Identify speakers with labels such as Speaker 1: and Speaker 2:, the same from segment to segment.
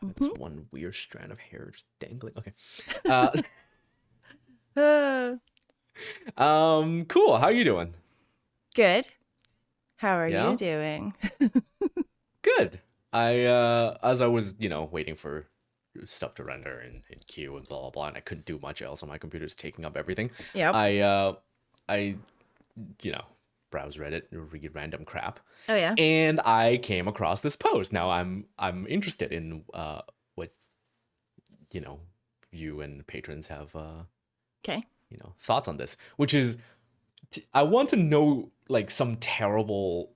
Speaker 1: That's
Speaker 2: Hmm.
Speaker 1: one weird strand of hair just dangling. Okay. Uh,
Speaker 2: Uh,
Speaker 1: cool. How you doing?
Speaker 2: Good. How are you
Speaker 1: Yeah?
Speaker 2: doing?
Speaker 1: Good. As I was, waiting for stuff to render in queue and blah blah blah, and I couldn't do much else on my computer's taking up everything.
Speaker 2: Yep.
Speaker 1: I you know, browse Reddit and read random crap,
Speaker 2: Oh yeah.
Speaker 1: and I came across this post. Now I'm interested in what you know you and patrons have
Speaker 2: Okay.
Speaker 1: thoughts on this, which is I want to know like some terrible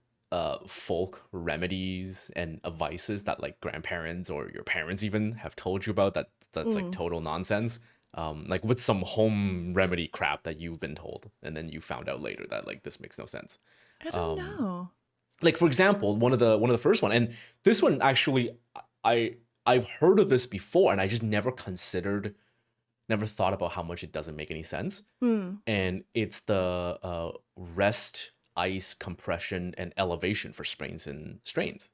Speaker 1: folk remedies and advices that like grandparents or your parents even have told you about that's like
Speaker 2: Mm.
Speaker 1: total nonsense. Like with some home remedy crap that you've been told and then you found out later that like this makes no sense.
Speaker 2: I don't
Speaker 1: Um,
Speaker 2: know.
Speaker 1: like for example, one of the first one, and this one actually I I've heard of this before and I just never thought about how much it doesn't make any sense,
Speaker 2: Hmm.
Speaker 1: and it's the rest, ice, compression, and elevation for sprains and strains.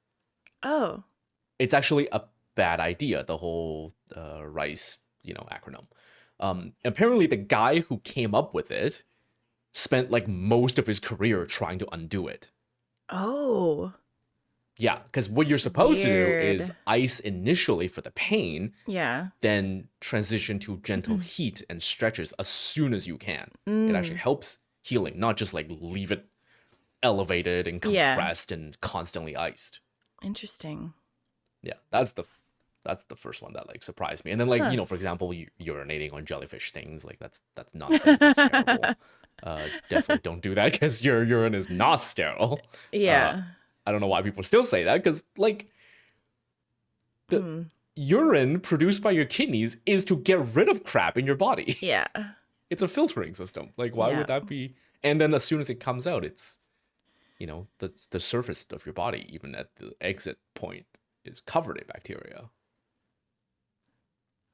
Speaker 2: Oh.
Speaker 1: It's actually a bad idea, the whole RICE, acronym. Apparently, the guy who came up with it spent like most of his career trying to undo it.
Speaker 2: Oh.
Speaker 1: Yeah, because what you're supposed to do is
Speaker 2: Weird.
Speaker 1: ice initially for the pain,
Speaker 2: Yeah.
Speaker 1: then transition to gentle heat and stretches as soon as you can. It actually
Speaker 2: Mm.
Speaker 1: helps healing, not just like leave it elevated and
Speaker 2: Yeah.
Speaker 1: compressed and constantly iced.
Speaker 2: Interesting.
Speaker 1: Yeah, that's the first one that like surprised me. And then like
Speaker 2: Huh.
Speaker 1: for example, urinating on jellyfish things like that's nonsense. It's terrible. Definitely don't do that because your urine is not sterile. Uh,
Speaker 2: Yeah.
Speaker 1: I don't know why people still say that because like the
Speaker 2: Mm.
Speaker 1: urine produced by your kidneys is to get rid of crap in your body.
Speaker 2: Yeah.
Speaker 1: It's a filtering system. Like why
Speaker 2: Yeah.
Speaker 1: would that be? And then as soon as it comes out, it's the surface of your body, even at the exit point, is covered in bacteria.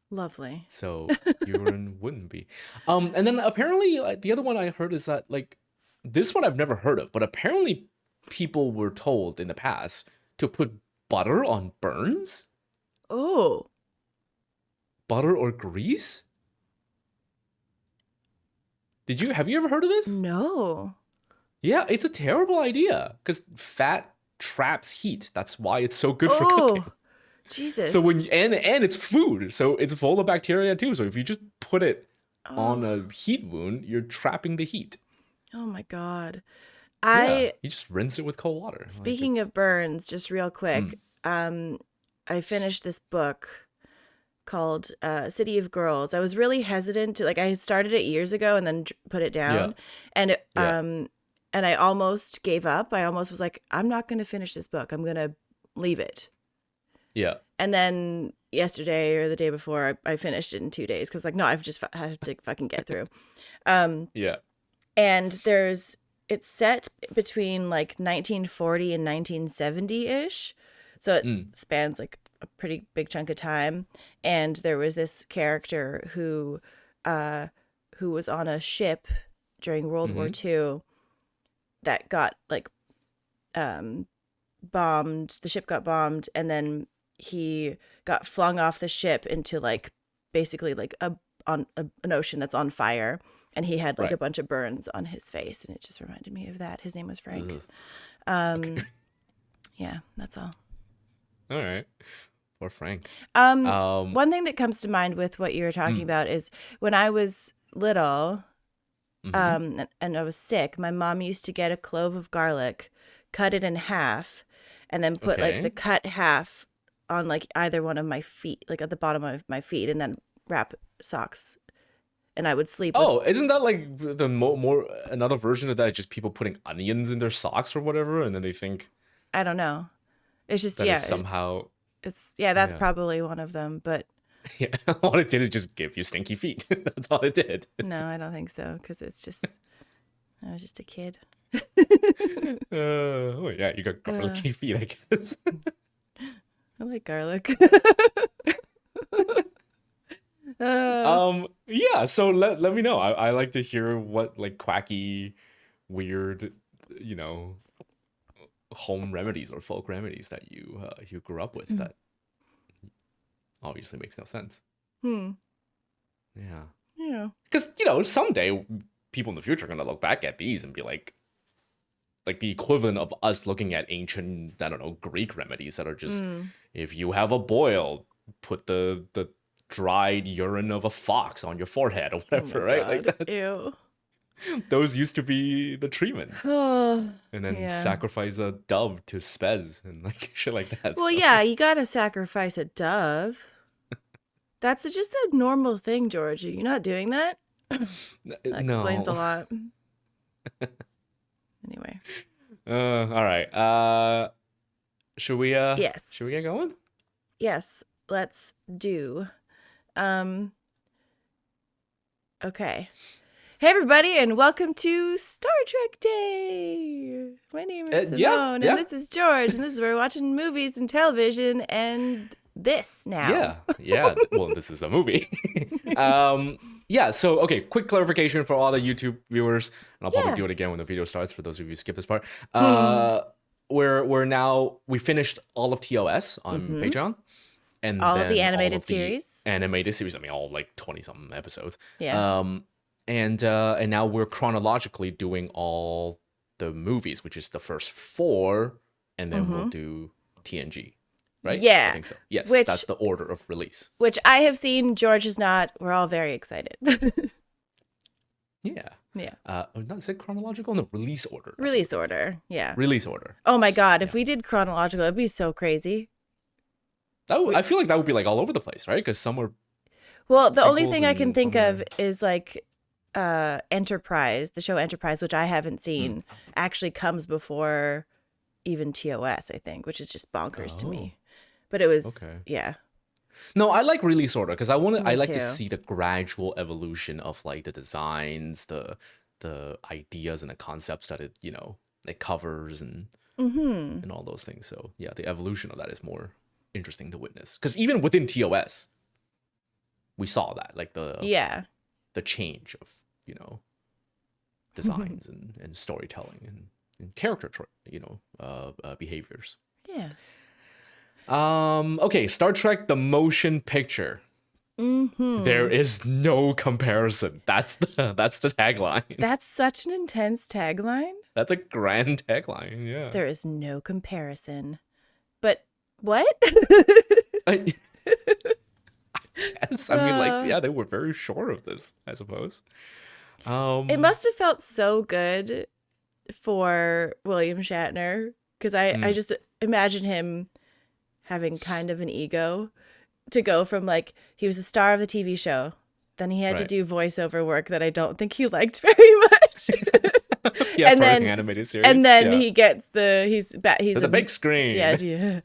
Speaker 2: Lovely.
Speaker 1: So urine wouldn't be. And then apparently the other one I heard is that like this one I've never heard of, but apparently people were told in the past to put butter on burns,
Speaker 2: Oh.
Speaker 1: butter or grease. Have you ever heard of this?
Speaker 2: No.
Speaker 1: Yeah, it's a terrible idea because fat traps heat. That's why it's so good for
Speaker 2: Oh.
Speaker 1: cooking. So
Speaker 2: Jesus.
Speaker 1: when and it's food, so it's full of bacteria too. So if you just put it on
Speaker 2: Oh.
Speaker 1: a heat wound, you're trapping the heat.
Speaker 2: Oh my God.
Speaker 1: Yeah,
Speaker 2: I
Speaker 1: you just rinse it with cold water. Like
Speaker 2: Speaking
Speaker 1: it's
Speaker 2: of burns, just real
Speaker 1: mm,
Speaker 2: quick, um, I finished this book called City of Girls. I was really hesitant to like I started it years ago and then put it
Speaker 1: yeah,
Speaker 2: down, and
Speaker 1: yeah,
Speaker 2: and I almost gave up. I almost was like, I'm not going to finish this book. I'm going to leave it.
Speaker 1: yeah,
Speaker 2: And then yesterday or the day before, I finished it in 2 days because like no, I've just had to fucking get through. Um,
Speaker 1: yeah.
Speaker 2: and it's set between like 1940 and 1970 ish, so it
Speaker 1: Mm,
Speaker 2: spans like a pretty big chunk of time. And there was this character uh who was on a ship during World War
Speaker 1: mm-hmm.
Speaker 2: II that got like um bombed. The ship got bombed, and then he got flung off the ship into like basically like an ocean that's on fire, and he had like a
Speaker 1: Right.
Speaker 2: bunch of burns on his face, and it just reminded me of that. His name was Frank.
Speaker 1: Ugh. Okay.
Speaker 2: Um, yeah, that's all.
Speaker 1: All right. Poor Frank.
Speaker 2: Um,
Speaker 1: Um.
Speaker 2: One thing that comes to mind with what you were talking
Speaker 1: Mm,
Speaker 2: about is when I was little,
Speaker 1: mm-hmm.
Speaker 2: and I was sick, my mom used to get a clove of garlic, cut it in half, and then put like the
Speaker 1: Okay.
Speaker 2: cut half on like either one of my feet, like at the bottom of my feet, and then wrap socks. And I would sleep with,
Speaker 1: Oh, isn't that like the more another version of that? Just people putting onions in their socks or whatever, and then they think
Speaker 2: I don't know. It's just,
Speaker 1: that is
Speaker 2: yeah,
Speaker 1: somehow
Speaker 2: yeah, that's
Speaker 1: yeah.
Speaker 2: probably one of them. But
Speaker 1: Yeah, all it did is just give you stinky feet. That's all it did.
Speaker 2: no, I don't think so because I was just a kid.
Speaker 1: Oh yeah, you got
Speaker 2: uh,
Speaker 1: garlicky feet, I guess.
Speaker 2: I like garlic. uh,
Speaker 1: Yeah. So let me know. I like to hear what like quacky, weird, you know, home remedies or folk remedies that you grew up with that obviously makes no sense.
Speaker 2: Hmm.
Speaker 1: Yeah.
Speaker 2: Yeah.
Speaker 1: Because, someday people in the future are going to look back at these and be like the equivalent of us looking at ancient, I don't know, Greek remedies that are just, if you have a boil, put the dried urine of a fox on your forehead or whatever, right?
Speaker 2: God.
Speaker 1: Like that,
Speaker 2: Ew.
Speaker 1: those used to be the treatments.
Speaker 2: Oh.
Speaker 1: And then
Speaker 2: Yeah.
Speaker 1: sacrifice a dove to Spez and like shit like that.
Speaker 2: Well,
Speaker 1: so.
Speaker 2: yeah, you gotta sacrifice a dove. That's just a normal thing, George. You're not doing that? That explains a lot. Anyway.
Speaker 1: All right. Should we
Speaker 2: Yes.
Speaker 1: Should we get going?
Speaker 2: Yes, let's do. Okay. Hey everybody, and welcome to Star Trek Day. My name is Simone, and this is George, and this is where we're watching movies and television and this now.
Speaker 1: Yeah. Well, this is a movie. Yeah, so okay, quick clarification for all the YouTube viewers, and I'll probably do it again when the video starts for those of you who skip this part. We finished all of TOS on Patreon. And
Speaker 2: all
Speaker 1: then
Speaker 2: of the animated
Speaker 1: series. I mean, all like 20-something episodes.
Speaker 2: Yeah.
Speaker 1: And now we're chronologically doing all the movies, which is the first 4, and then we'll do TNG. Right?
Speaker 2: Yeah.
Speaker 1: I think so. Yes, that's the order of release.
Speaker 2: Which I have seen, George has not. We're all very excited.
Speaker 1: Yeah.
Speaker 2: Yeah.
Speaker 1: Not say chronological? No, release order.
Speaker 2: Release order. Yeah.
Speaker 1: Release order.
Speaker 2: Oh my God. If we did chronological, it'd be so crazy.
Speaker 1: I feel like that would be like all over the place, right? Because some were.
Speaker 2: Well, the only thing I can think of is like Enterprise, the show Enterprise, which I haven't seen, actually comes before even TOS, I think, which is just bonkers to me. But it was, yeah.
Speaker 1: No, I like release order because I like
Speaker 2: too.
Speaker 1: to see the gradual evolution of like the designs, the ideas and the concepts that it covers and all those things. So yeah, the evolution of that is more interesting to witness because even within TOS, we saw that like the change of designs and storytelling and character behaviors.
Speaker 2: Yeah.
Speaker 1: Okay, Star Trek: The Motion Picture. There is no comparison. That's the tagline.
Speaker 2: That's such an intense tagline.
Speaker 1: That's a grand tagline. Yeah.
Speaker 2: There is no comparison. But what?
Speaker 1: I guess. I mean, they were very sure of this, I suppose.
Speaker 2: It must have felt so good for William Shatner because I just imagine him having kind of an ego to go from like he was the star of the TV show, then he had to do voiceover work that I don't think he liked very much.
Speaker 1: Yeah, and then an animated series.
Speaker 2: And then he gets he's
Speaker 1: the big screen.
Speaker 2: Yeah,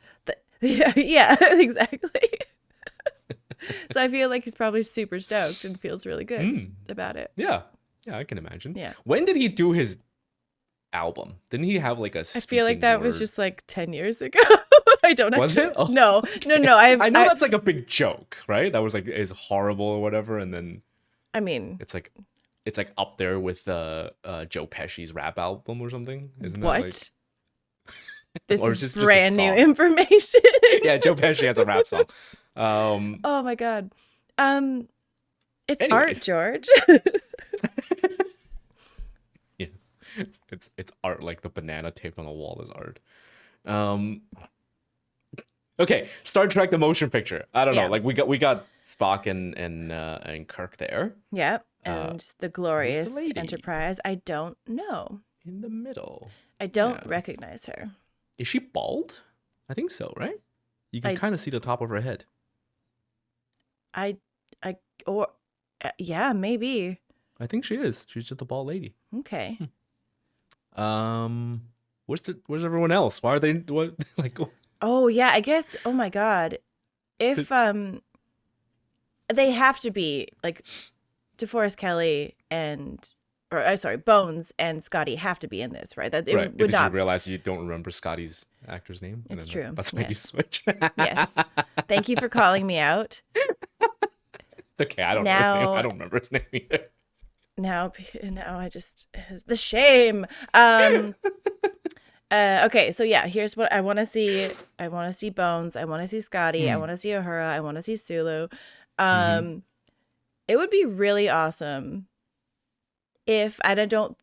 Speaker 2: yeah, exactly. So I feel like he's probably super stoked and feels really good about it.
Speaker 1: Yeah, I can imagine.
Speaker 2: Yeah.
Speaker 1: When did he do his album? Didn't he have like a?
Speaker 2: I feel like that was just like 10 years ago. I don't know.
Speaker 1: Was it? Oh.
Speaker 2: No. I
Speaker 1: know that's like a big joke, right? That was like is horrible or whatever, and then.
Speaker 2: I mean,
Speaker 1: it's like up there with Joe Pesci's rap album or something, isn't that?
Speaker 2: What?
Speaker 1: Like...
Speaker 2: This is just brand new information.
Speaker 1: Yeah, Joe Pesci has a rap song.
Speaker 2: Oh my God. It's
Speaker 1: anyways.
Speaker 2: art, George.
Speaker 1: Yeah, it's art. Like the banana taped on the wall is art. Okay, Star Trek: The Motion Picture. I don't know. Like we got Spock and Kirk there.
Speaker 2: Yeah, and the glorious Enterprise. I don't know.
Speaker 1: In the middle.
Speaker 2: I don't recognize her.
Speaker 1: Is she bald? I think so, right? You can kind of see the top of her head.
Speaker 2: Yeah, maybe.
Speaker 1: I think she is. She's just a bald lady.
Speaker 2: Okay.
Speaker 1: Where's everyone else? Why are they like?
Speaker 2: Oh yeah, I guess. Oh my God, if they have to be like DeForest Kelley Bones and Scotty have to be in this, right? That it
Speaker 1: right.
Speaker 2: would
Speaker 1: Did
Speaker 2: not.
Speaker 1: you realize you don't remember Scotty's actor's name?
Speaker 2: It's true.
Speaker 1: That's why you switch.
Speaker 2: Yes. Thank you for calling me out.
Speaker 1: It's okay. I don't know his name. I don't remember his name either.
Speaker 2: Now I just the shame. Okay, so yeah, here's what I want to see. I want to see Bones. I want to see Scotty. I
Speaker 1: Hmm.
Speaker 2: want to see Uhura. I want to see Sulu.
Speaker 1: Mm-hmm.
Speaker 2: Um, it would be really awesome if I don't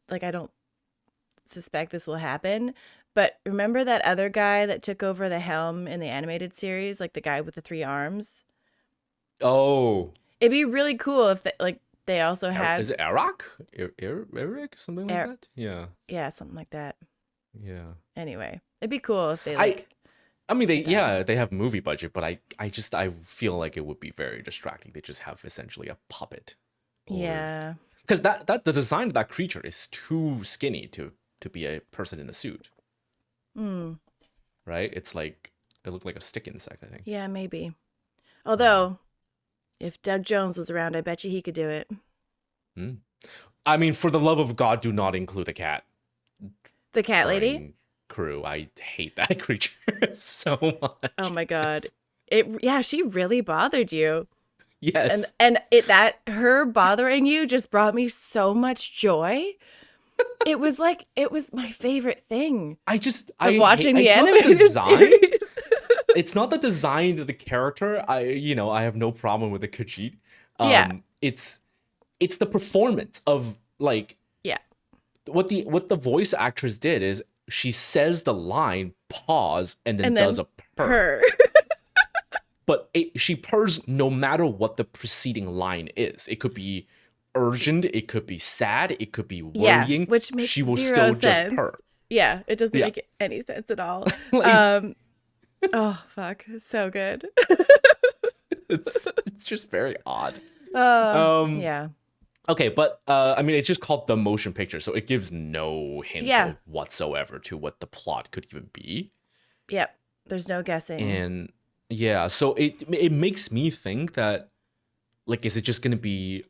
Speaker 2: suspect this will happen, but remember that other guy that took over the helm in the animated series, like the guy with the three arms?
Speaker 1: Oh,
Speaker 2: It'd be really cool if they also
Speaker 1: Is
Speaker 2: had
Speaker 1: it Arak? Eric? Something like
Speaker 2: air,
Speaker 1: that? Yeah.
Speaker 2: yeah, something like that.
Speaker 1: Yeah.
Speaker 2: Anyway, it'd be cool if they
Speaker 1: I I mean
Speaker 2: did that.
Speaker 1: they have movie budget, but I feel like it would be very distracting. They just have essentially a puppet, or
Speaker 2: Yeah.
Speaker 1: because that the design of that creature is too skinny to be a person in a suit,
Speaker 2: Hmm.
Speaker 1: right? It's like it looked like a stick insect, I think.
Speaker 2: Yeah, maybe.
Speaker 1: Yeah.
Speaker 2: Although, if Doug Jones was around, I bet you he could do it.
Speaker 1: Hmm. I mean, for the love of God, do not include a cat
Speaker 2: The cat lady?
Speaker 1: purring crew. I hate that creature so
Speaker 2: Oh
Speaker 1: much.
Speaker 2: my god. Yeah, she really bothered you. And
Speaker 1: Yes.
Speaker 2: and it that her bothering you just brought me so much joy. It was my favorite thing
Speaker 1: I
Speaker 2: of
Speaker 1: hate
Speaker 2: watching the
Speaker 1: it's not the
Speaker 2: animated
Speaker 1: design.
Speaker 2: series.
Speaker 1: It's not the design of the character. I have no problem with the Khajiit.
Speaker 2: Yeah.
Speaker 1: It's the performance of like
Speaker 2: Yeah.
Speaker 1: what the voice actress did is she says the line, pause, and then
Speaker 2: And
Speaker 1: does
Speaker 2: then
Speaker 1: a purr.
Speaker 2: her.
Speaker 1: But she purrs no matter what the preceding line is. It could be urgent, it could be sad, it could be
Speaker 2: Yeah,
Speaker 1: worrying.
Speaker 2: which makes
Speaker 1: She will
Speaker 2: zero
Speaker 1: still just
Speaker 2: sense.
Speaker 1: purr.
Speaker 2: Yeah, it doesn't
Speaker 1: Yeah.
Speaker 2: make any sense at all.
Speaker 1: Like
Speaker 2: Oh fuck, so good.
Speaker 1: it's just very odd.
Speaker 2: Uh,
Speaker 1: Um
Speaker 2: yeah.
Speaker 1: Okay, but I mean, it's just called the motion picture, so it gives no hint
Speaker 2: Yeah.
Speaker 1: whatsoever to what the plot could even be.
Speaker 2: Yep. There's no guessing.
Speaker 1: And yeah, so it makes me think that like, is it just gonna be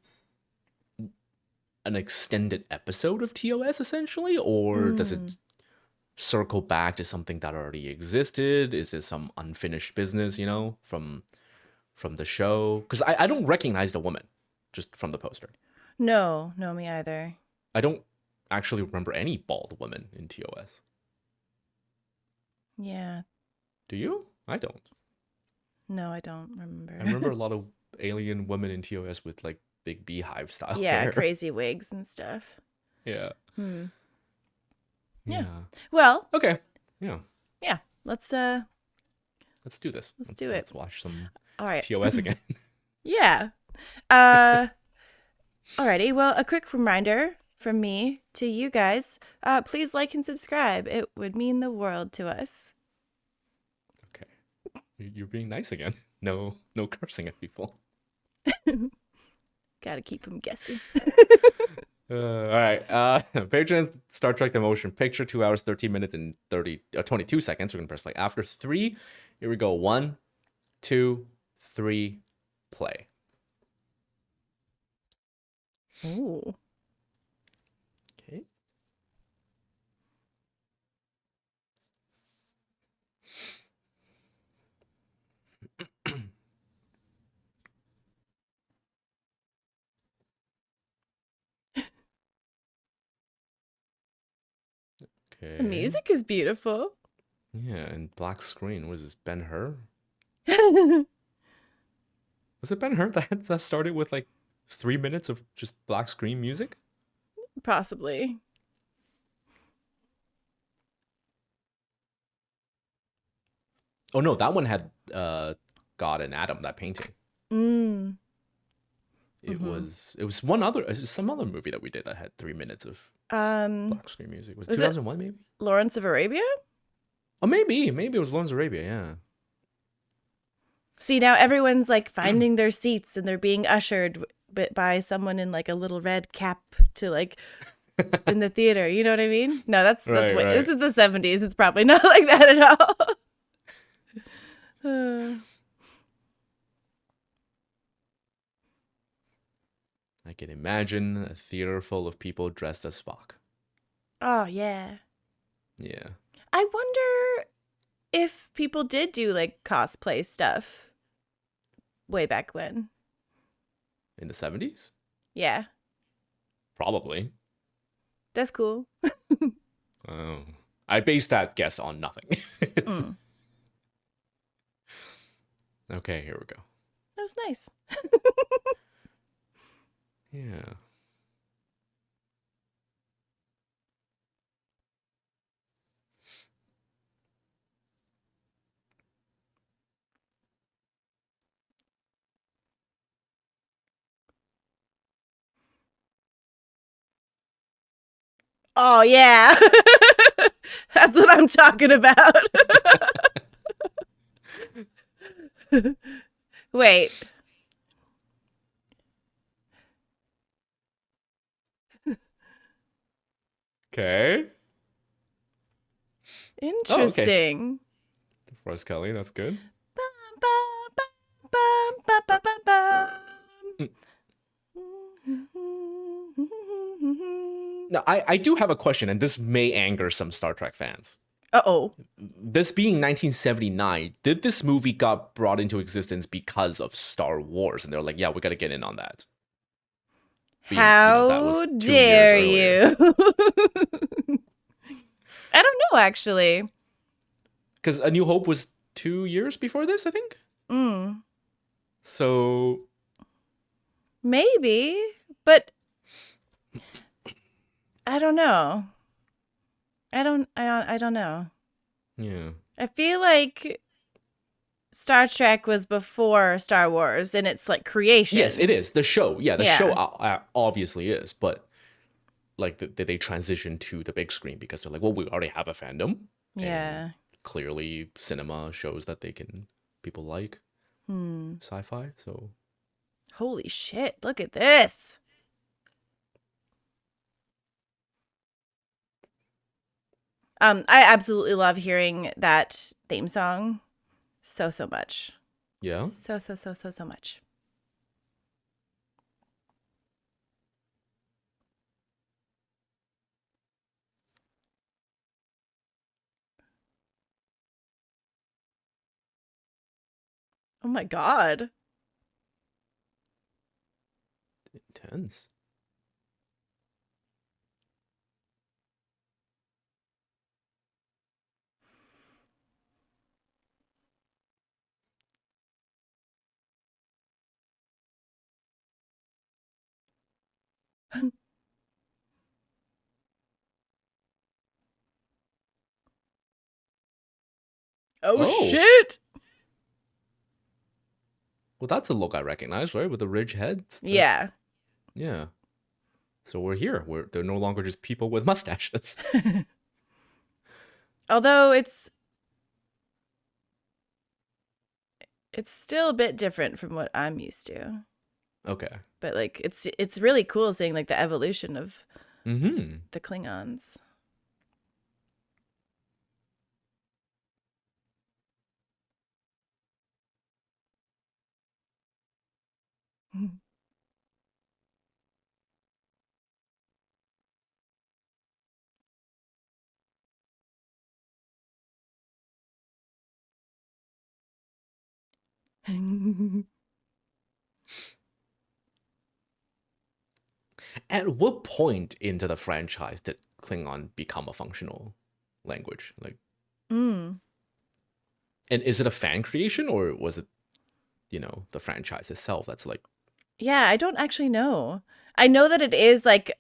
Speaker 1: an extended episode of TOS essentially, or does
Speaker 2: Mm.
Speaker 1: it circle back to something that already existed? Is it some unfinished business, from the show? Because I don't recognize the woman just from the poster.
Speaker 2: No, no, me either.
Speaker 1: I don't actually remember any bald women in TOS.
Speaker 2: Yeah.
Speaker 1: Do you? I don't.
Speaker 2: No, I don't remember.
Speaker 1: I remember a lot of alien women in TOS with like big beehive style
Speaker 2: Yeah,
Speaker 1: hair.
Speaker 2: crazy wigs and stuff.
Speaker 1: Yeah.
Speaker 2: Hmm. Yeah.
Speaker 1: Yeah.
Speaker 2: Well,
Speaker 1: Okay. Yeah.
Speaker 2: yeah. Let's
Speaker 1: Let's do this.
Speaker 2: Let's do it.
Speaker 1: Let's watch some
Speaker 2: all right.
Speaker 1: TOS again.
Speaker 2: Yeah. Alrighty. Well, a quick reminder from me to you guys. Please like and subscribe. It would mean the world to us.
Speaker 1: Okay. You're being nice again. No cursing at people.
Speaker 2: Gotta keep them guessing.
Speaker 1: All right. Patreon Star Trek The Motion Picture, 2 hours, 13 minutes, and 22 seconds. We're going to press play after 3. Here we go. 1, 2, 3, play.
Speaker 2: Ooh.
Speaker 1: Okay. Okay.
Speaker 2: The music is beautiful.
Speaker 1: Yeah, and black screen. Was this Ben-Hur? Was it Ben-Hur that started with like 3 minutes of just black screen music?
Speaker 2: Possibly.
Speaker 1: Oh no, that one had God and Adam, that painting.
Speaker 2: Mm.
Speaker 1: It
Speaker 2: Mhm.
Speaker 1: was one other it was some other movie that we did that had 3 minutes of black screen music. Was it
Speaker 2: Was it
Speaker 1: 2001 maybe?
Speaker 2: Lawrence of Arabia?
Speaker 1: Oh, maybe it was Lawrence of Arabia. Yeah.
Speaker 2: See, now everyone's like finding their seats and they're being ushered by someone in like a little red cap to like in the theater. You know what I mean? No, that's
Speaker 1: Right,
Speaker 2: what
Speaker 1: right.
Speaker 2: this is the 70s. It's probably not like that at all.
Speaker 1: I can imagine a theater full of people dressed as Spock.
Speaker 2: Oh, yeah.
Speaker 1: Yeah.
Speaker 2: I wonder if people did do like cosplay stuff way back when.
Speaker 1: In the 70s?
Speaker 2: Yeah,
Speaker 1: Probably.
Speaker 2: that's cool.
Speaker 1: Oh. I based that guess on nothing.
Speaker 2: Mm,
Speaker 1: Okay, here we go.
Speaker 2: that was nice.
Speaker 1: Yeah.
Speaker 2: Oh yeah, that's what I'm talking about. Wait,
Speaker 1: Okay. Oh, okay.
Speaker 2: interesting.
Speaker 1: Forrest Kelly, that's good.
Speaker 2: Bum, bum, bum, bum, bum, bum, bum.
Speaker 1: Mm. Now, I do have a question, and this may anger some Star Trek fans.
Speaker 2: Uh-oh.
Speaker 1: This being 1979, did this movie got brought into existence because of Star Wars? And they're like, yeah, we got to get in on that. Being, that
Speaker 2: How
Speaker 1: was 2 years
Speaker 2: dare
Speaker 1: earlier.
Speaker 2: you? I don't know, actually.
Speaker 1: Because A New Hope was 2 years before this, I think.
Speaker 2: Mm,
Speaker 1: So,
Speaker 2: maybe, but I don't know. I don't know.
Speaker 1: yeah.
Speaker 2: I feel like Star Trek was before Star Wars in its like
Speaker 1: Yes,
Speaker 2: creation.
Speaker 1: it is. The show. Yeah, the show
Speaker 2: Yeah.
Speaker 1: obviously is. But, like, they transition to the big screen because they're like, well, we already have a fandom. And
Speaker 2: Yeah.
Speaker 1: clearly, cinema shows that people like
Speaker 2: Hmm.
Speaker 1: sci fi. So,
Speaker 2: Holy shit, look at this. I absolutely love hearing that theme song so much.
Speaker 1: yeah.
Speaker 2: So much. Oh my god.
Speaker 1: Intense.
Speaker 2: Oh
Speaker 1: Oh,
Speaker 2: shit.
Speaker 1: well, that's a look I recognize, right? With the ridge heads.
Speaker 2: Yeah.
Speaker 1: Yeah. So we're here. They're no longer just people with mustaches.
Speaker 2: Although it's still a bit different from what I'm used to.
Speaker 1: Okay.
Speaker 2: But like it's really cool seeing like the evolution of
Speaker 1: Mm-hmm.
Speaker 2: the Klingons.
Speaker 1: At what point into the franchise did Klingon become a functional language? Like,
Speaker 2: Mm.
Speaker 1: and is it a fan creation or was it, the franchise itself that's like,
Speaker 2: Yeah, I don't actually know. I know that it is like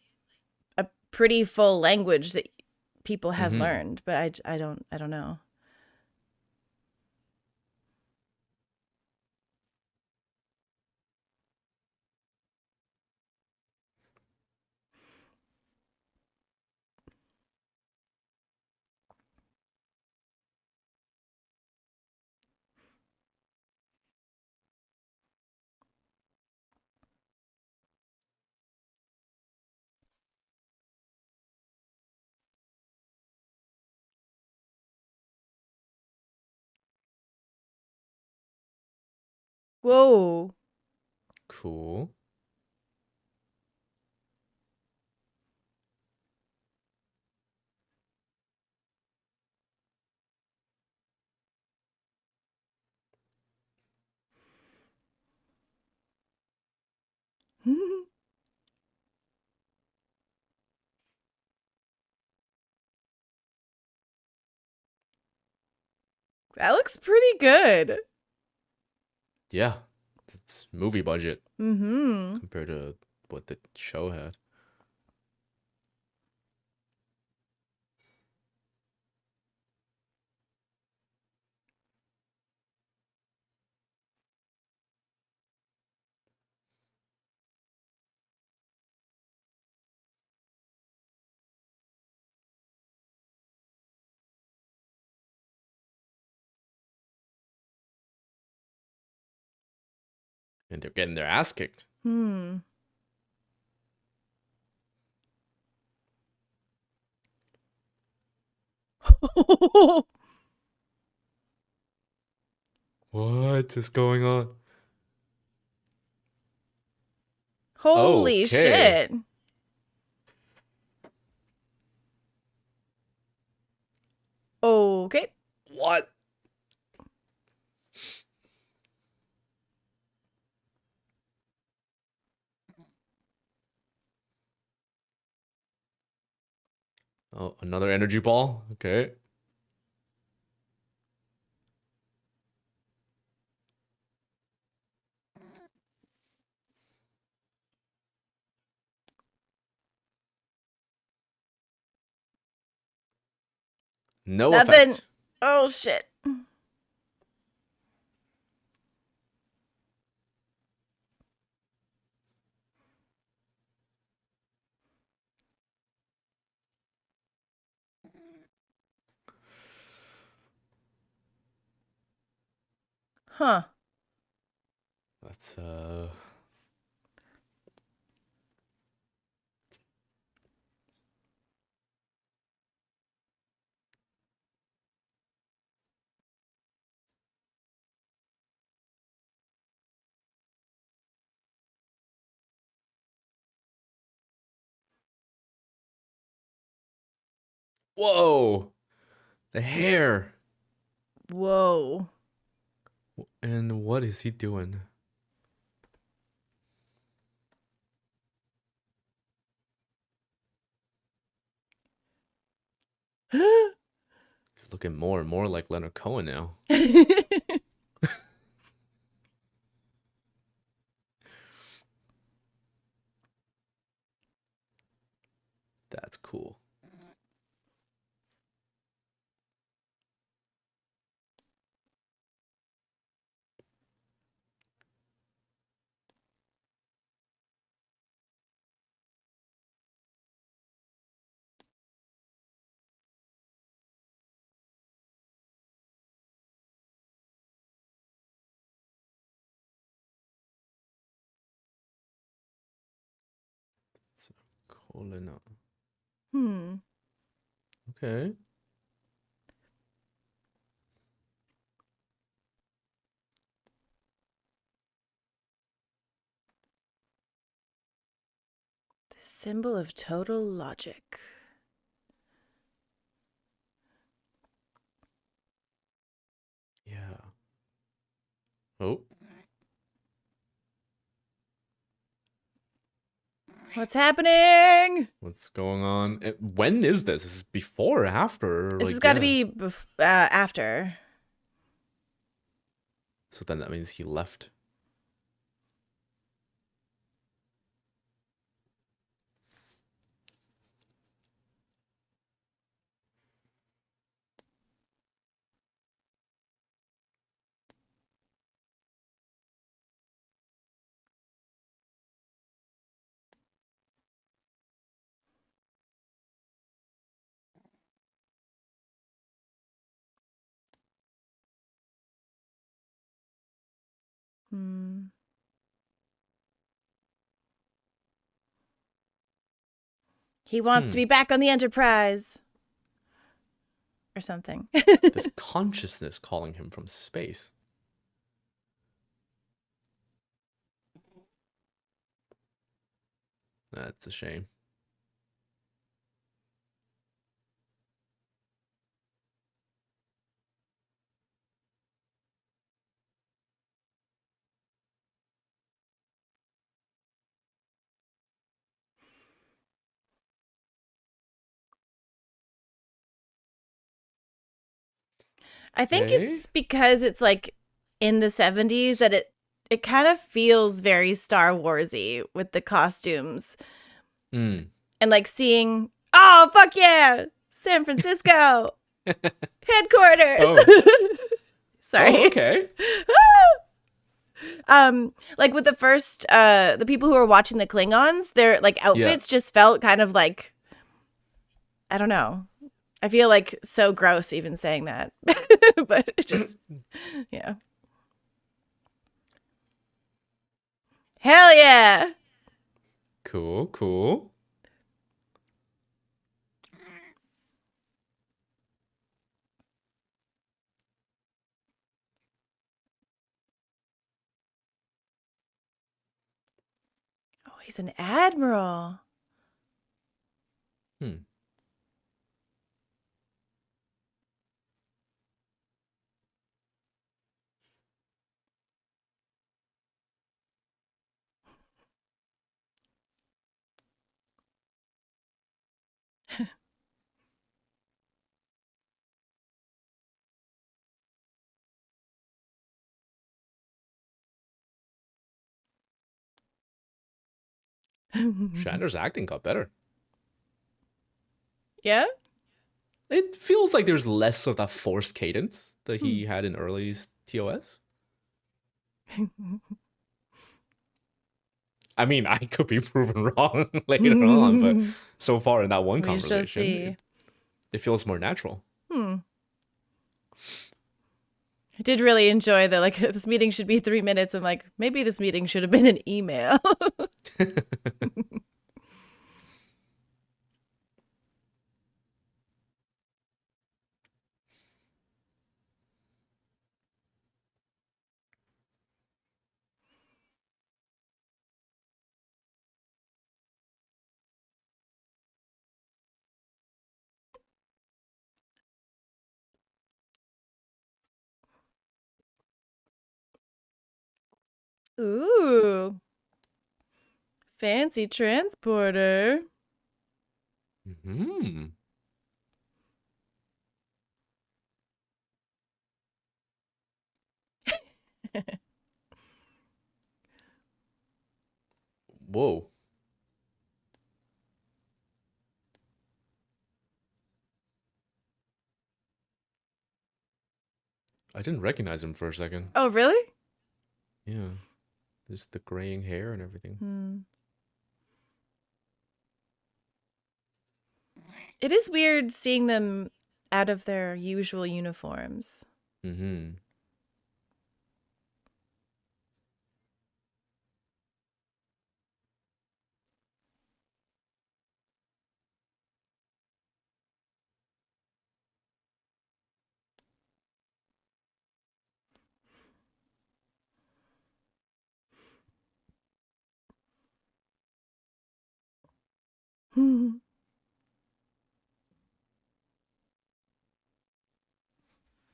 Speaker 2: a pretty full language that people have
Speaker 1: mm-hmm.
Speaker 2: learned, but I don't know. Whoa.
Speaker 1: Cool.
Speaker 2: That looks pretty good.
Speaker 1: Yeah, it's movie budget
Speaker 2: Mm-hmm.
Speaker 1: compared to what the show had. And they're getting their ass kicked.
Speaker 2: Hmm.
Speaker 1: What is going on?
Speaker 2: Holy
Speaker 1: Okay.
Speaker 2: shit. Okay.
Speaker 1: What? Oh, another energy ball? Okay. No
Speaker 2: Nothing.
Speaker 1: effect.
Speaker 2: Oh shit. Huh.
Speaker 1: That's whoa. The hair.
Speaker 2: Whoa.
Speaker 1: And what is he doing? He's looking more and more like Leonard Cohen now. That's cool. So colon.
Speaker 2: Hmm.
Speaker 1: Okay.
Speaker 2: The symbol of total logic.
Speaker 1: Yeah. Oh.
Speaker 2: What's happening?
Speaker 1: What's going on? When is this? Is this before or after?
Speaker 2: This has
Speaker 1: Like,
Speaker 2: got to
Speaker 1: yeah.
Speaker 2: be after.
Speaker 1: So then that means he left.
Speaker 2: Hmm. He wants to
Speaker 1: Hmm.
Speaker 2: be back on the Enterprise. Or something.
Speaker 1: This consciousness calling him from space. That's a shame.
Speaker 2: I think
Speaker 1: Okay.
Speaker 2: it's because it's like in the 70s that it kind of feels very Star Warsy with the costumes
Speaker 1: Mm.
Speaker 2: and like seeing, oh fuck yeah, San Francisco headquarters.
Speaker 1: Oh. Oh,
Speaker 2: Sorry.
Speaker 1: okay.
Speaker 2: Like with the first the people who were watching the Klingons, their like
Speaker 1: Yeah.
Speaker 2: outfits just felt kind of like, I don't know. I feel like so gross even saying that. But it just, yeah. Hell yeah.
Speaker 1: Cool, cool.
Speaker 2: Oh, he's an admiral.
Speaker 1: Hmm. Shatner's acting got better.
Speaker 2: Yeah?
Speaker 1: It feels like there's less of that forced cadence that he had in early TOS. I mean, I could be proven wrong later on, but so far in that one
Speaker 2: We shall
Speaker 1: conversation,
Speaker 2: see.
Speaker 1: it feels more natural.
Speaker 2: I did really enjoy that, like, this meeting should be 3 minutes. I'm like, maybe this meeting should have been an email. Ooh. Fancy transporter.
Speaker 1: Hmm. Whoa. I didn't recognize him for a second.
Speaker 2: Oh, really?
Speaker 1: Yeah. There's the graying hair and everything.
Speaker 2: It is weird seeing them out of their usual uniforms.
Speaker 1: Mm-hmm.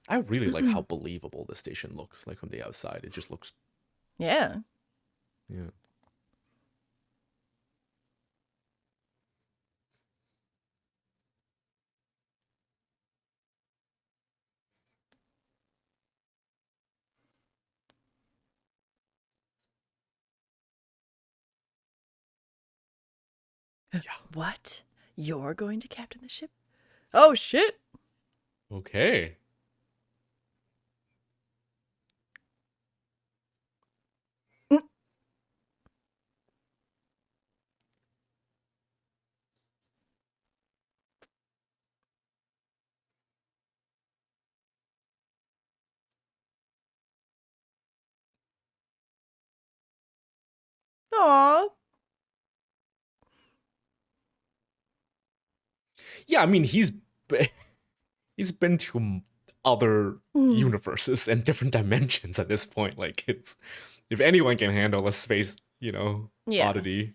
Speaker 1: I really like how believable the station looks, like from the outside. It just looks,
Speaker 2: Yeah.
Speaker 1: yeah. Yeah.
Speaker 2: What? You're going to captain the ship? Oh, shit.
Speaker 1: Okay.
Speaker 2: Aw.
Speaker 1: Yeah, I mean, he's been to other universes and different dimensions at this point. Like, it's if anyone can handle a space,
Speaker 2: Yeah.
Speaker 1: oddity.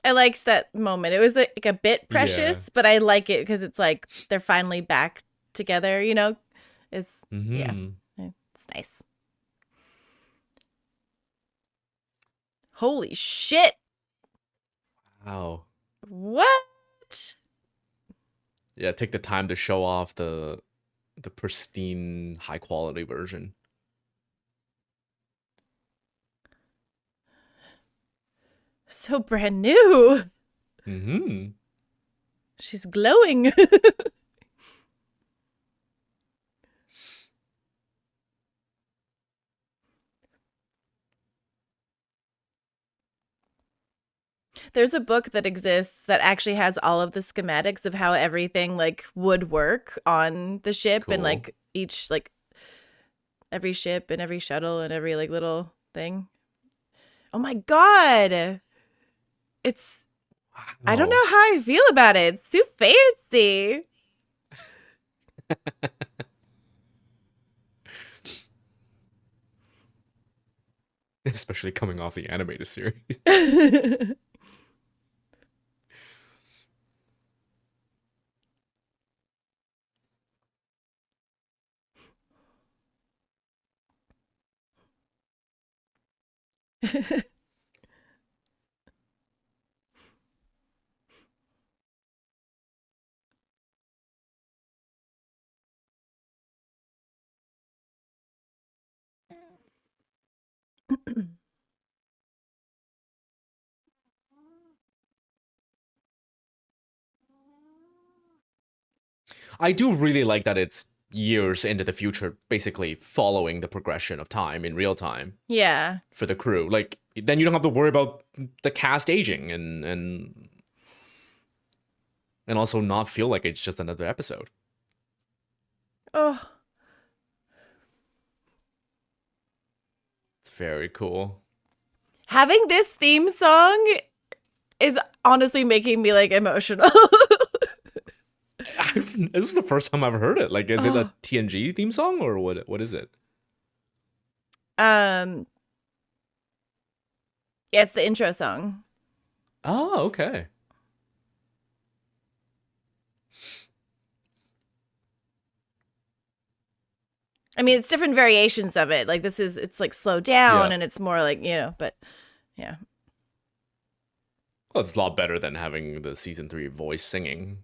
Speaker 2: I liked that moment. It was like a bit
Speaker 1: Yeah.
Speaker 2: precious, but I like it because it's like they're finally back together, you know? It's, yeah,
Speaker 1: Mm-hmm.
Speaker 2: it's nice. Holy shit.
Speaker 1: Wow.
Speaker 2: What?
Speaker 1: Yeah, take the time to show off the pristine, high quality version.
Speaker 2: So brand new.
Speaker 1: Hmm.
Speaker 2: She's glowing. There's a book that exists that actually has all of the schematics of how everything like would work on the ship and
Speaker 1: Cool.
Speaker 2: like each like every ship and every shuttle and every like little thing. Oh my god. It's I don't
Speaker 1: Wow.
Speaker 2: know how I feel about it. It's too fancy.
Speaker 1: Especially coming off the animated series. I do really like that it's years into the future, basically following the progression of time in real time
Speaker 2: Yeah.
Speaker 1: for the crew. Like then you don't have to worry about the cast aging and also not feel like it's just another episode.
Speaker 2: Oh,
Speaker 1: It's very cool.
Speaker 2: having this theme song is honestly making me like emotional.
Speaker 1: This is the first time I've heard it. Like, is it a
Speaker 2: Oh.
Speaker 1: TNG theme song or what is it?
Speaker 2: um yeah, it's the intro song.
Speaker 1: Oh, okay.
Speaker 2: I mean, it's different variations of it. Like this is it's like slowed down
Speaker 1: Yeah.
Speaker 2: and it's more like, but yeah.
Speaker 1: Well, it's a lot better than having the season 3 voice singing.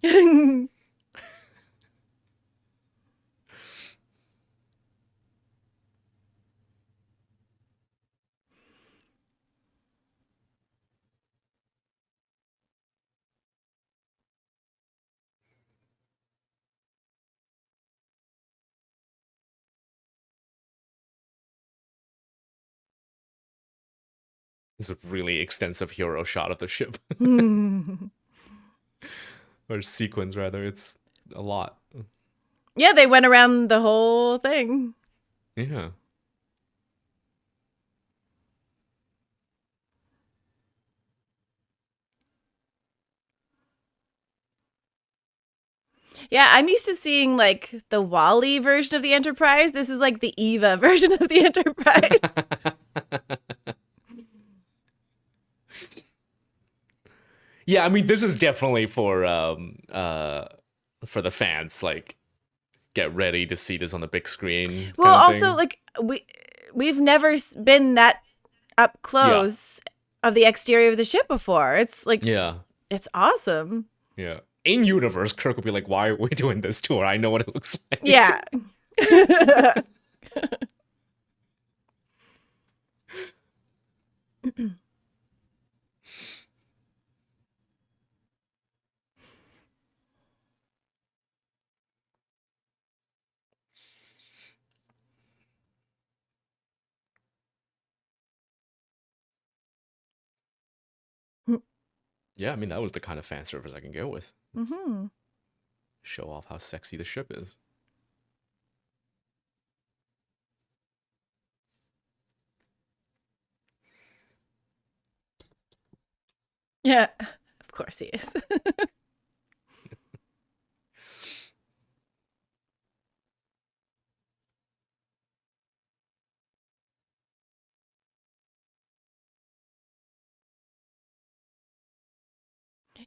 Speaker 1: It's a really extensive hero shot of the ship. Or sequence, rather. It's a lot.
Speaker 2: Yeah, they went around the whole thing.
Speaker 1: Yeah.
Speaker 2: Yeah, I'm used to seeing like the Wally version of the Enterprise. This is like the Eva version of the Enterprise.
Speaker 1: Yeah, I mean, this is definitely for the fans. Like, get ready to see this on the big screen,
Speaker 2: Well,
Speaker 1: kind of
Speaker 2: also
Speaker 1: thing.
Speaker 2: like we've never been that up
Speaker 1: Yeah,
Speaker 2: close of the exterior of the ship before. It's like
Speaker 1: yeah,
Speaker 2: it's awesome.
Speaker 1: yeah. In universe, Kirk would be like, "Why are we doing this tour? I know what it looks like."
Speaker 2: Yeah.
Speaker 1: Yeah, I mean, that was the kind of fan service I can go with. Let's
Speaker 2: Hmm.
Speaker 1: show off how sexy the ship is.
Speaker 2: Yeah. Of course he is.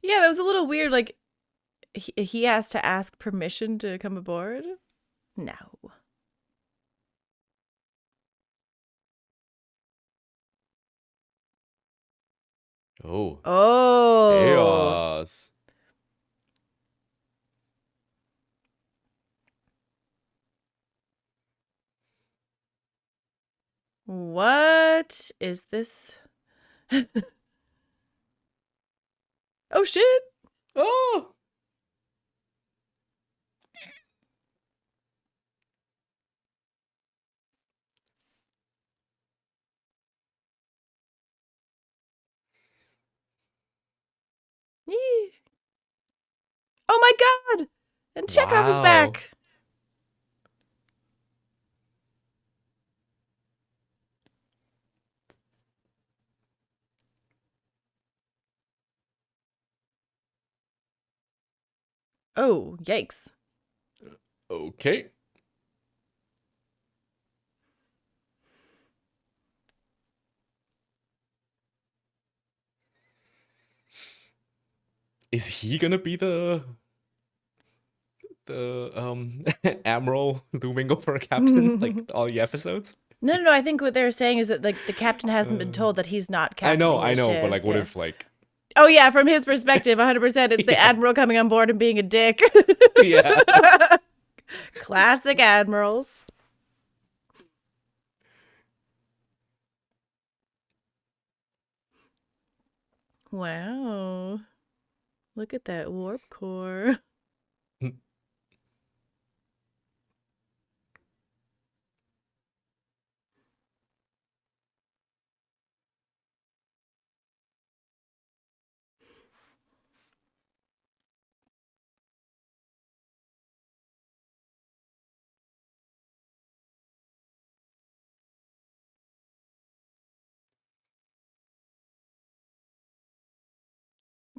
Speaker 2: Yeah, that was a little weird. Like he has to ask permission to come aboard. No.
Speaker 1: Oh,
Speaker 2: Oh.
Speaker 1: chaos!
Speaker 2: What is this? Oh shit!
Speaker 1: Oh,
Speaker 2: Yee. Oh my god! And Chekhov is
Speaker 1: wow.
Speaker 2: back. Oh, yikes.
Speaker 1: Okay. Is he gonna be the admiral looming over a captain like all the episodes?
Speaker 2: No. I think what they're saying is that like the captain hasn't been
Speaker 1: Uh,
Speaker 2: told that he's not
Speaker 1: I
Speaker 2: captaining the
Speaker 1: know, but
Speaker 2: ship.
Speaker 1: like, what
Speaker 2: Yeah.
Speaker 1: if like,
Speaker 2: Oh yeah, from his perspective, 100%, it's the
Speaker 1: yeah,
Speaker 2: admiral coming on board and being a dick.
Speaker 1: yeah,
Speaker 2: Classic admirals. Wow. Look at that warp core.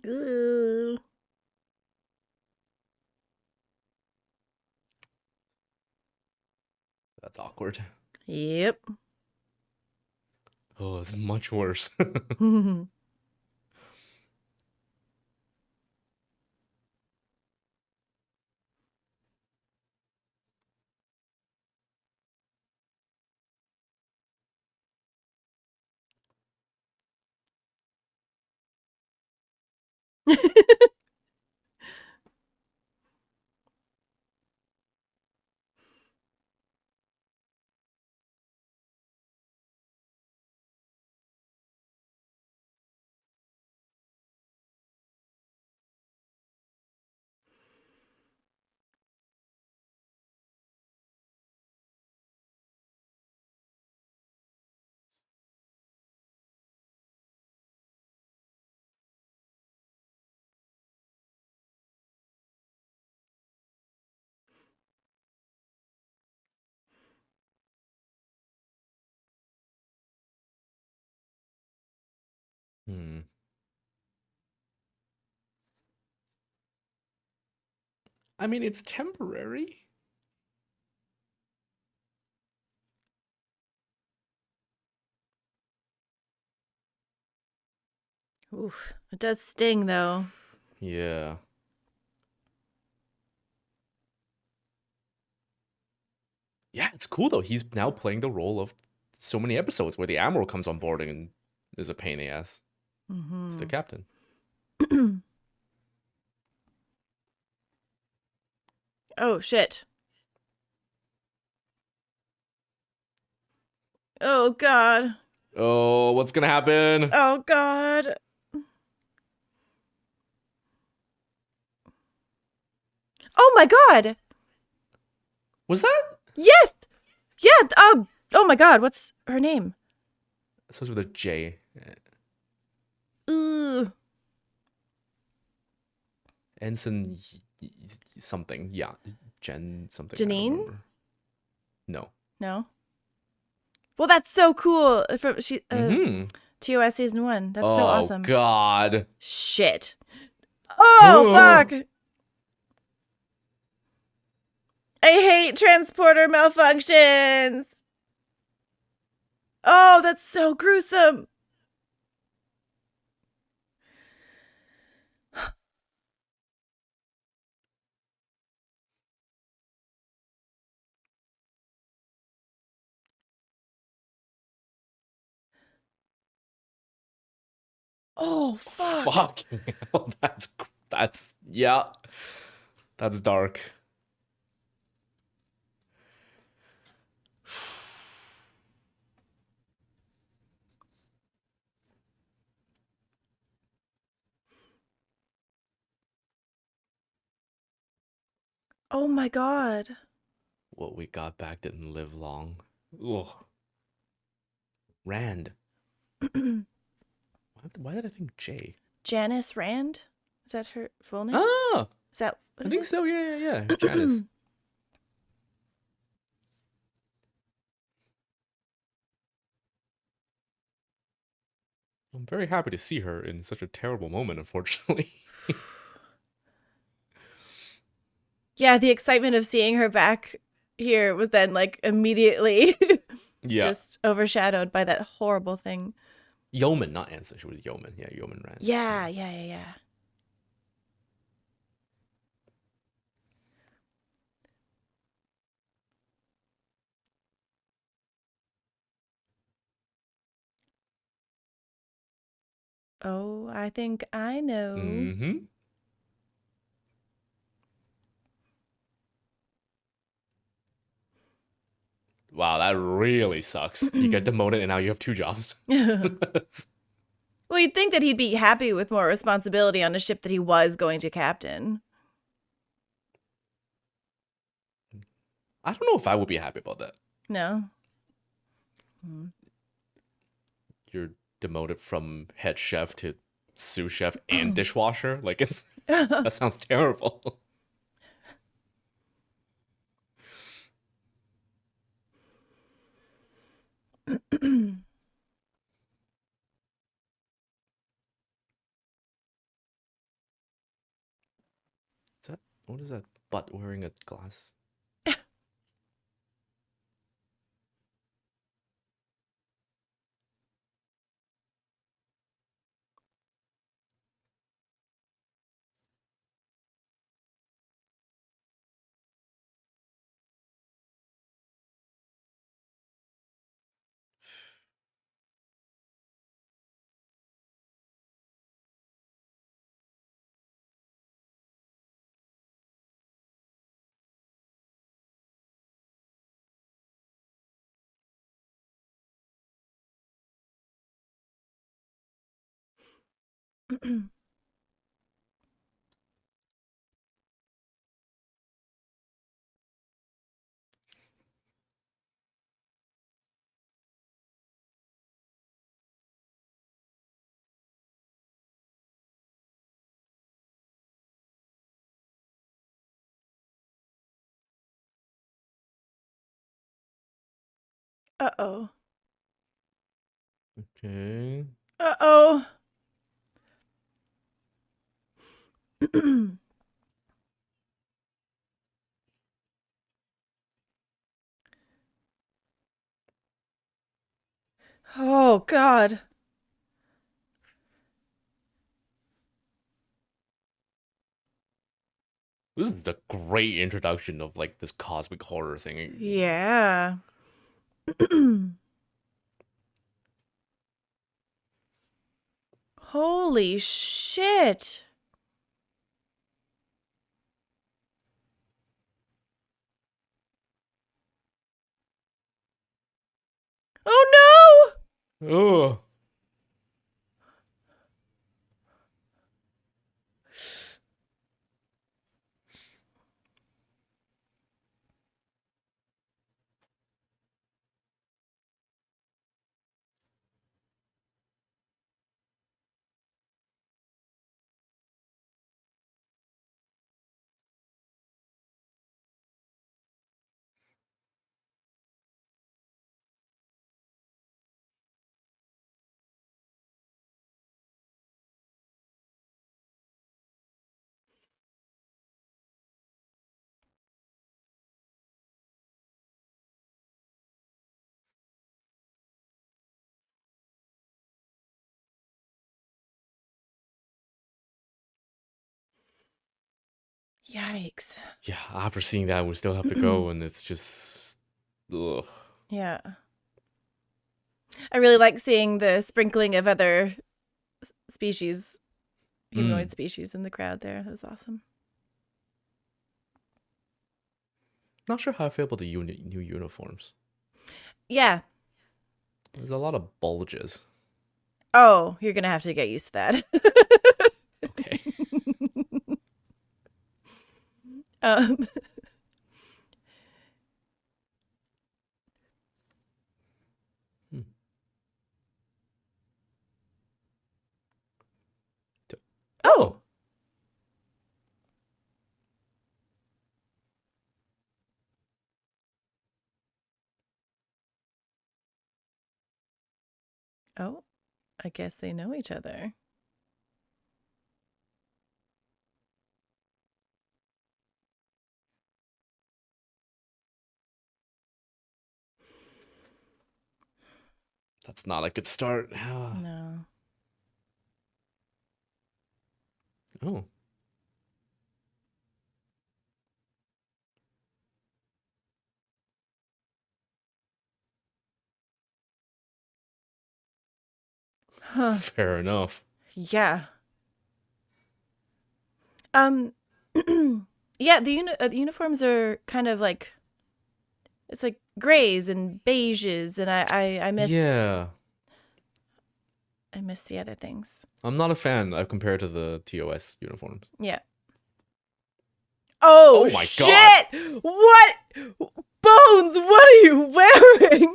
Speaker 2: Ooh.
Speaker 1: that's awkward.
Speaker 2: Yep.
Speaker 1: Oh, it's much worse. Hmm. I mean, it's temporary.
Speaker 2: Oof. It does sting though.
Speaker 1: Yeah. Yeah, it's cool though. He's now playing the role of so many episodes where the admiral comes on board and is a pain in the ass to the
Speaker 2: Mm-hmm.
Speaker 1: captain.
Speaker 2: Oh shit. Oh god.
Speaker 1: Oh, what's gonna happen?
Speaker 2: Oh god. Oh my god.
Speaker 1: Was that
Speaker 2: Yes. Yeah. Oh my god. What's her name?
Speaker 1: supposed with a J?
Speaker 2: Ooh.
Speaker 1: Ensign something. Yeah, Jen something. I don't
Speaker 2: Janine?
Speaker 1: remember. No.
Speaker 2: No. Well, that's so cool. From
Speaker 1: Mm-hmm.
Speaker 2: TOS season 1. That's so
Speaker 1: Oh
Speaker 2: awesome.
Speaker 1: God.
Speaker 2: Shit. Oh fuck. I hate transporter malfunctions. Oh, that's so gruesome. Oh fuck.
Speaker 1: Fucking hell. That's yeah. That's dark.
Speaker 2: Oh my god.
Speaker 1: What we got back didn't live long. Ugh. Rand. Why did I think Jay?
Speaker 2: Janice Rand? Is that her full name?
Speaker 1: Ah,
Speaker 2: Is that what
Speaker 1: I
Speaker 2: it
Speaker 1: think
Speaker 2: is?
Speaker 1: so. Yeah. Janice. I'm very happy to see her in such a terrible moment, unfortunately.
Speaker 2: Yeah, the excitement of seeing her back here was then like immediately
Speaker 1: Yeah.
Speaker 2: just overshadowed by that horrible thing.
Speaker 1: Yeoman, not Ansel. She was Yeoman. Yeah, Yeoman Rand.
Speaker 2: Yeah. Oh, I think I know.
Speaker 1: Mm-hmm. Wow, that really sucks. You get demoted and now you have 2 jobs.
Speaker 2: Well, you'd think that he'd be happy with more responsibility on a ship that he was going to captain.
Speaker 1: I don't know if I would be happy about that.
Speaker 2: No.
Speaker 1: You're demoted from head chef to sous chef and dishwasher. Like it's that sounds terrible. Is that what is that butt wearing a glass?
Speaker 2: Uh-oh.
Speaker 1: Okay.
Speaker 2: Uh-oh. Oh, God.
Speaker 1: This is a great introduction of like this cosmic horror thing.
Speaker 2: Yeah. Holy shit. Oh,
Speaker 1: Oh.
Speaker 2: no. Yikes.
Speaker 1: Yeah, after seeing that we still have to go and it's just ugh.
Speaker 2: Yeah. I really like seeing the sprinkling of other species, humanoid species in the crowd there. That was awesome.
Speaker 1: Not sure how I feel about the new uniforms.
Speaker 2: Yeah.
Speaker 1: There's a lot of bulges.
Speaker 2: Oh, you're going to have to get used to that.
Speaker 1: Okay.
Speaker 2: um, Oh, I guess they know each other.
Speaker 1: That's not a good start.
Speaker 2: No.
Speaker 1: Oh.
Speaker 2: Huh.
Speaker 1: Fair enough.
Speaker 2: Yeah. Um. Yeah. The uniforms are kind of like it's like grays and beiges, and
Speaker 1: Yeah.
Speaker 2: I miss the other things.
Speaker 1: I'm not a fan compared to the TOS uniforms.
Speaker 2: Yeah. Oh
Speaker 1: Oh my god.
Speaker 2: shit! What? Bones, what are you wearing?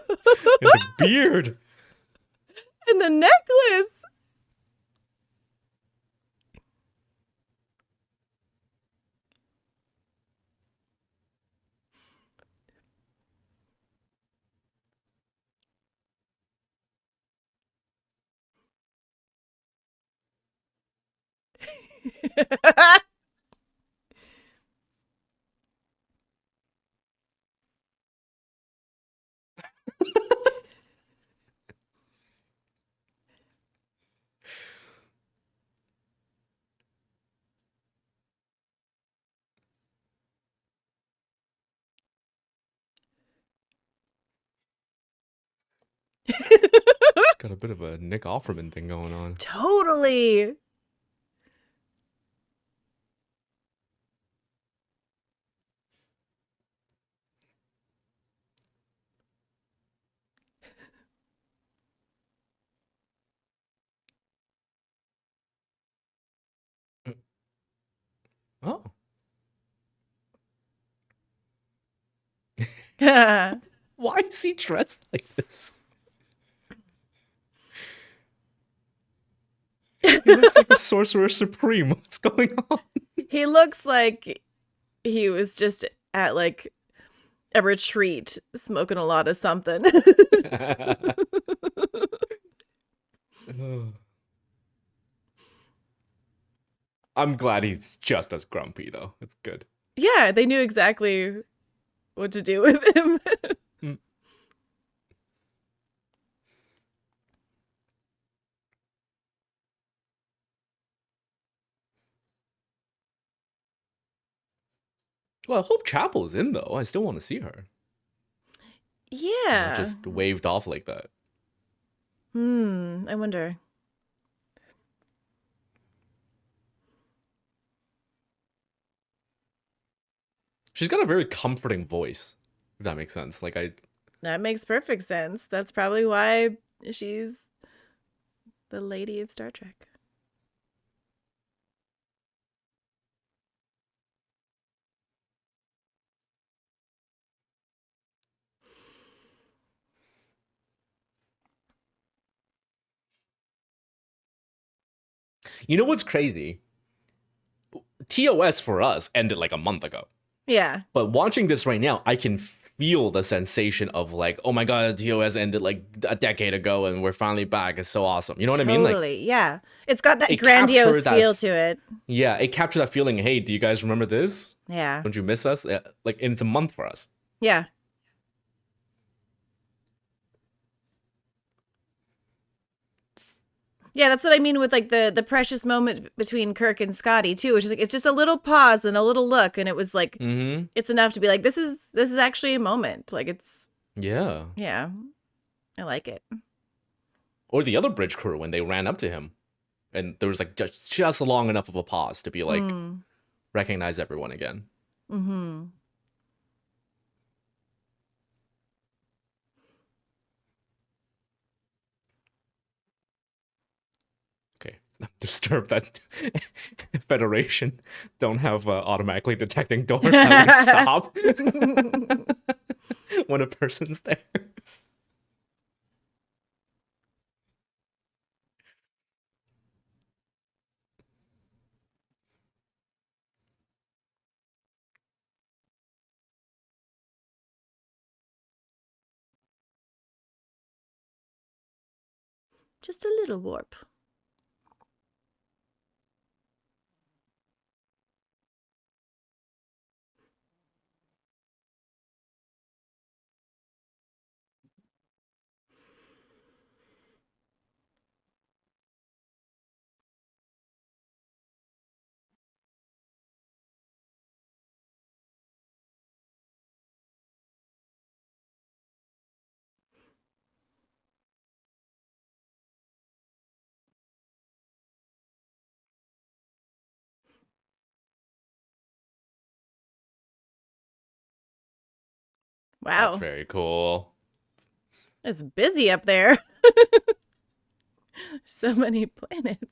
Speaker 1: And the beard.
Speaker 2: And the necklace.
Speaker 1: It's got a bit of a Nick Offerman thing going on.
Speaker 2: Totally.
Speaker 1: Oh. Why is he dressed like this? He looks like the Sorcerer Supreme. What's going on?
Speaker 2: He looks like he was just at like a retreat smoking a lot of something.
Speaker 1: I'm glad he's just as grumpy, though. It's good.
Speaker 2: Yeah, they knew exactly what to do with him.
Speaker 1: Mm. Well, I hope Chapel is in, though. I still want to see her. Not
Speaker 2: Yeah.
Speaker 1: just waved off like that.
Speaker 2: I wonder.
Speaker 1: She's got a very comforting voice, if that makes sense. Like,
Speaker 2: That makes perfect sense. That's probably why she's the lady of Star Trek.
Speaker 1: you know what's crazy? TOS for us ended like a month ago.
Speaker 2: Yeah.
Speaker 1: But watching this right now, I can feel the sensation of like, oh my god, TOS ended like a decade ago and we're finally back. It's so awesome. You know what I mean? Like,
Speaker 2: Totally. Yeah. It's got that
Speaker 1: it
Speaker 2: grandiose
Speaker 1: captured that
Speaker 2: feel to it.
Speaker 1: yeah, it captured that feeling. Hey, do you guys remember this?
Speaker 2: Yeah.
Speaker 1: Don't you miss us? Like, and it's a month for us.
Speaker 2: Yeah. Yeah, that's what I mean with like the precious moment between Kirk and Scotty too, which is like it's just a little pause and a little look, and it was like it's enough to be like this is actually a moment. Like it's
Speaker 1: Yeah.
Speaker 2: yeah, I like it.
Speaker 1: Or the other bridge crew when they ran up to him, and there was like just long enough of a pause to be like recognize everyone again.
Speaker 2: Mm-hmm.
Speaker 1: Okay, I'm disturbed that Federation don't have automatically detecting doors that like stop when a person's there.
Speaker 2: Just a little warp.
Speaker 1: That's
Speaker 2: Wow.
Speaker 1: very cool.
Speaker 2: It's busy up there. So many planets.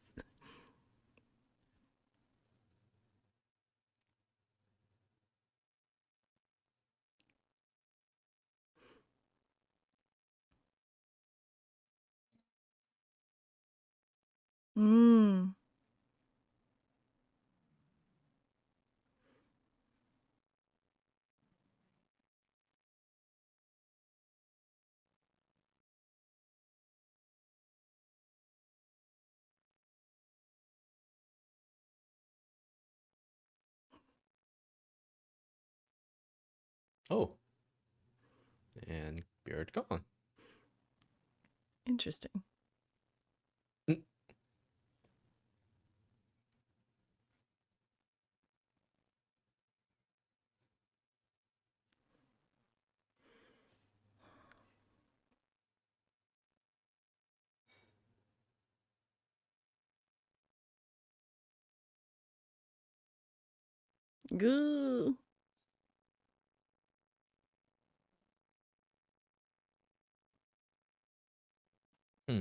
Speaker 2: Mm.
Speaker 1: Oh, and Beard gone.
Speaker 2: Interesting.
Speaker 1: Mm.
Speaker 2: Goo.
Speaker 1: Hmm.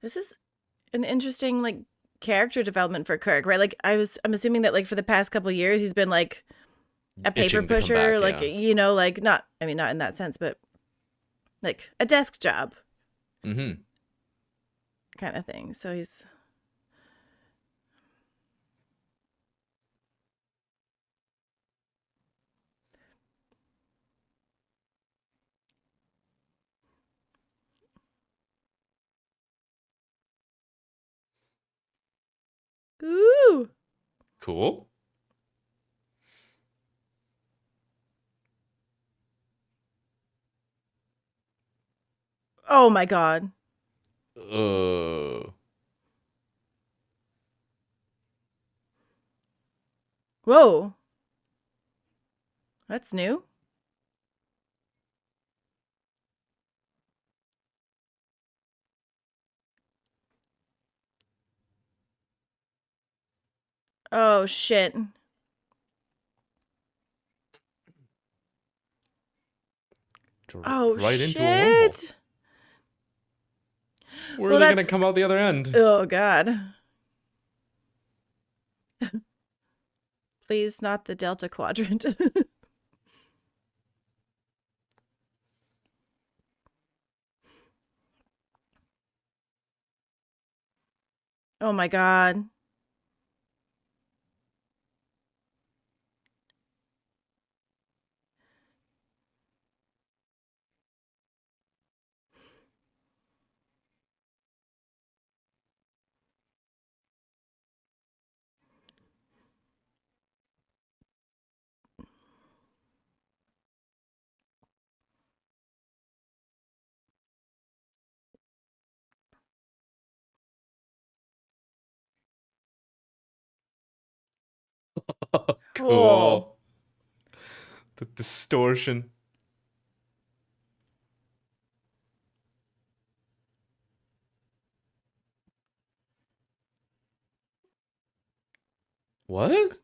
Speaker 2: This is an interesting like character development for Kirk, right? Like I'm assuming that like for the past couple years he's been like a paper
Speaker 1: Itching to come
Speaker 2: pusher,
Speaker 1: back,
Speaker 2: like
Speaker 1: yeah.
Speaker 2: you know, like not I mean not in that sense, but like a desk job
Speaker 1: Mm-hmm.
Speaker 2: kind of thing. So he's ooh.
Speaker 1: Cool.
Speaker 2: Oh my god.
Speaker 1: Uh.
Speaker 2: Whoa. That's new. Oh shit. Oh
Speaker 1: Right into a wormhole.
Speaker 2: shit.
Speaker 1: Where are
Speaker 2: Well,
Speaker 1: they gonna
Speaker 2: that's
Speaker 1: come out the other end?
Speaker 2: oh god. Please, not the Delta Quadrant. Oh my god. Oh.
Speaker 1: Cool. The distortion. What?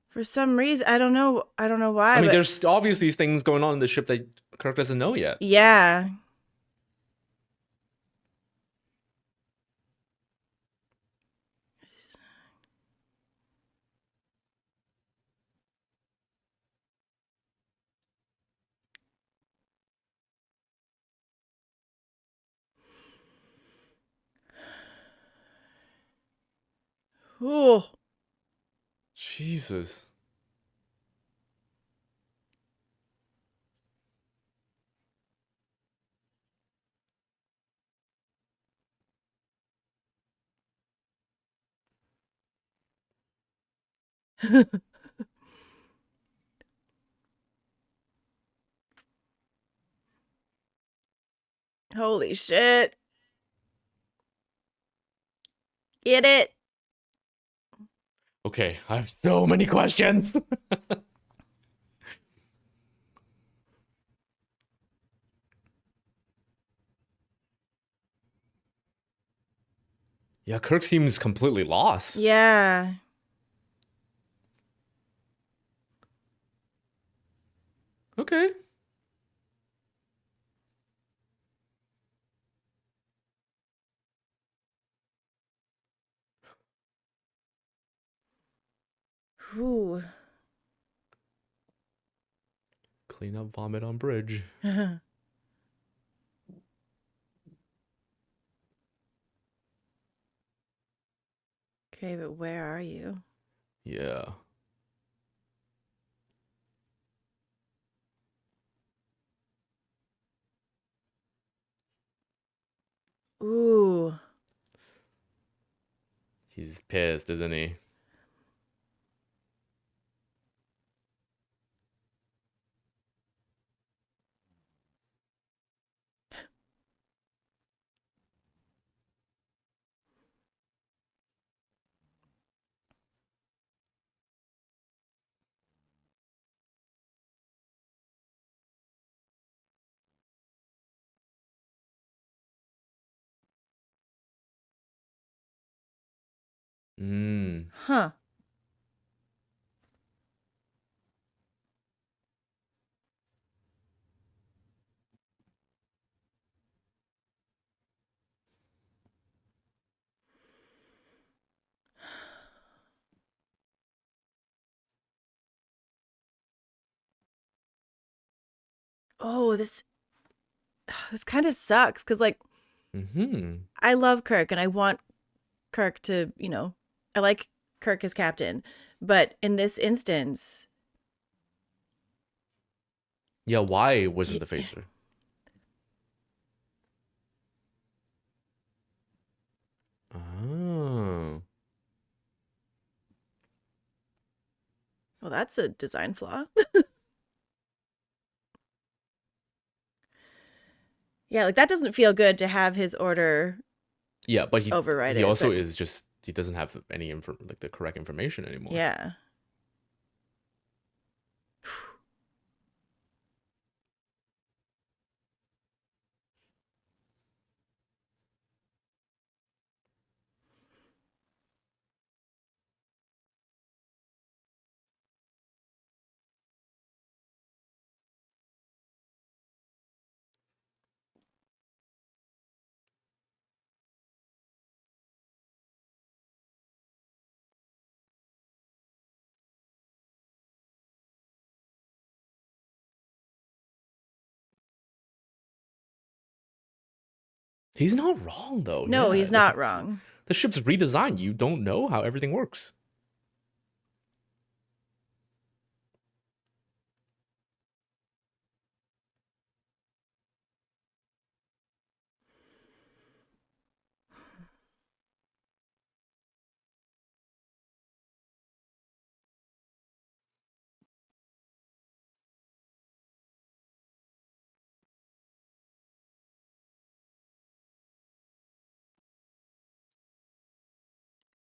Speaker 2: For some reason, I don't know
Speaker 1: I
Speaker 2: why,
Speaker 1: mean,
Speaker 2: but
Speaker 1: there's obviously things going on in the ship that Kirk doesn't know yet.
Speaker 2: yeah. Oh.
Speaker 1: Jesus.
Speaker 2: Holy shit. Get it?
Speaker 1: Okay, I have so many questions. Yeah, Kirk seems completely lost.
Speaker 2: Yeah.
Speaker 1: Okay.
Speaker 2: Ooh.
Speaker 1: Clean up vomit on bridge.
Speaker 2: Okay, but where are you?
Speaker 1: Yeah.
Speaker 2: Ooh.
Speaker 1: He's pissed, isn't he? Mm.
Speaker 2: Huh. Oh, this kind of sucks because like
Speaker 1: Hmm.
Speaker 2: I love Kirk and I want Kirk to, I like Kirk as captain, but in this instance,
Speaker 1: Yeah, why wasn't
Speaker 2: y-
Speaker 1: the phaser? Oh.
Speaker 2: well, that's a design flaw. Yeah, like that doesn't feel good to have his order
Speaker 1: Yeah, but he
Speaker 2: overridden,
Speaker 1: also
Speaker 2: but
Speaker 1: is just he doesn't have any like the correct information anymore.
Speaker 2: yeah.
Speaker 1: He's not wrong though.
Speaker 2: No,
Speaker 1: Yeah,
Speaker 2: he's
Speaker 1: like
Speaker 2: not
Speaker 1: it's
Speaker 2: wrong.
Speaker 1: the ship's redesigned. You don't know how everything works.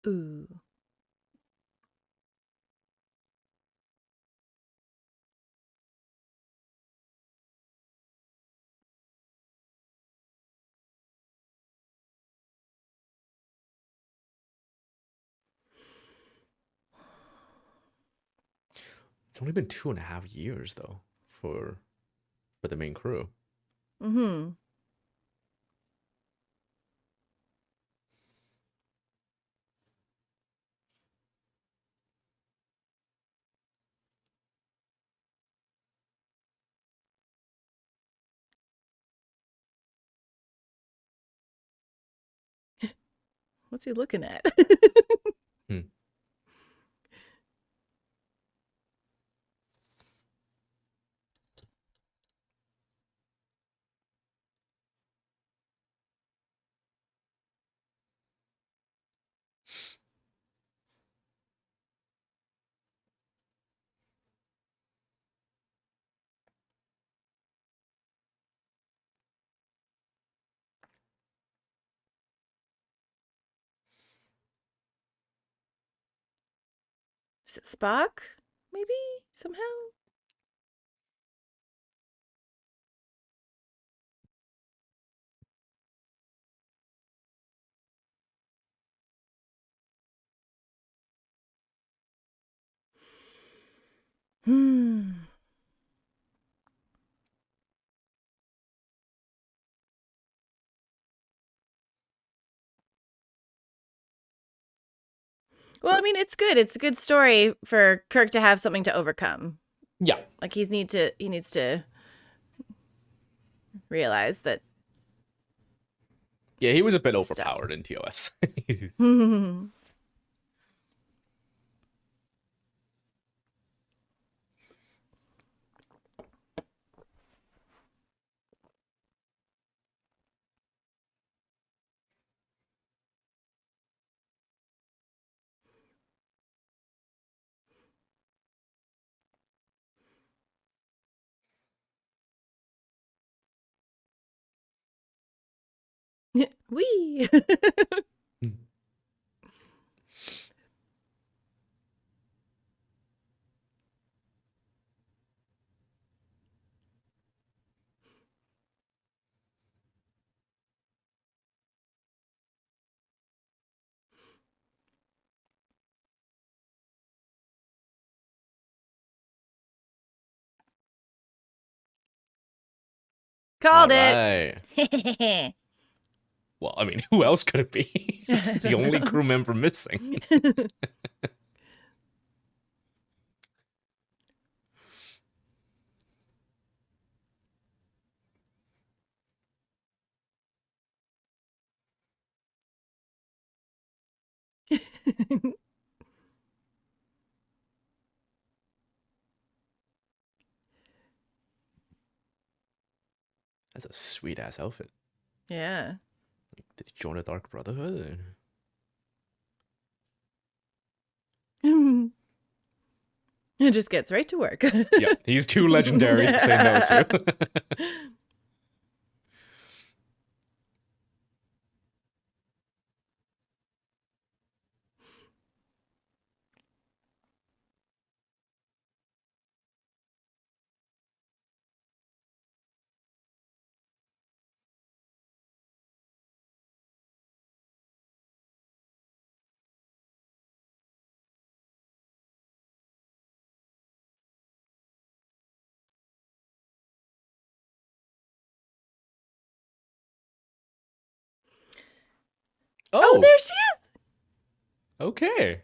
Speaker 2: Ooh.
Speaker 1: It's only been 2.5 years though for the main crew.
Speaker 2: Mm-hmm. What's he looking at?
Speaker 1: Hmm.
Speaker 2: Spock, maybe somehow. Hmm. Well, I mean, it's good. It's a good story for Kirk to have something to overcome.
Speaker 1: Yeah.
Speaker 2: Like he needs to realize that.
Speaker 1: Yeah, he was a bit
Speaker 2: Stuff.
Speaker 1: overpowered in TOS.
Speaker 2: Wee.
Speaker 1: All
Speaker 2: Called it.
Speaker 1: right.
Speaker 2: I
Speaker 1: Well, I mean, who else could it be? It's the
Speaker 2: don't
Speaker 1: only
Speaker 2: know.
Speaker 1: crew member missing. That's a sweet ass outfit.
Speaker 2: Yeah.
Speaker 1: Like, did he join the Dark Brotherhood?
Speaker 2: It just gets right to work.
Speaker 1: Yeah, he's too legendary to say no to.
Speaker 2: Oh,
Speaker 1: Oh,
Speaker 2: there she
Speaker 1: okay.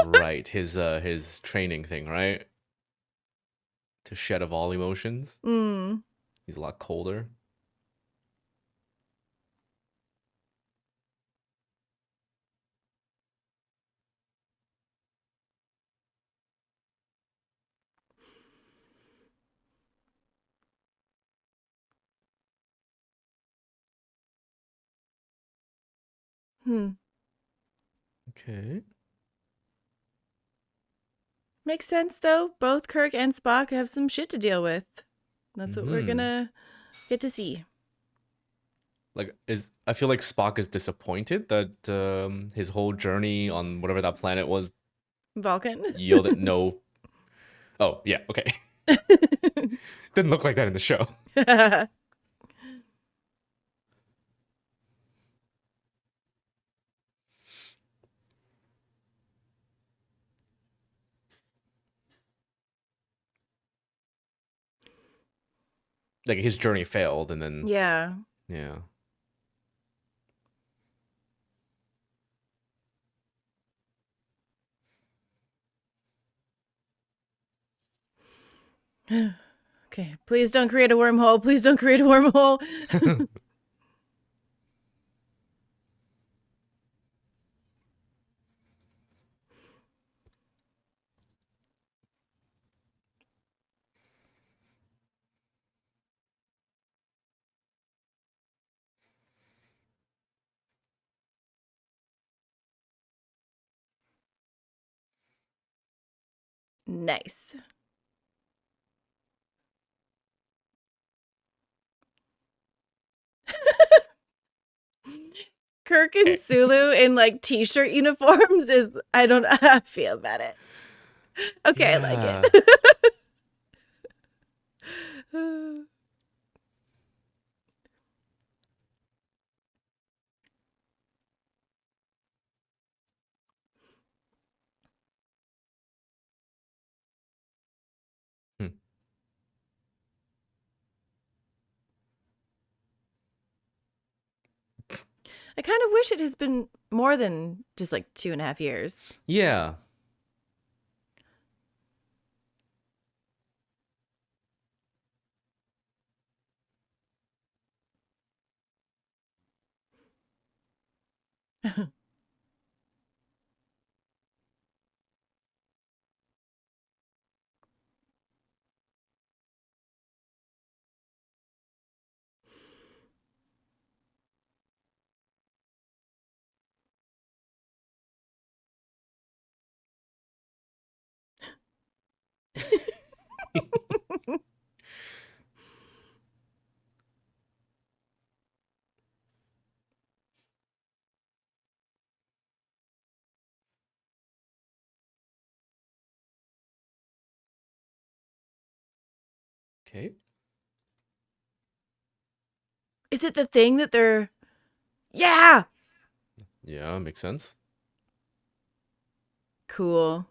Speaker 1: Right, his training thing, right? To shed of all emotions.
Speaker 2: is. Mm.
Speaker 1: He's a lot colder.
Speaker 2: Hmm.
Speaker 1: Okay.
Speaker 2: Makes sense though. Both Kirk and Spock have some shit to deal with. That's what we're
Speaker 1: Mm-hmm.
Speaker 2: gonna get to see.
Speaker 1: Like, I feel like Spock is disappointed that his whole journey on whatever that planet was
Speaker 2: Vulcan.
Speaker 1: yielded no. Oh yeah, okay. Didn't look like that in the show. Like his journey failed, and then
Speaker 2: Yeah.
Speaker 1: yeah.
Speaker 2: Okay. Please don't create a wormhole. Please don't create a wormhole. Nice. Kirk and
Speaker 1: Eh,
Speaker 2: Sulu in like t-shirt uniforms is I don't know how I feel about it. Okay, I like
Speaker 1: yeah.
Speaker 2: it.
Speaker 1: Hmm.
Speaker 2: I kind of wish it has been more than just like 2.5 years.
Speaker 1: Yeah. Okay.
Speaker 2: Is it the thing that they're Yeah.
Speaker 1: Yeah, makes sense.
Speaker 2: Cool.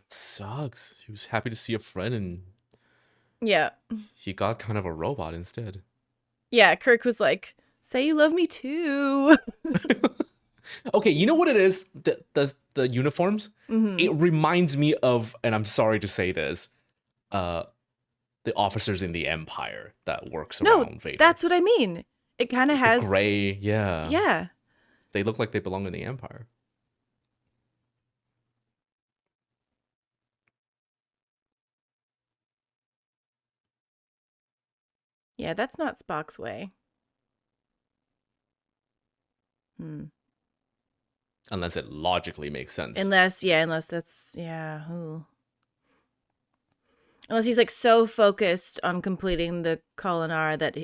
Speaker 1: Sucks. He was happy to see a friend and
Speaker 2: Yeah.
Speaker 1: he got kind of a robot instead.
Speaker 2: Yeah, Kirk was like, "Say you love me too."
Speaker 1: Okay, you know what it is? The uniforms?
Speaker 2: Hmm.
Speaker 1: It reminds me of, and I'm sorry to say this, uh, the officers in the Empire that works
Speaker 2: No,
Speaker 1: around Vader.
Speaker 2: that's what I mean. It kind of
Speaker 1: The
Speaker 2: has
Speaker 1: gray, yeah.
Speaker 2: Yeah.
Speaker 1: They look like they belong in the Empire.
Speaker 2: Yeah, that's not Spock's way. Hmm.
Speaker 1: Unless it logically makes sense.
Speaker 2: Unless that's ooh. Unless he's like so focused on completing the Kolinar that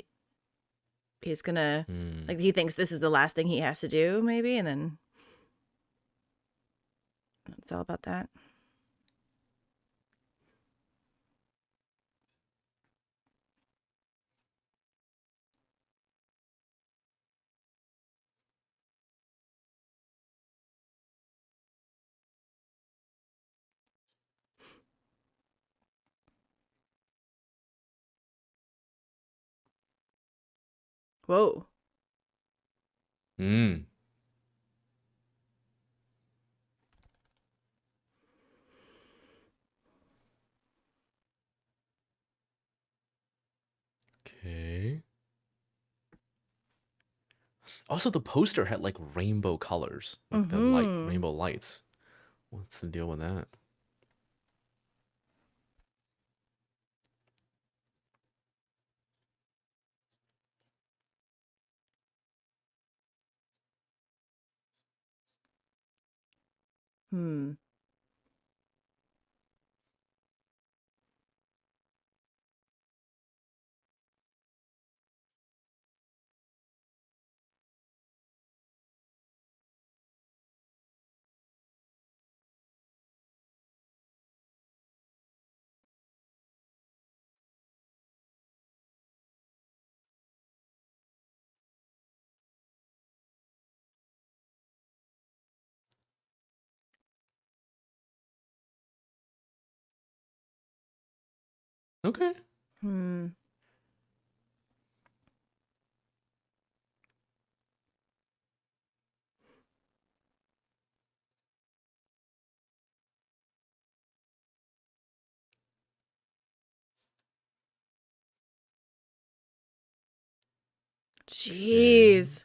Speaker 2: he's gonna
Speaker 1: Hmm.
Speaker 2: like he thinks this is the last thing he has to do, maybe, and then it's all about that. Whoa.
Speaker 1: Hmm. Okay. Also, the poster had like rainbow colors, like the
Speaker 2: Mm-hmm.
Speaker 1: rainbow lights. What's the deal with that?
Speaker 2: Hmm.
Speaker 1: Okay.
Speaker 2: Hmm.
Speaker 1: Okay.
Speaker 2: Jeez.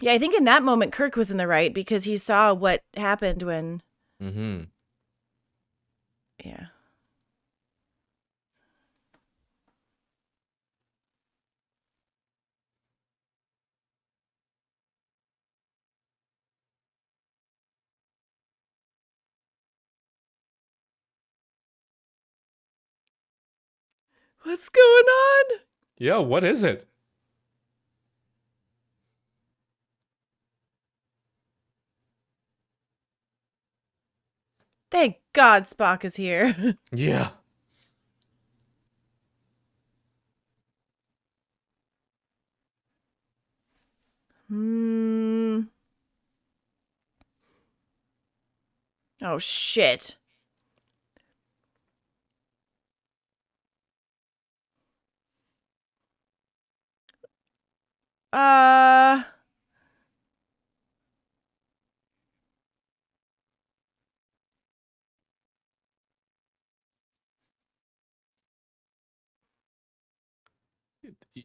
Speaker 2: Yeah, I think in that moment Kirk was in the right because he saw what happened when.
Speaker 1: Mm-hmm.
Speaker 2: Yeah. What's going on?
Speaker 1: Yeah, what is it?
Speaker 2: Thank God Spock is here.
Speaker 1: Yeah.
Speaker 2: Hmm. Oh shit. Uh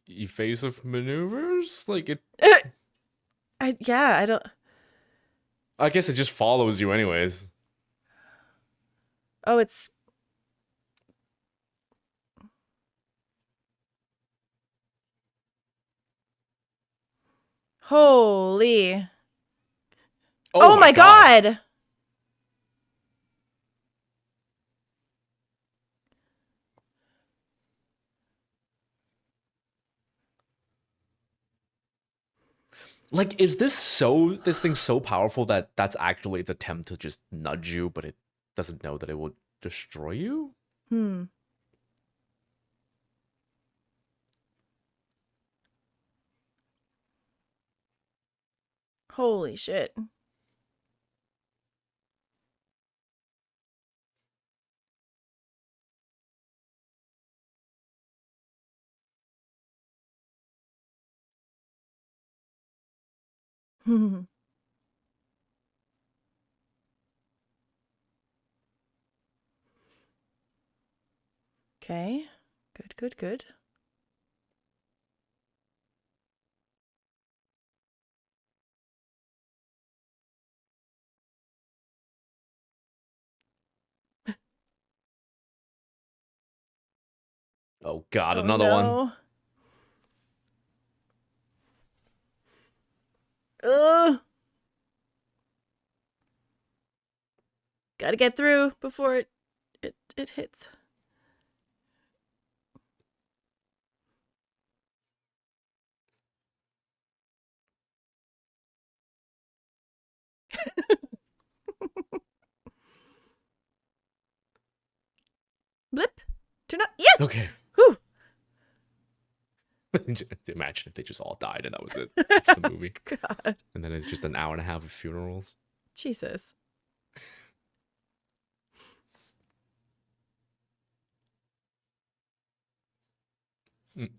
Speaker 1: Evasive maneuvers? Like it
Speaker 2: I don't.
Speaker 1: I guess it just follows you anyways.
Speaker 2: Oh, it's holy.
Speaker 1: Oh
Speaker 2: Oh
Speaker 1: my
Speaker 2: my
Speaker 1: god.
Speaker 2: God.
Speaker 1: Like, is this thing so powerful that that's actually its attempt to just nudge you, but it doesn't know that it will destroy you?
Speaker 2: Hmm. Holy shit. Okay. Good, good, good.
Speaker 1: Oh god,
Speaker 2: Oh
Speaker 1: another one.
Speaker 2: no. Ugh. Gotta get through before it hits. Blip. Turn up. Yes!
Speaker 1: Okay.
Speaker 2: Whew.
Speaker 1: Imagine if they just all died and that was it. That's the movie.
Speaker 2: God.
Speaker 1: And then it's just an hour and a half of funerals.
Speaker 2: Jesus.
Speaker 1: Mm.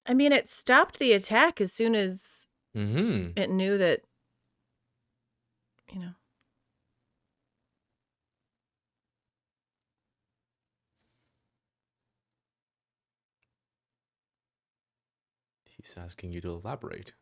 Speaker 2: I mean, it stopped the attack as soon as
Speaker 1: Mm-hmm.
Speaker 2: it knew that, you know.
Speaker 1: He's asking you to elaborate.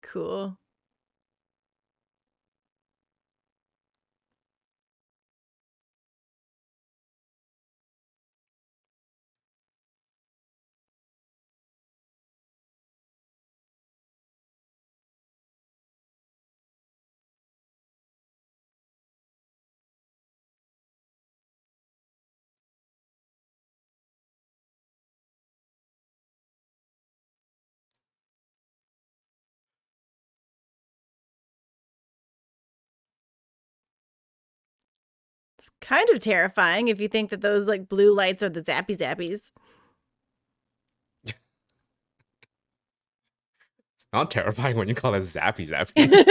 Speaker 2: Cool. It's kind of terrifying if you think that those like blue lights are the zappy zappies.
Speaker 1: It's not terrifying when you call it zappy zappy.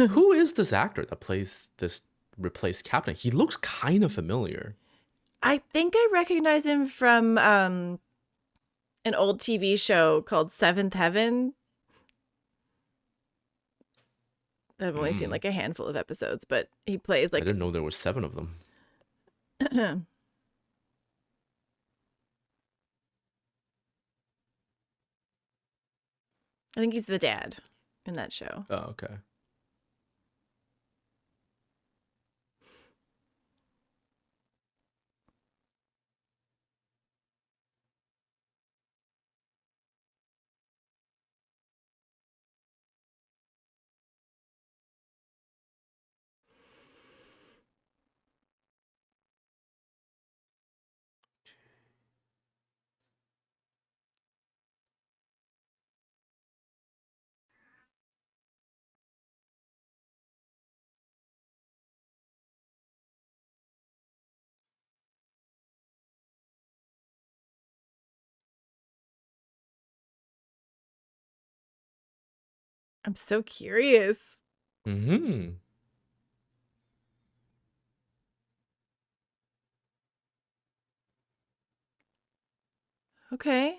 Speaker 1: Who is this actor that plays this replaced Captain? He looks kind of familiar.
Speaker 2: I think I recognize him from an old TV show called Seventh Heaven. I've only seen like a handful of episodes, but he plays
Speaker 1: I
Speaker 2: like
Speaker 1: didn't know there were 7 of them.
Speaker 2: I think he's the dad in that show.
Speaker 1: Oh, okay.
Speaker 2: I'm so curious.
Speaker 1: Mm-hmm.
Speaker 2: Okay.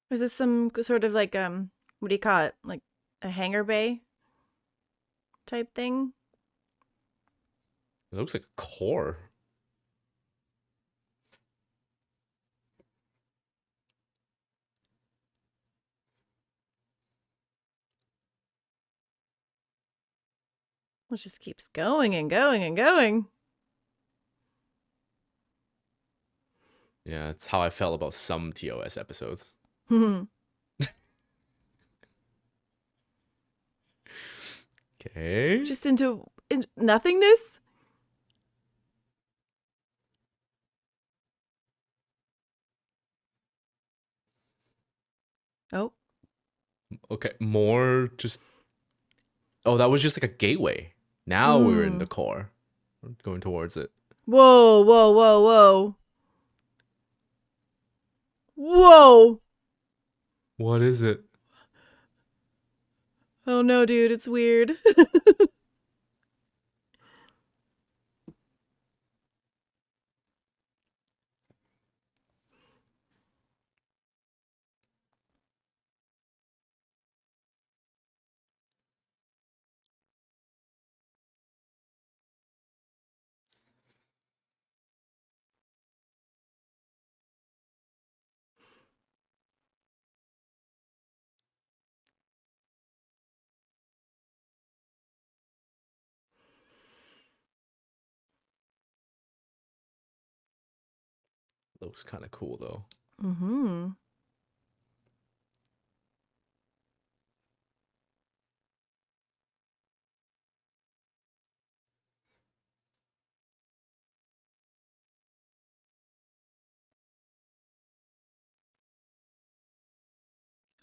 Speaker 2: Is this some sort of like what do you call it? Like a hangar bay type thing?
Speaker 1: It looks like a core.
Speaker 2: It just keeps going and going and going.
Speaker 1: Yeah, it's how I felt about some TOS episodes. Okay.
Speaker 2: Just into nothingness? Oh.
Speaker 1: Okay, more just. Oh, that was just like a gateway. Now we're in the
Speaker 2: Mm.
Speaker 1: core. We're going towards it.
Speaker 2: Whoa, whoa, whoa, whoa. Whoa.
Speaker 1: What is it?
Speaker 2: Oh no, dude, it's weird.
Speaker 1: Looks kind of cool though.
Speaker 2: Mm-hmm.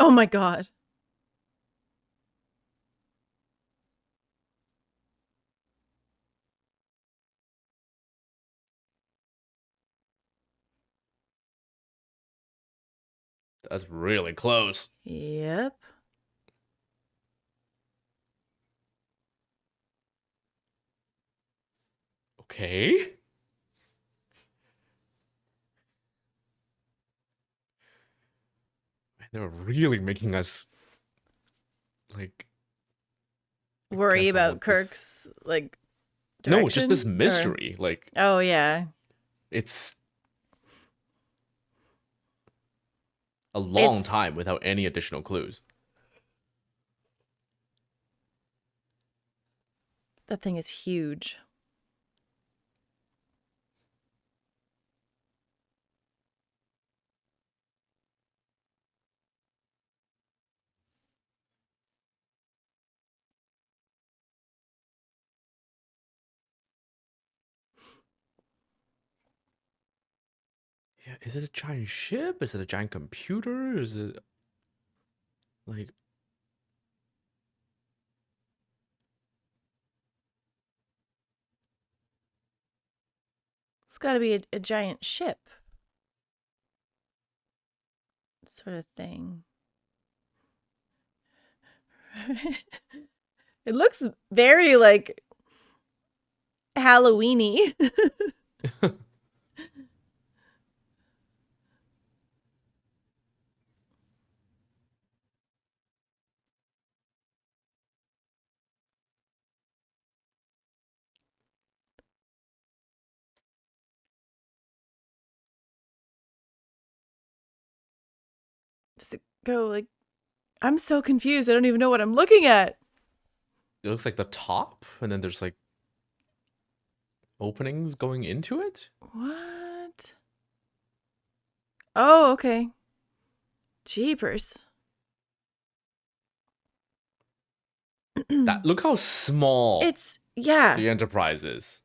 Speaker 2: Oh my god.
Speaker 1: That's really close.
Speaker 2: Yep.
Speaker 1: Okay. They're really making us like
Speaker 2: Worry
Speaker 1: guess on
Speaker 2: about
Speaker 1: what this.
Speaker 2: Kirk's like
Speaker 1: No, just this
Speaker 2: direction or
Speaker 1: mystery. Like
Speaker 2: oh yeah.
Speaker 1: it's a long
Speaker 2: It's
Speaker 1: time without any additional clues.
Speaker 2: that thing is huge.
Speaker 1: Yeah, is it a giant ship? Is it a giant computer? Is it like
Speaker 2: It's got to be a giant ship sort of thing. It looks very like Halloweeny. Does it go like I'm so confused. I don't even know what I'm looking at.
Speaker 1: it looks like the top and then there's like openings going into it?
Speaker 2: What? Oh, okay. Jeepers.
Speaker 1: That look how small
Speaker 2: It's yeah.
Speaker 1: the Enterprise is.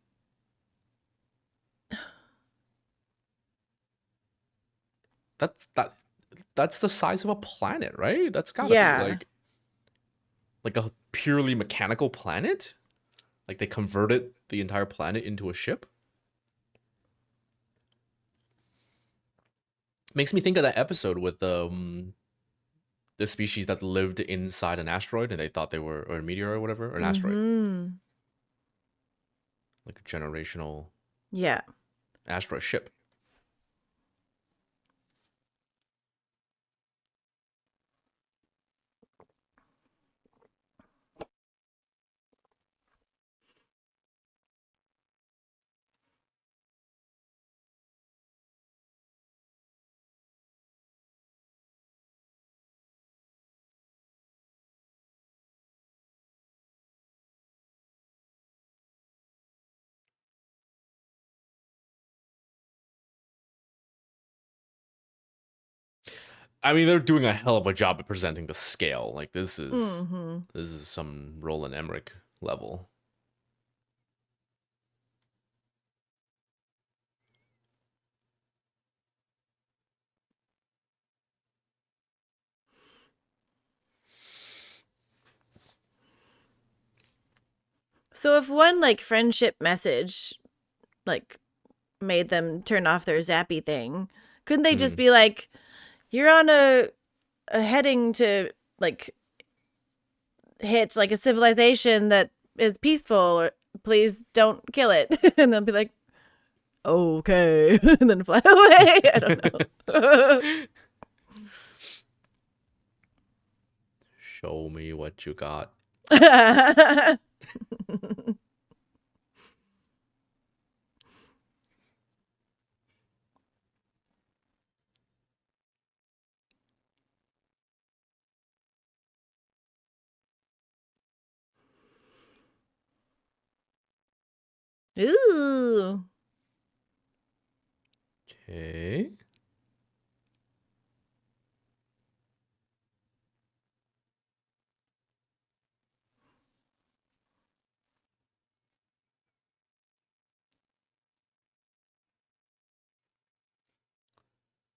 Speaker 1: That's that's the size of a planet, right? That's gotta be
Speaker 2: Yeah.
Speaker 1: like a purely mechanical planet? Like they converted the entire planet into a ship? Makes me think of that episode with the species that lived inside an asteroid and they thought they were or a meteor or whatever, or an asteroid.
Speaker 2: Mhm.
Speaker 1: Like a generational
Speaker 2: Yeah.
Speaker 1: asteroid ship. I mean, they're doing a hell of a job at presenting the scale. Like
Speaker 2: Mhm.
Speaker 1: this is some Roland Emmerich level.
Speaker 2: So if one like friendship message like made them turn off their zappy thing, couldn't they just
Speaker 1: Hmm.
Speaker 2: be like, "You're on a heading to like hit like a civilization that is peaceful, or please don't kill it," and they'll be like, "Okay," and then fly away. I don't know.
Speaker 1: Show me what you got.
Speaker 2: Ooh.
Speaker 1: Okay.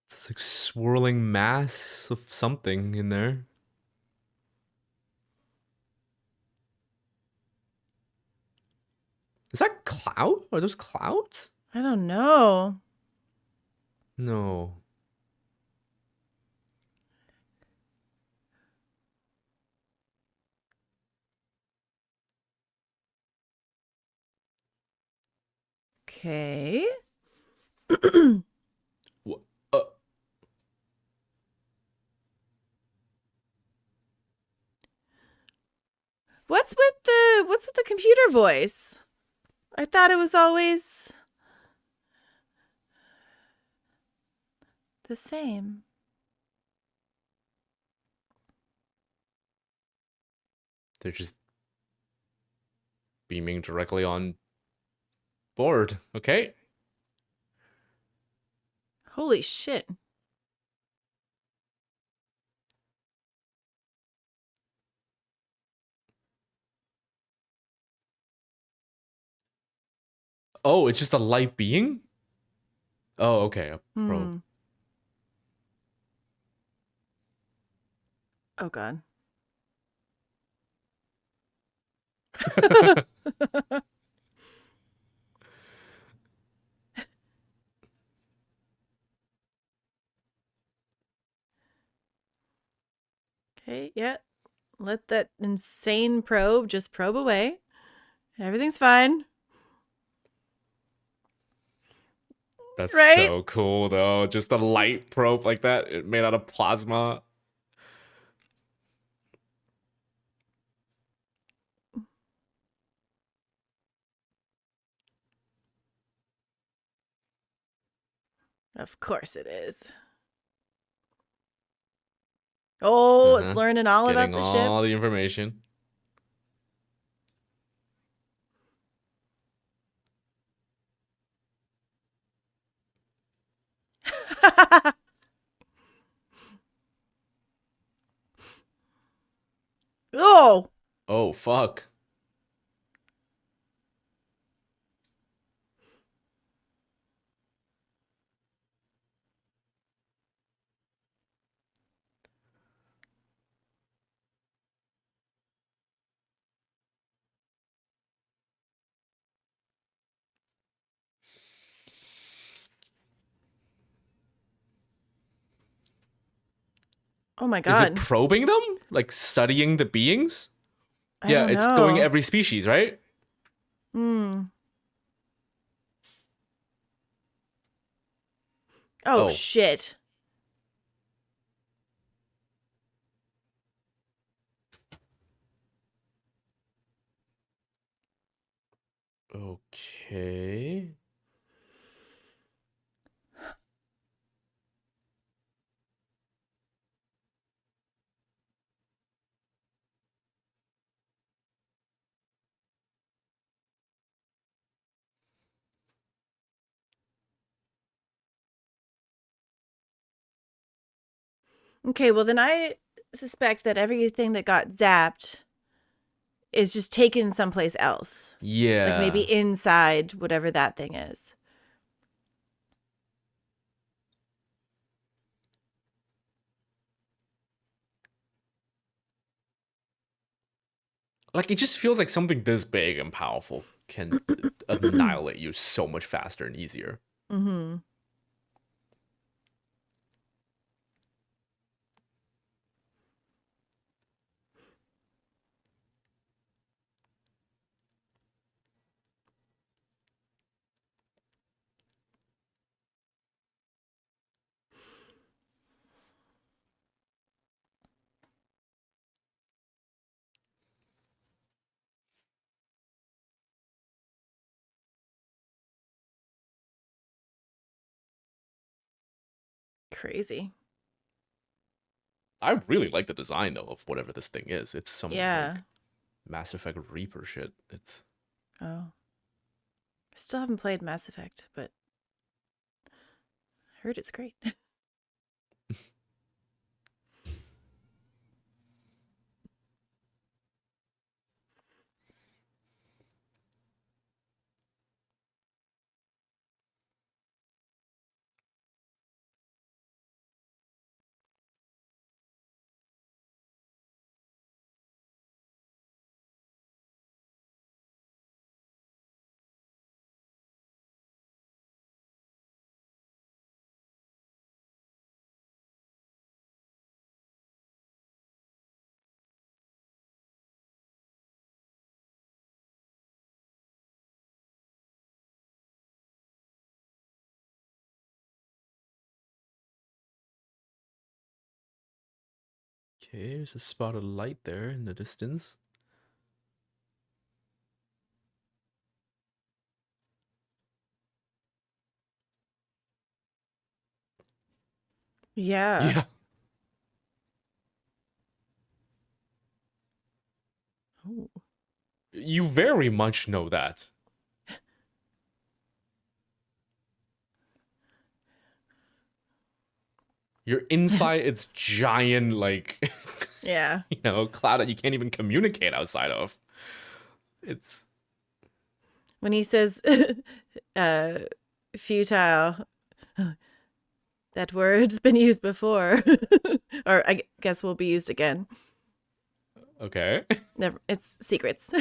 Speaker 1: It's like swirling mass of something in there. Is that cloud? Are those clouds?
Speaker 2: I don't know.
Speaker 1: No.
Speaker 2: Okay.
Speaker 1: What? Uh,
Speaker 2: what's with the computer voice? I thought it was always the same.
Speaker 1: They're just beaming directly on board. Okay.
Speaker 2: Holy shit.
Speaker 1: Oh, it's just a light being? Oh, okay. A probe.
Speaker 2: Hmm. Oh god. Okay, yeah. Let that insane probe just probe away. Everything's fine.
Speaker 1: That's
Speaker 2: Right?
Speaker 1: so cool, though. Just a light probe like that, made out of plasma.
Speaker 2: Of course it is. Oh, it's learning
Speaker 1: Just
Speaker 2: all about
Speaker 1: getting
Speaker 2: the ship.
Speaker 1: all the information.
Speaker 2: Oh.
Speaker 1: Oh, fuck.
Speaker 2: Oh my
Speaker 1: Is it
Speaker 2: god.
Speaker 1: probing them? Like studying the beings?
Speaker 2: I
Speaker 1: Yeah,
Speaker 2: don't
Speaker 1: it's going
Speaker 2: know.
Speaker 1: every species, right?
Speaker 2: Hmm. Oh
Speaker 1: Oh.
Speaker 2: shit.
Speaker 1: Okay.
Speaker 2: Okay, well then I suspect that everything that got zapped is just taken someplace else. Like maybe
Speaker 1: Yeah.
Speaker 2: inside whatever that thing is.
Speaker 1: Like, it just feels like something this big and powerful can annihilate you so much faster and easier.
Speaker 2: Mm-hmm. Crazy.
Speaker 1: I really like the design, though, of whatever this thing is. It's some,
Speaker 2: Yeah.
Speaker 1: like, Mass Effect Reaper shit. It's.
Speaker 2: Oh. Still haven't played Mass Effect, but heard it's great.
Speaker 1: Okay, there's a spot of light there in the distance.
Speaker 2: Yeah.
Speaker 1: Yeah.
Speaker 2: Ooh.
Speaker 1: You very much know that. You're inside its giant, like,
Speaker 2: Yeah.
Speaker 1: cloud that you can't even communicate outside of. It's
Speaker 2: When he says uh futile, that word's been used before. Or I guess will be used again.
Speaker 1: okay.
Speaker 2: Never, it's secrets.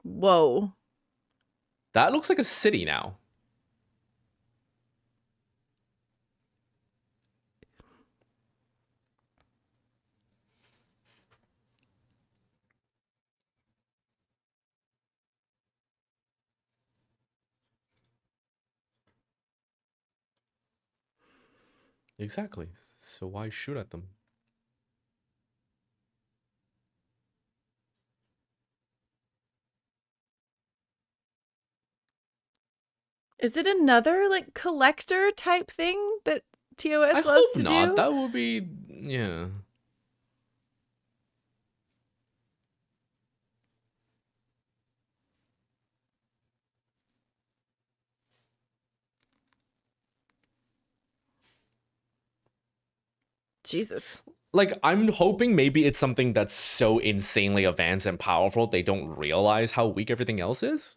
Speaker 2: Whoa.
Speaker 1: That looks like a city now. Exactly. So why shoot at them?
Speaker 2: Is it another like collector type thing that
Speaker 1: I
Speaker 2: TOS loves
Speaker 1: hope
Speaker 2: to
Speaker 1: not.
Speaker 2: do?
Speaker 1: That would be, yeah.
Speaker 2: Jesus.
Speaker 1: Like, I'm hoping maybe it's something that's so insanely advanced and powerful they don't realize how weak everything else is.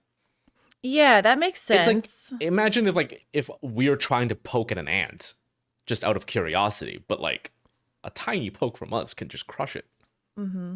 Speaker 2: Yeah, that makes
Speaker 1: It's like,
Speaker 2: sense.
Speaker 1: imagine if we're trying to poke at an ant just out of curiosity, but like a tiny poke from us can just crush it.
Speaker 2: Mm-hmm.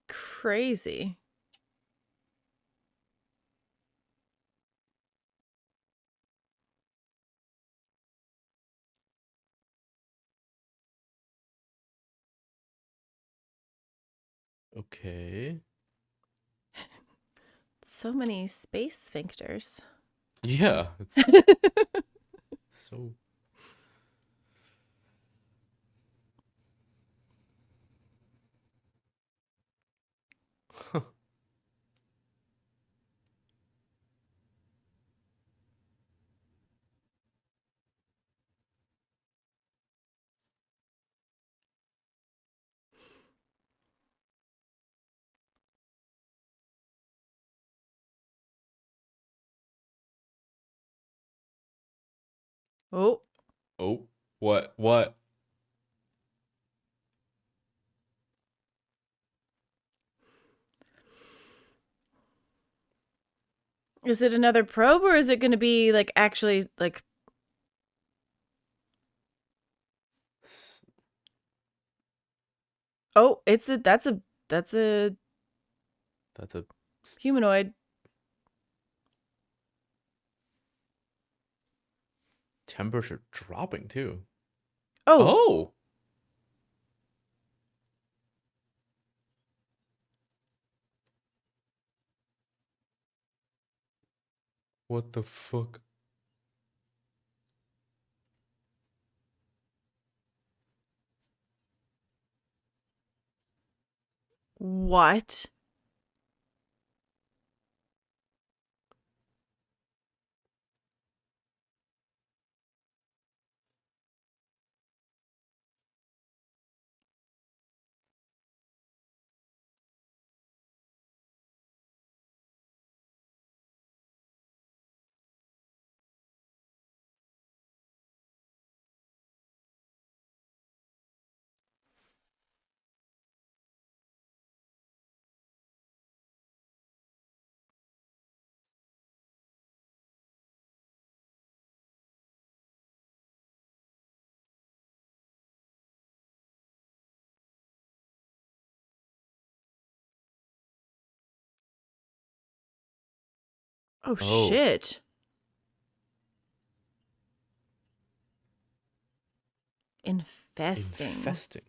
Speaker 2: Crazy.
Speaker 1: Okay.
Speaker 2: So many space sphincters.
Speaker 1: Yeah, it's so.
Speaker 2: Oh,
Speaker 1: Oh, what? What?
Speaker 2: is it another probe or is it going to be like actually like
Speaker 1: S-
Speaker 2: oh, it's a that's a
Speaker 1: That's a
Speaker 2: humanoid.
Speaker 1: temperature dropping too.
Speaker 2: Oh,
Speaker 1: Oh, what the fuck?
Speaker 2: what? Oh
Speaker 1: Oh,
Speaker 2: shit. Infesting.
Speaker 1: infesting.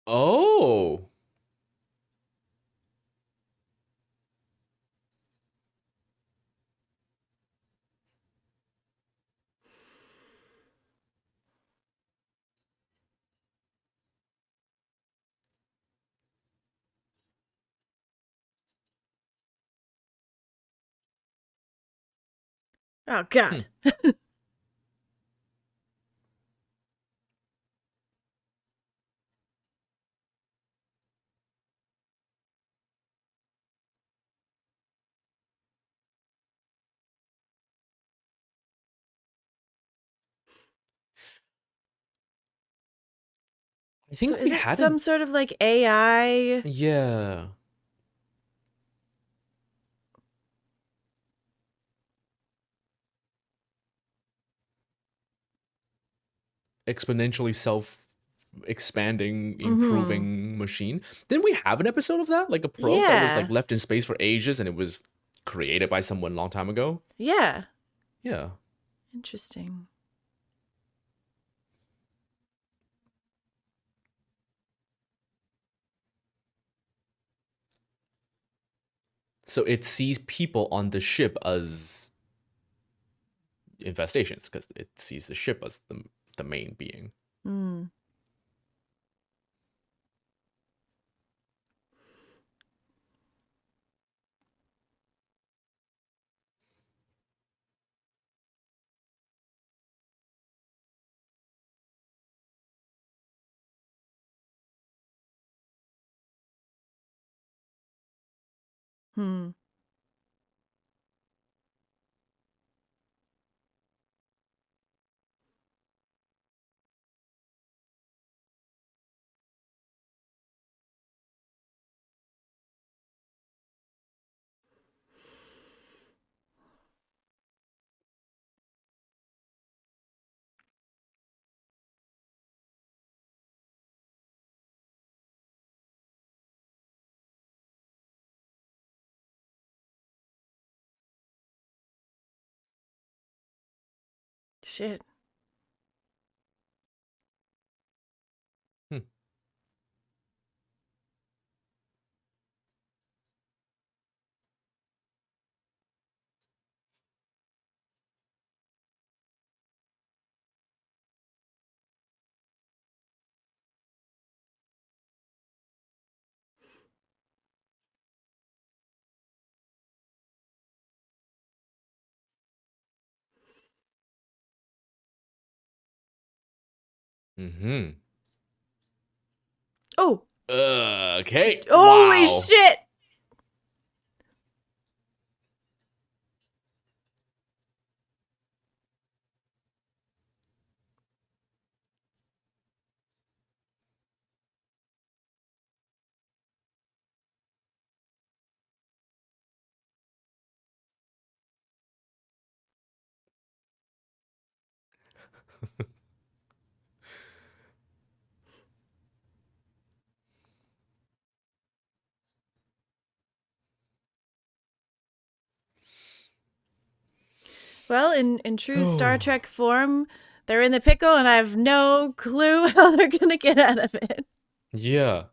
Speaker 1: Oh,
Speaker 2: Oh
Speaker 1: hmm.
Speaker 2: god.
Speaker 1: I
Speaker 2: So
Speaker 1: think we
Speaker 2: is it
Speaker 1: had an
Speaker 2: some sort of like AI?
Speaker 1: yeah exponentially self expanding,
Speaker 2: Mm-hmm.
Speaker 1: improving machine. Didn't we have an episode of that? Like a probe that was like
Speaker 2: Yeah.
Speaker 1: left in space for ages and it was created by someone a long time ago?
Speaker 2: Yeah.
Speaker 1: Yeah.
Speaker 2: Interesting.
Speaker 1: So it sees people on the ship as infestations because it sees the ship as the main being.
Speaker 2: Mm. Hmm. Shit.
Speaker 1: Hmm. Mm-hmm.
Speaker 2: Oh,
Speaker 1: Okay.
Speaker 2: holy
Speaker 1: Wow.
Speaker 2: shit. Well, in true Star
Speaker 1: Oh.
Speaker 2: Trek form, they're in the pickle and I have no clue how they're going to get out of it.
Speaker 1: Yeah.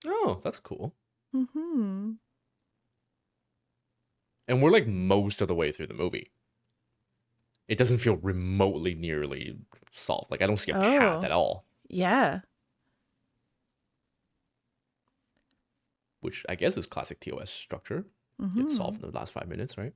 Speaker 1: Oh, that's cool.
Speaker 2: Mhm.
Speaker 1: And we're like most of the way through the movie. It doesn't feel remotely nearly solved. Like I don't see a path
Speaker 2: Oh.
Speaker 1: at all,
Speaker 2: Yeah.
Speaker 1: which I guess is classic TOS structure. Gets
Speaker 2: Mhm.
Speaker 1: solved in the last 5 minutes, right?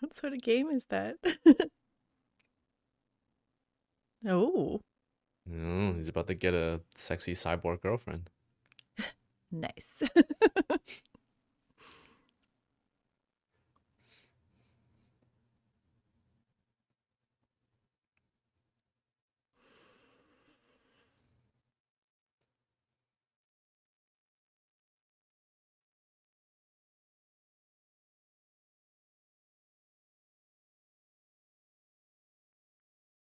Speaker 2: What sort of game is that? Oh,
Speaker 1: Oh, he's about to get a sexy cyborg girlfriend.
Speaker 2: nice.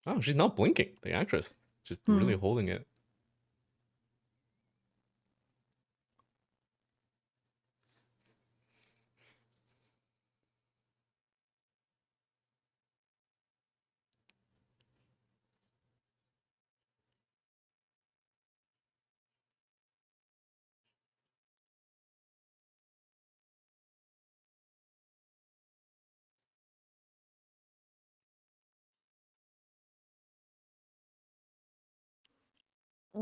Speaker 1: Oh, she's not blinking. The actress, just really
Speaker 2: Hmm.
Speaker 1: holding it.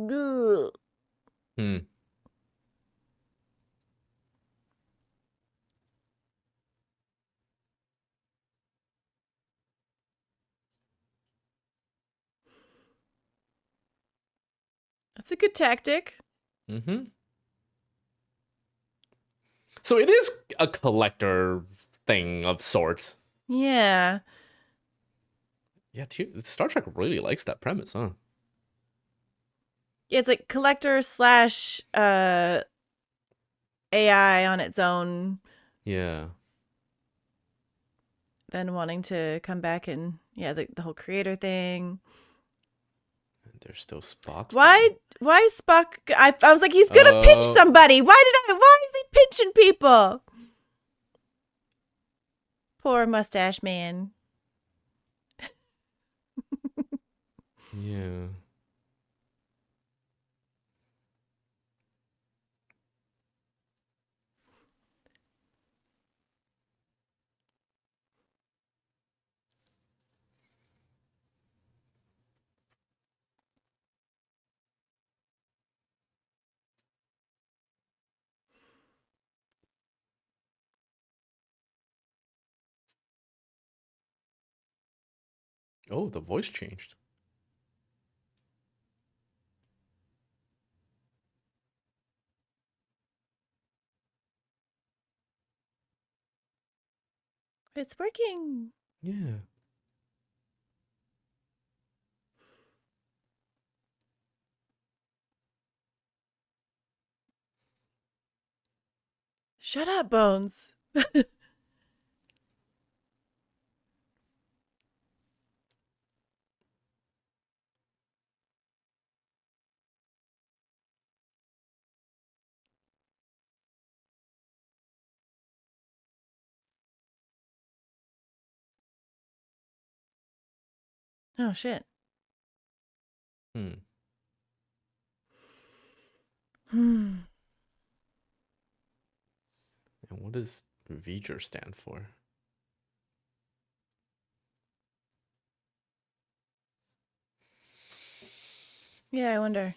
Speaker 2: Gah.
Speaker 1: Hmm.
Speaker 2: That's a good tactic.
Speaker 1: Mm-hmm. So it is a collector thing of sorts.
Speaker 2: Yeah.
Speaker 1: Yeah, Star Trek really likes that premise, huh?
Speaker 2: Yeah, it's like collector slash AI on its own,
Speaker 1: Yeah.
Speaker 2: then wanting to come back and yeah, the whole creator thing.
Speaker 1: And there's still Spock's
Speaker 2: Why
Speaker 1: thing.
Speaker 2: why Spock I was like he's gonna pinch
Speaker 1: Uh,
Speaker 2: somebody. Why is he pinching people? Poor mustache man.
Speaker 1: yeah. Oh, the voice changed.
Speaker 2: It's working.
Speaker 1: Yeah.
Speaker 2: Shut up, Bones. Oh shit.
Speaker 1: Hmm.
Speaker 2: Hmm.
Speaker 1: And what does V'ger stand for?
Speaker 2: Yeah, I wonder.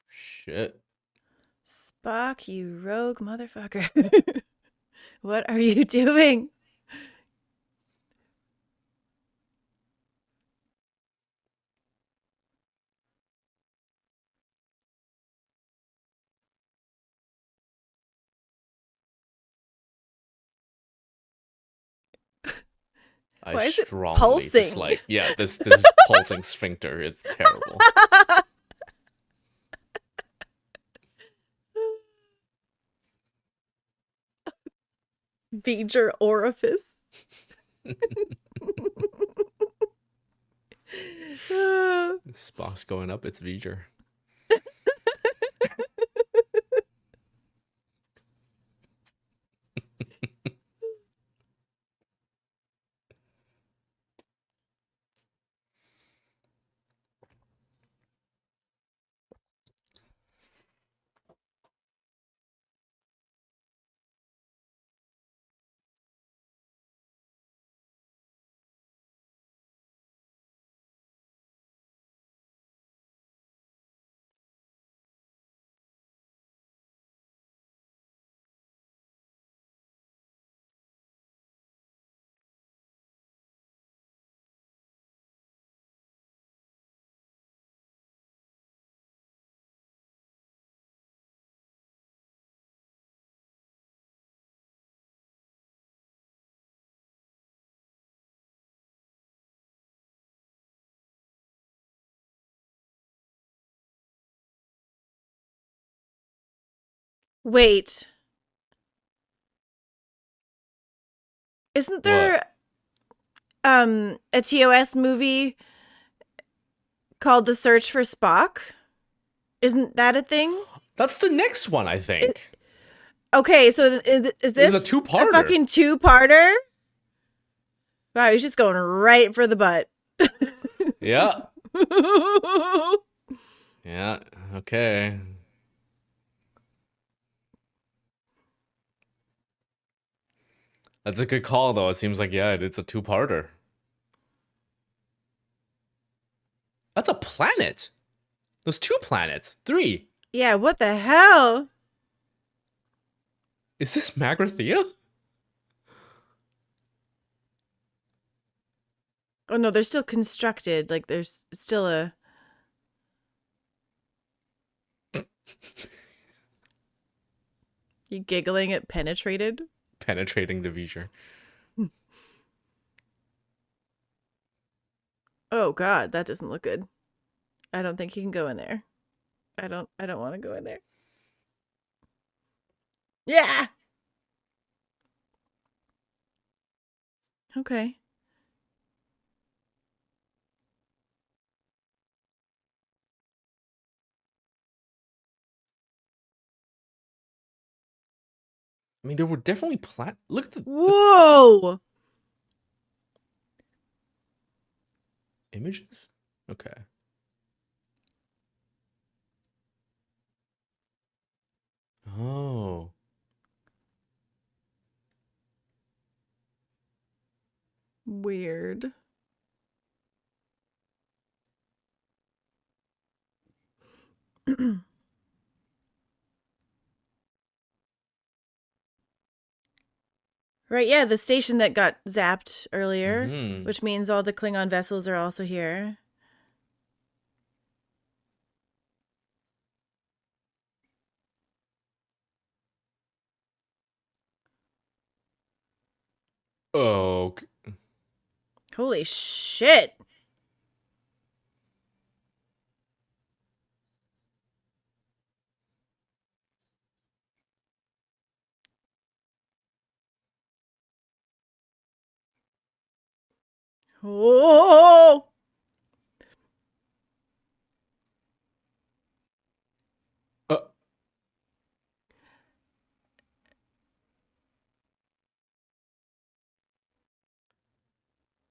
Speaker 1: Shit.
Speaker 2: Spock, you rogue motherfucker. What are you doing?
Speaker 1: I
Speaker 2: Why is it
Speaker 1: strongly
Speaker 2: pulsing?
Speaker 1: dislike. Yeah, this pulsing sphincter. It's terrible.
Speaker 2: Beeger orifice.
Speaker 1: Spock's going up. It's V'ger.
Speaker 2: Wait, isn't
Speaker 1: What?
Speaker 2: there a TOS movie called The Search for Spock? Isn't that a thing?
Speaker 1: That's the next one, I
Speaker 2: It,
Speaker 1: think.
Speaker 2: okay, so is
Speaker 1: This is a
Speaker 2: this a
Speaker 1: two-parter.
Speaker 2: fucking two-parter? Wow, he's just going right for the butt.
Speaker 1: Yeah. Yeah. Okay. That's a good call, though. It seems like, yeah, it's a two-parter. That's a planet. There's two planets. Three.
Speaker 2: Yeah, what the hell?
Speaker 1: Is this Magrathea?
Speaker 2: Oh no, they're still constructed. Like there's still a. You giggling at penetrated?
Speaker 1: Penetrating the V'ger.
Speaker 2: Oh god, that doesn't look good. I don't think you can go in there. I don't want to go in there. Yeah. Okay.
Speaker 1: I mean, there were definitely Look at the
Speaker 2: Whoa.
Speaker 1: images. Okay. Oh.
Speaker 2: Weird. Right, yeah, the station that got zapped earlier,
Speaker 1: Hmm.
Speaker 2: which means all the Klingon vessels are also here.
Speaker 1: Oh.
Speaker 2: Holy shit. Oh.
Speaker 1: Uh, I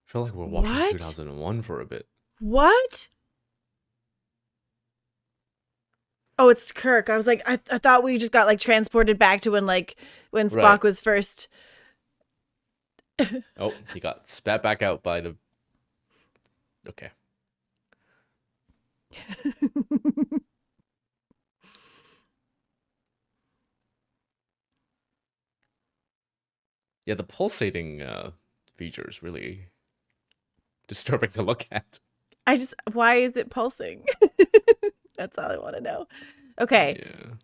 Speaker 1: feel like we're watching
Speaker 2: What?
Speaker 1: 2001 for a bit.
Speaker 2: What? Oh, it's Kirk. I was like, I thought we just got like transported back to when
Speaker 1: Right.
Speaker 2: Spock was first.
Speaker 1: Oh, he got spat back out by the. Okay. Yeah, the pulsating feature is really disturbing to look at.
Speaker 2: Why is it pulsing? That's all I want to know. Okay,
Speaker 1: Yeah.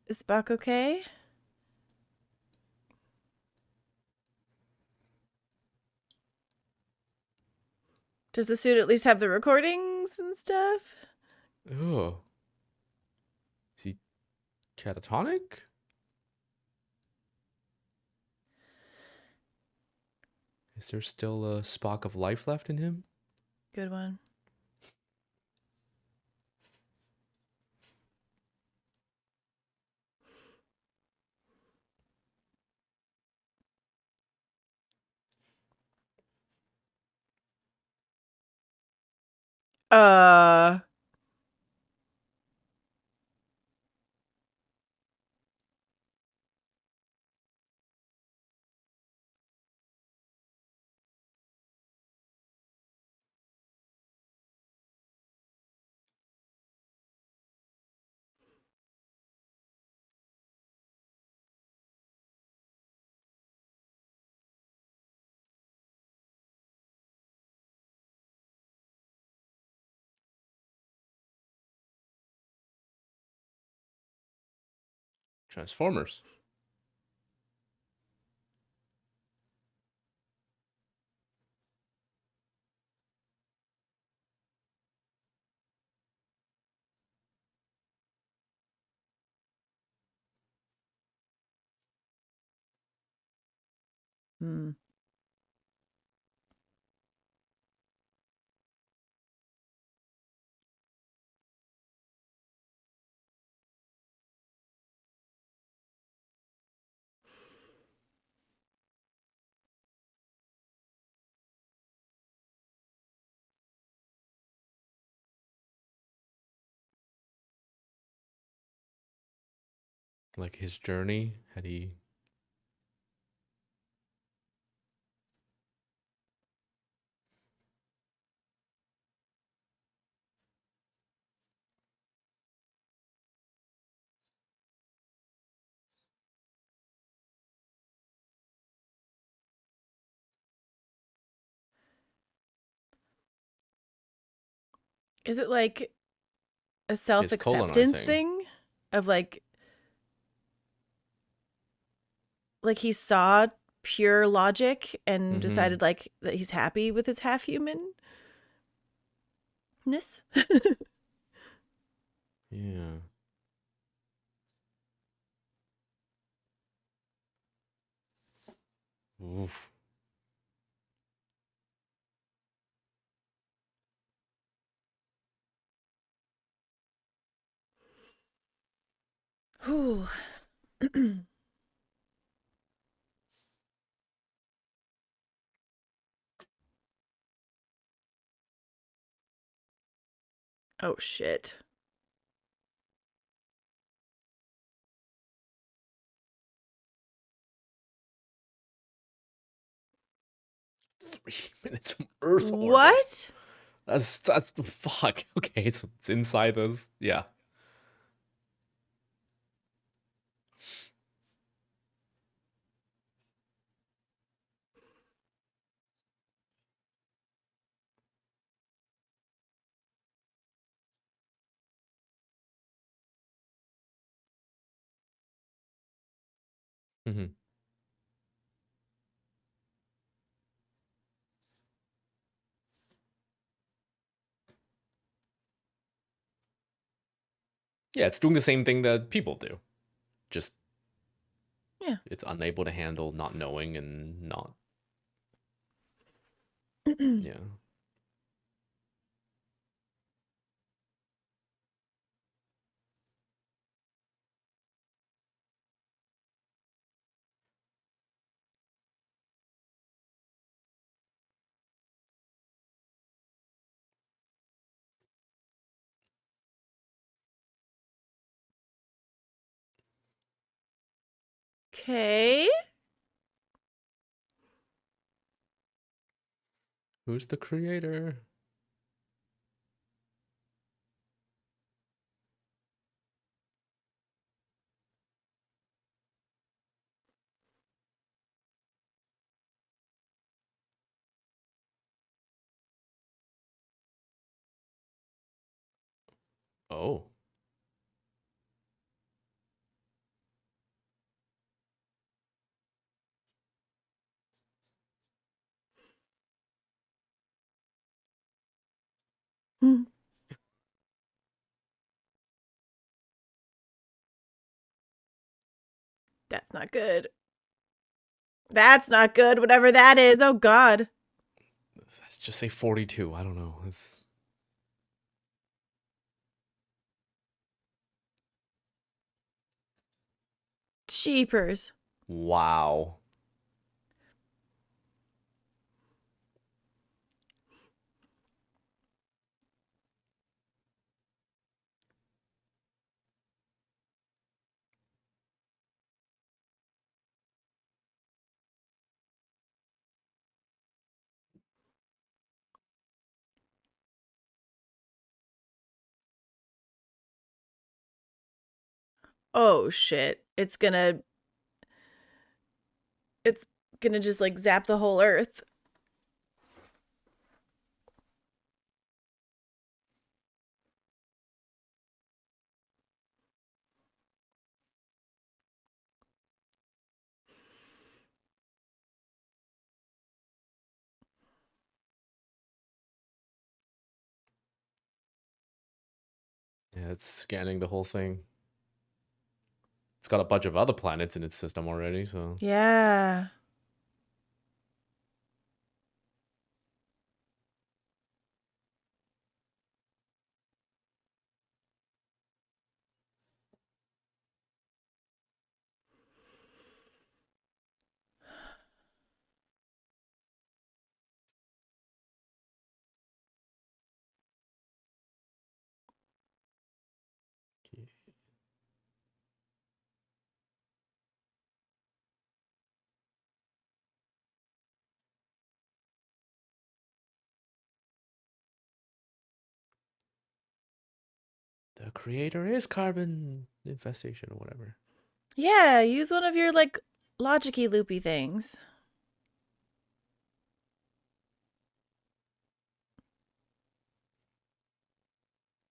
Speaker 2: is Spock okay? Does the suit at least have the recordings and stuff?
Speaker 1: Oh. Is he catatonic? Is there still a Spock of life left in him?
Speaker 2: Good one. Uh,
Speaker 1: Transformers.
Speaker 2: Hmm.
Speaker 1: Like his journey, had he?
Speaker 2: Is it like a
Speaker 1: His
Speaker 2: self-acceptance
Speaker 1: colonizing.
Speaker 2: thing of like he saw pure logic and
Speaker 1: Mm-hmm.
Speaker 2: decided like that he's happy with his half humanness?
Speaker 1: Yeah. Oof.
Speaker 2: Whew. Oh shit.
Speaker 1: 3 minutes from Earth orbit.
Speaker 2: What?
Speaker 1: That's fuck. Okay, so it's inside this. Yeah. Mm-hmm. Yeah, it's doing the same thing that people do. Just
Speaker 2: Yeah.
Speaker 1: it's unable to handle not knowing and not. Yeah.
Speaker 2: Okay.
Speaker 1: Who's the creator? Oh.
Speaker 2: Hmm. That's not good. That's not good, whatever that is. Oh god.
Speaker 1: Let's just say 42. I don't know. It's
Speaker 2: Cheapers.
Speaker 1: wow.
Speaker 2: Oh shit. It's gonna just like zap the whole earth.
Speaker 1: Yeah, it's scanning the whole thing. It's got a bunch of other planets in its system already, so
Speaker 2: Yeah.
Speaker 1: the creator is carbon infestation or whatever.
Speaker 2: Yeah, use one of your like logicy loopy things.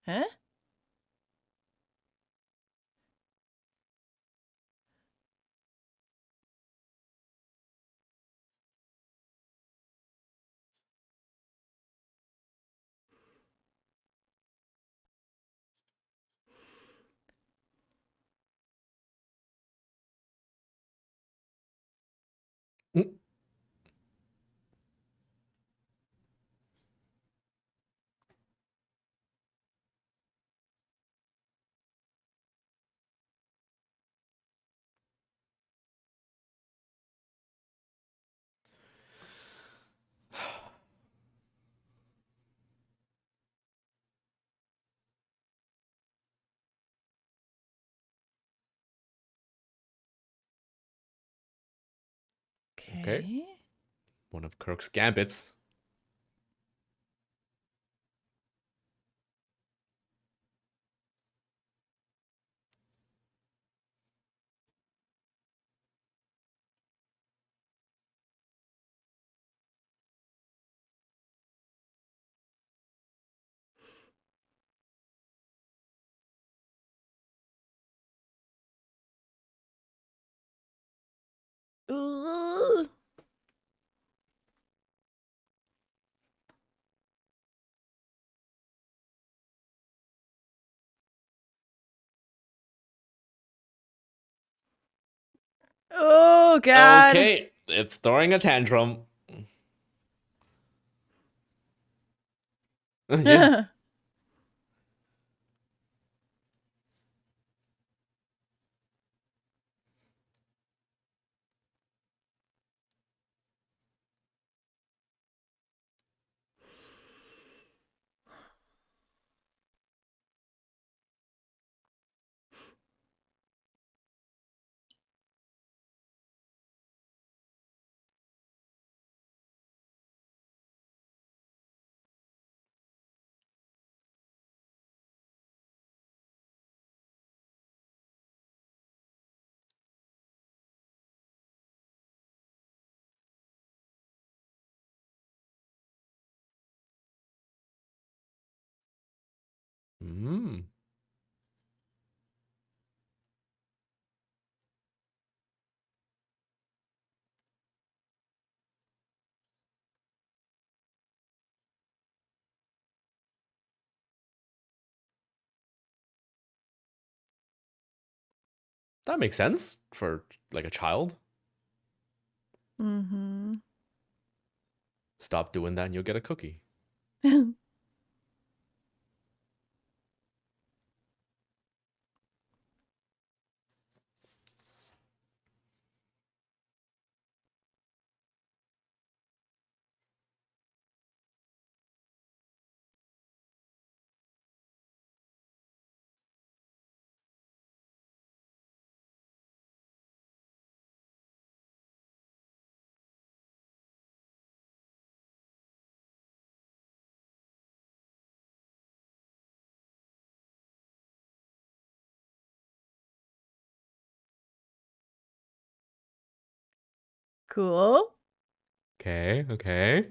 Speaker 2: Huh?
Speaker 1: Mm. Okay,
Speaker 2: Okay.
Speaker 1: one of Kirk's gambits.
Speaker 2: Ooh. Oh God.
Speaker 1: Okay, it's throwing a tantrum. Yeah. Mm. That makes sense for like a child.
Speaker 2: Mm-hmm.
Speaker 1: Stop doing that and you'll get a cookie.
Speaker 2: Cool.
Speaker 1: Okay, okay.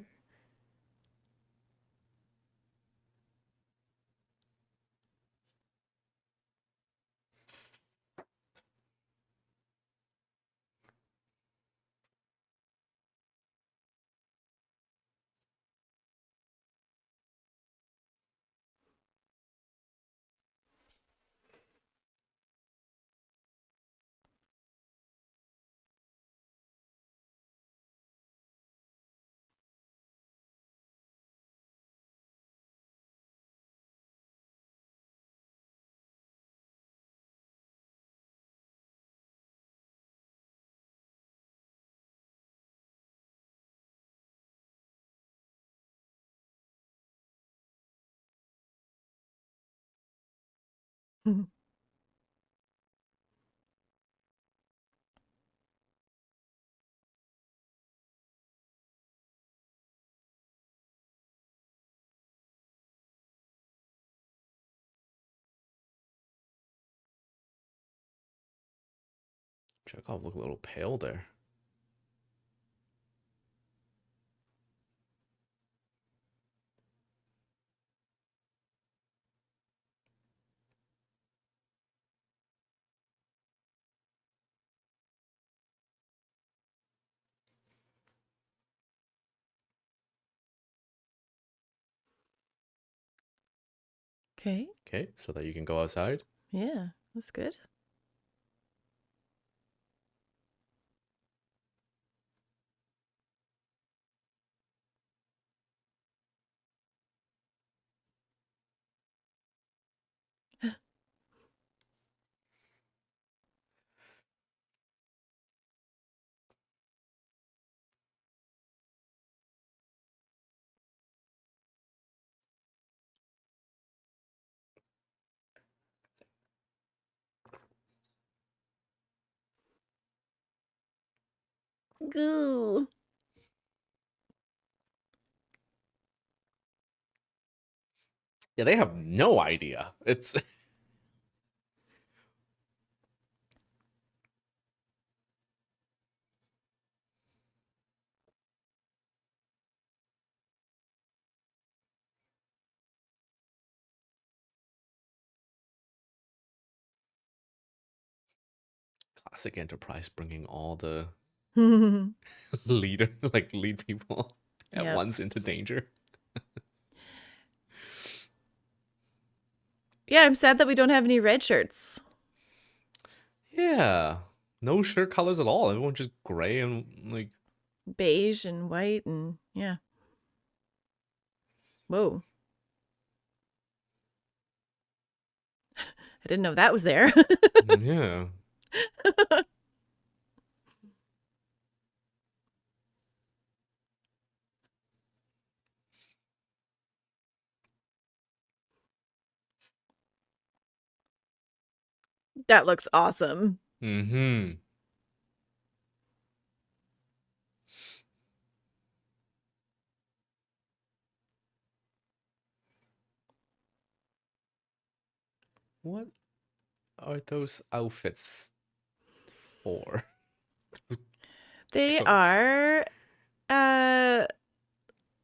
Speaker 1: Chekhov look a little pale there.
Speaker 2: Okay.
Speaker 1: Okay, so that you can go outside.
Speaker 2: Yeah, that's good. Goo.
Speaker 1: Yeah, they have no idea. It's classic Enterprise bringing all the lead people at
Speaker 2: Yep.
Speaker 1: once into danger.
Speaker 2: Yeah, I'm sad that we don't have any red shirts.
Speaker 1: Yeah, no shirt colors at all. Everyone's just gray and like.
Speaker 2: Beige and white and yeah. Whoa. I didn't know that was there.
Speaker 1: Yeah.
Speaker 2: That looks awesome.
Speaker 1: Mm-hmm. What are those outfits for?
Speaker 2: They
Speaker 1: Coats.
Speaker 2: are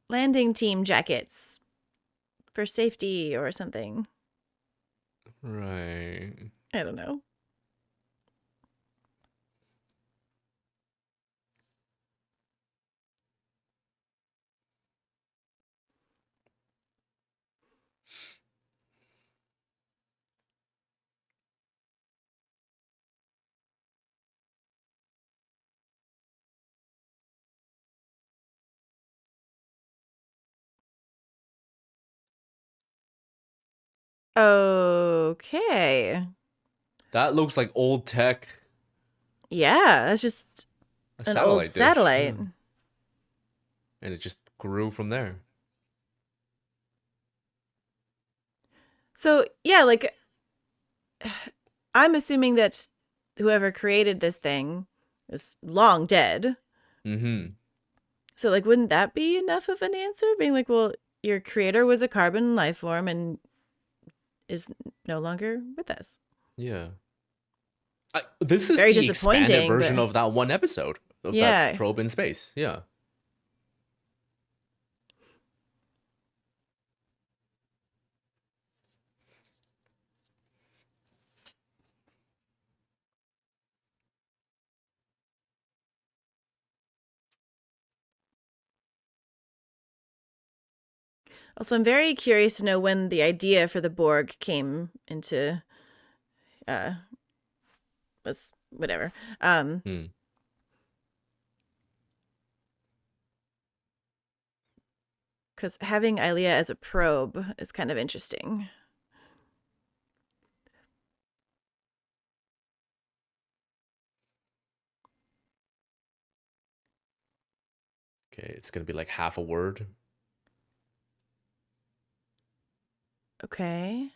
Speaker 2: landing team jackets for safety or something.
Speaker 1: Right.
Speaker 2: I don't know. Okay.
Speaker 1: That looks like old tech.
Speaker 2: Yeah, that's just
Speaker 1: A
Speaker 2: an old
Speaker 1: satellite dish.
Speaker 2: satellite.
Speaker 1: Yeah. And it just grew from there.
Speaker 2: So, yeah, like I'm assuming that whoever created this thing is long dead.
Speaker 1: Mm-hmm.
Speaker 2: So, like, wouldn't that be enough of an answer? Being like, well, your creator was a carbon life form and is no longer with us.
Speaker 1: Yeah. This is
Speaker 2: Very
Speaker 1: the expanded
Speaker 2: disappointing,
Speaker 1: version
Speaker 2: but
Speaker 1: of that one episode of that
Speaker 2: yeah.
Speaker 1: probe in space. Yeah.
Speaker 2: Also, I'm very curious to know when the idea for the Borg came into was whatever.
Speaker 1: Hmm.
Speaker 2: Because having Ilea as a probe is kind of interesting.
Speaker 1: Okay, it's gonna be like half a word.
Speaker 2: Okay.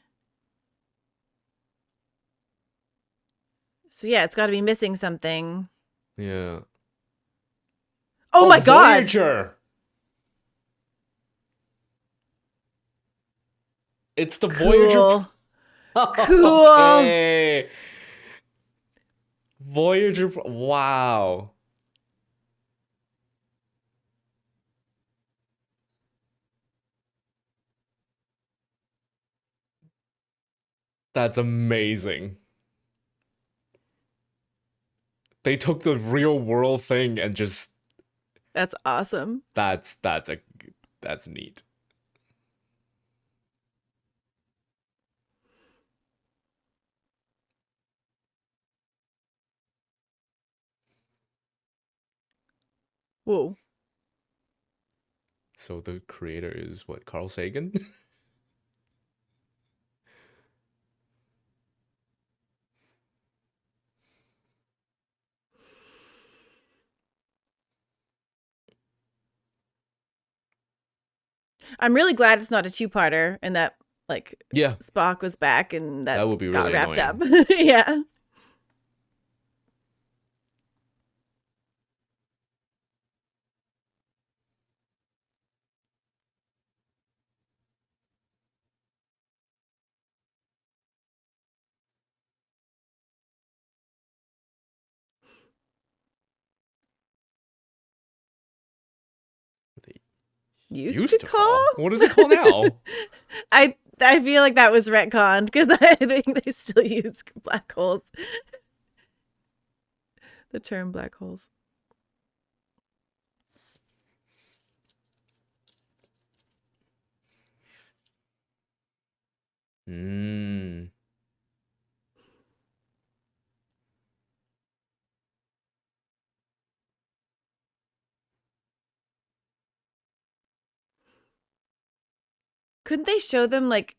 Speaker 2: So yeah, it's got to be missing something.
Speaker 1: Yeah.
Speaker 2: Oh my god!
Speaker 1: Voyager! It's the Voyager.
Speaker 2: Cool. Cool.
Speaker 1: Okay. Voyager. Wow. That's amazing. They took the real world thing and just
Speaker 2: That's awesome.
Speaker 1: that's neat.
Speaker 2: Whoa.
Speaker 1: So the creator is what, Carl Sagan?
Speaker 2: I'm really glad it's not a two-parter and that like
Speaker 1: Yeah,
Speaker 2: Spock was back and
Speaker 1: that
Speaker 2: that
Speaker 1: would be
Speaker 2: got
Speaker 1: really
Speaker 2: wrapped up.
Speaker 1: annoying.
Speaker 2: Yeah.
Speaker 1: They
Speaker 2: Used
Speaker 1: used
Speaker 2: to
Speaker 1: to
Speaker 2: call?
Speaker 1: call. What is it called now?
Speaker 2: I feel like that was retconned because I think they still use black holes. The term black holes.
Speaker 1: Hmm.
Speaker 2: Couldn't they show them like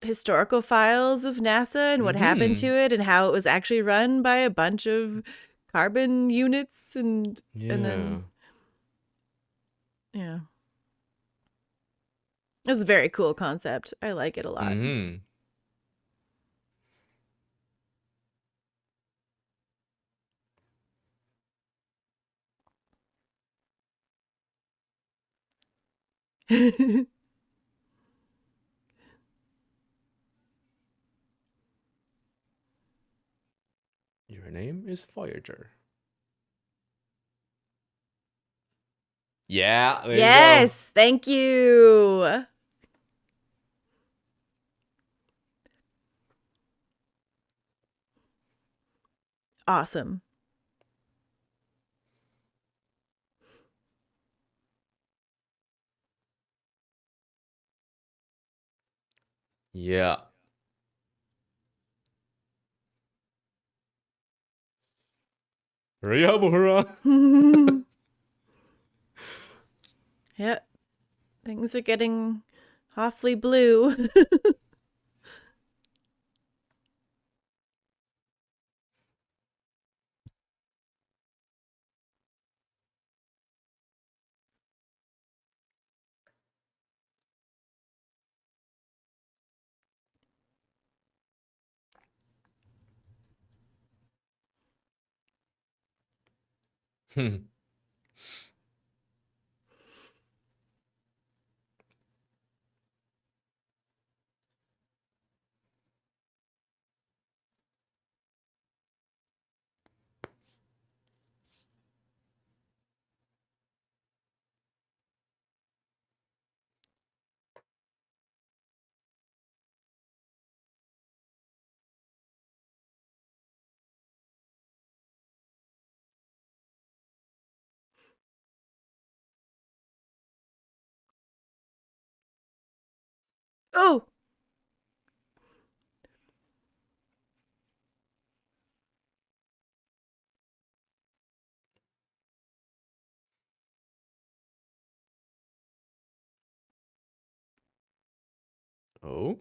Speaker 2: historical files of NASA and what happened to
Speaker 1: Hmm.
Speaker 2: it and how it was actually run by a bunch of carbon units and
Speaker 1: Yeah.
Speaker 2: then yeah. It's a very cool concept. I like it a lot.
Speaker 1: Hmm. Your name is Voyager. Yeah, there you go.
Speaker 2: Yes, thank you. Awesome.
Speaker 1: Yeah. Hurry up, hurrah.
Speaker 2: Yeah, things are getting awfully blue. Oh,
Speaker 1: Oh.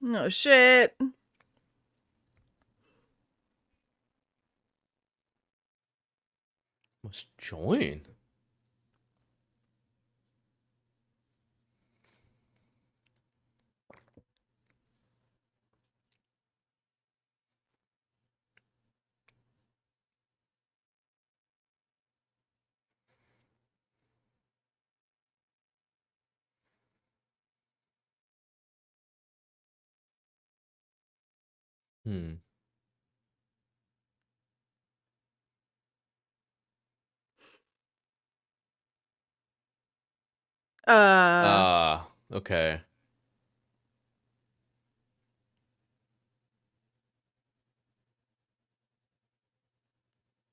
Speaker 2: no shit.
Speaker 1: Must join. Hmm.
Speaker 2: Uh
Speaker 1: Okay.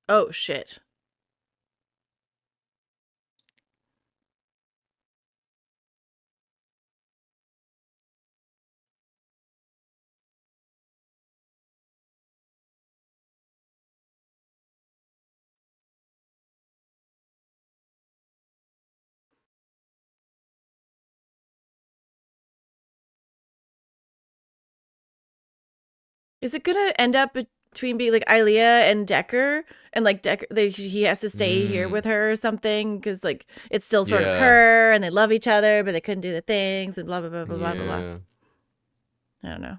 Speaker 2: oh shit. Is it gonna end up between being like Ilea and Decker, and like Decker, he has to stay here
Speaker 1: Mm.
Speaker 2: with her or something because like it's still sort of
Speaker 1: Yeah.
Speaker 2: her, and they love each other, but they couldn't do the things, and blah blah blah blah blah blah blah.
Speaker 1: Yeah.
Speaker 2: I don't know.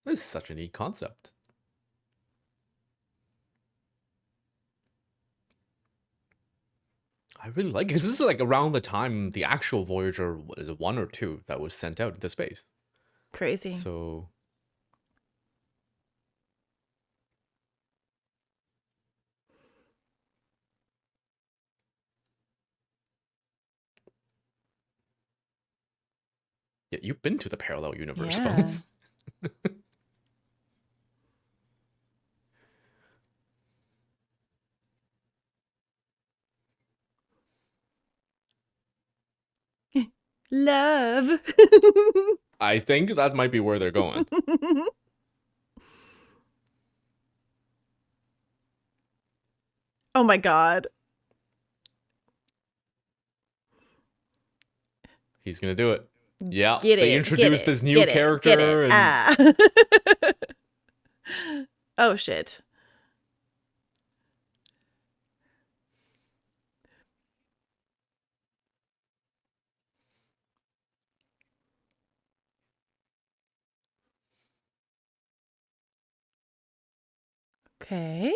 Speaker 1: This is such a neat concept. I really like it. 'Cause this is like around the time the actual Voyager, what is it, 1 or 2 that was sent out into space.
Speaker 2: Crazy.
Speaker 1: So yeah, you've been to the parallel universe,
Speaker 2: Yeah.
Speaker 1: Bones.
Speaker 2: Love.
Speaker 1: I think that might be where they're going.
Speaker 2: Oh my god.
Speaker 1: He's gonna do it. Yeah,
Speaker 2: Get
Speaker 1: they
Speaker 2: it. Get
Speaker 1: introduced
Speaker 2: it.
Speaker 1: this new
Speaker 2: Get it. Get it.
Speaker 1: character, and
Speaker 2: Ah. Oh shit. Okay.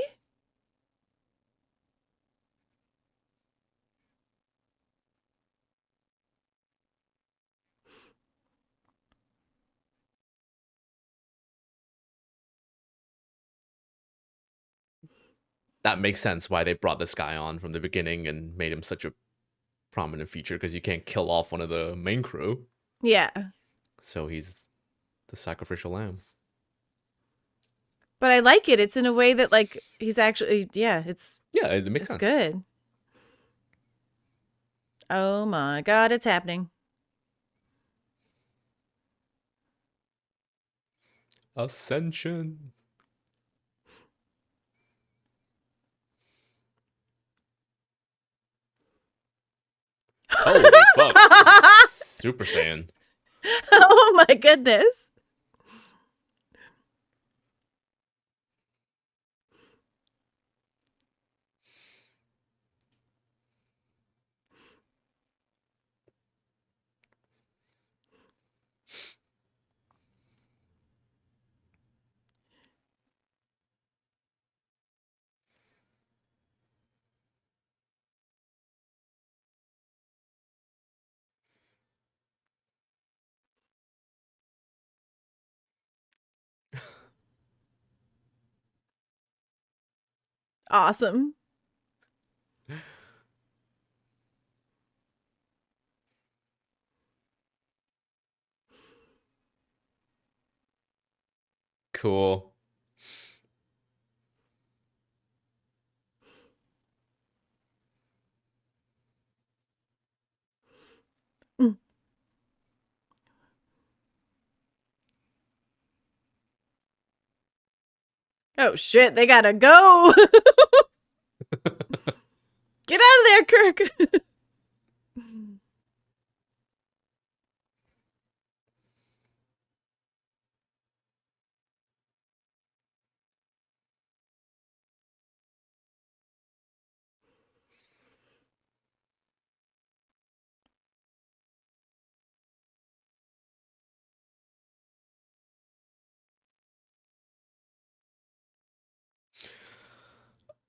Speaker 1: that makes sense why they brought this guy on from the beginning and made him such a prominent feature because you can't kill off one of the main crew.
Speaker 2: Yeah.
Speaker 1: So he's the sacrificial lamb.
Speaker 2: But I like it. It's in a way that like he's actually yeah,
Speaker 1: Yeah, it makes
Speaker 2: it's
Speaker 1: sense.
Speaker 2: good. Oh my god, it's happening.
Speaker 1: Ascension. Holy fuck. Super Saiyan.
Speaker 2: Oh my goodness. Awesome.
Speaker 1: Cool.
Speaker 2: Mm. Oh shit, they gotta go. Get out of there, Kirk.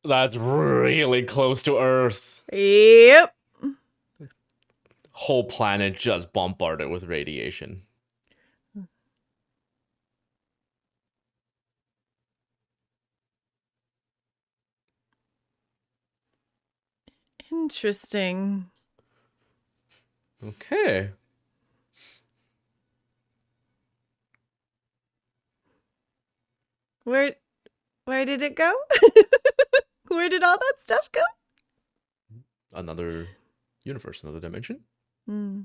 Speaker 1: That's really close to Earth.
Speaker 2: Yep.
Speaker 1: Whole planet just bombarded with radiation.
Speaker 2: Interesting.
Speaker 1: Okay.
Speaker 2: Where did it go? Where did all that stuff go?
Speaker 1: Another universe, another dimension.
Speaker 2: Hmm.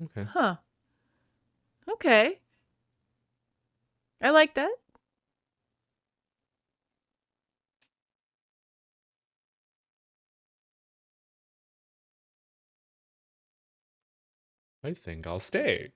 Speaker 1: Okay.
Speaker 2: Huh. Okay. I like that.
Speaker 1: I think I'll stay.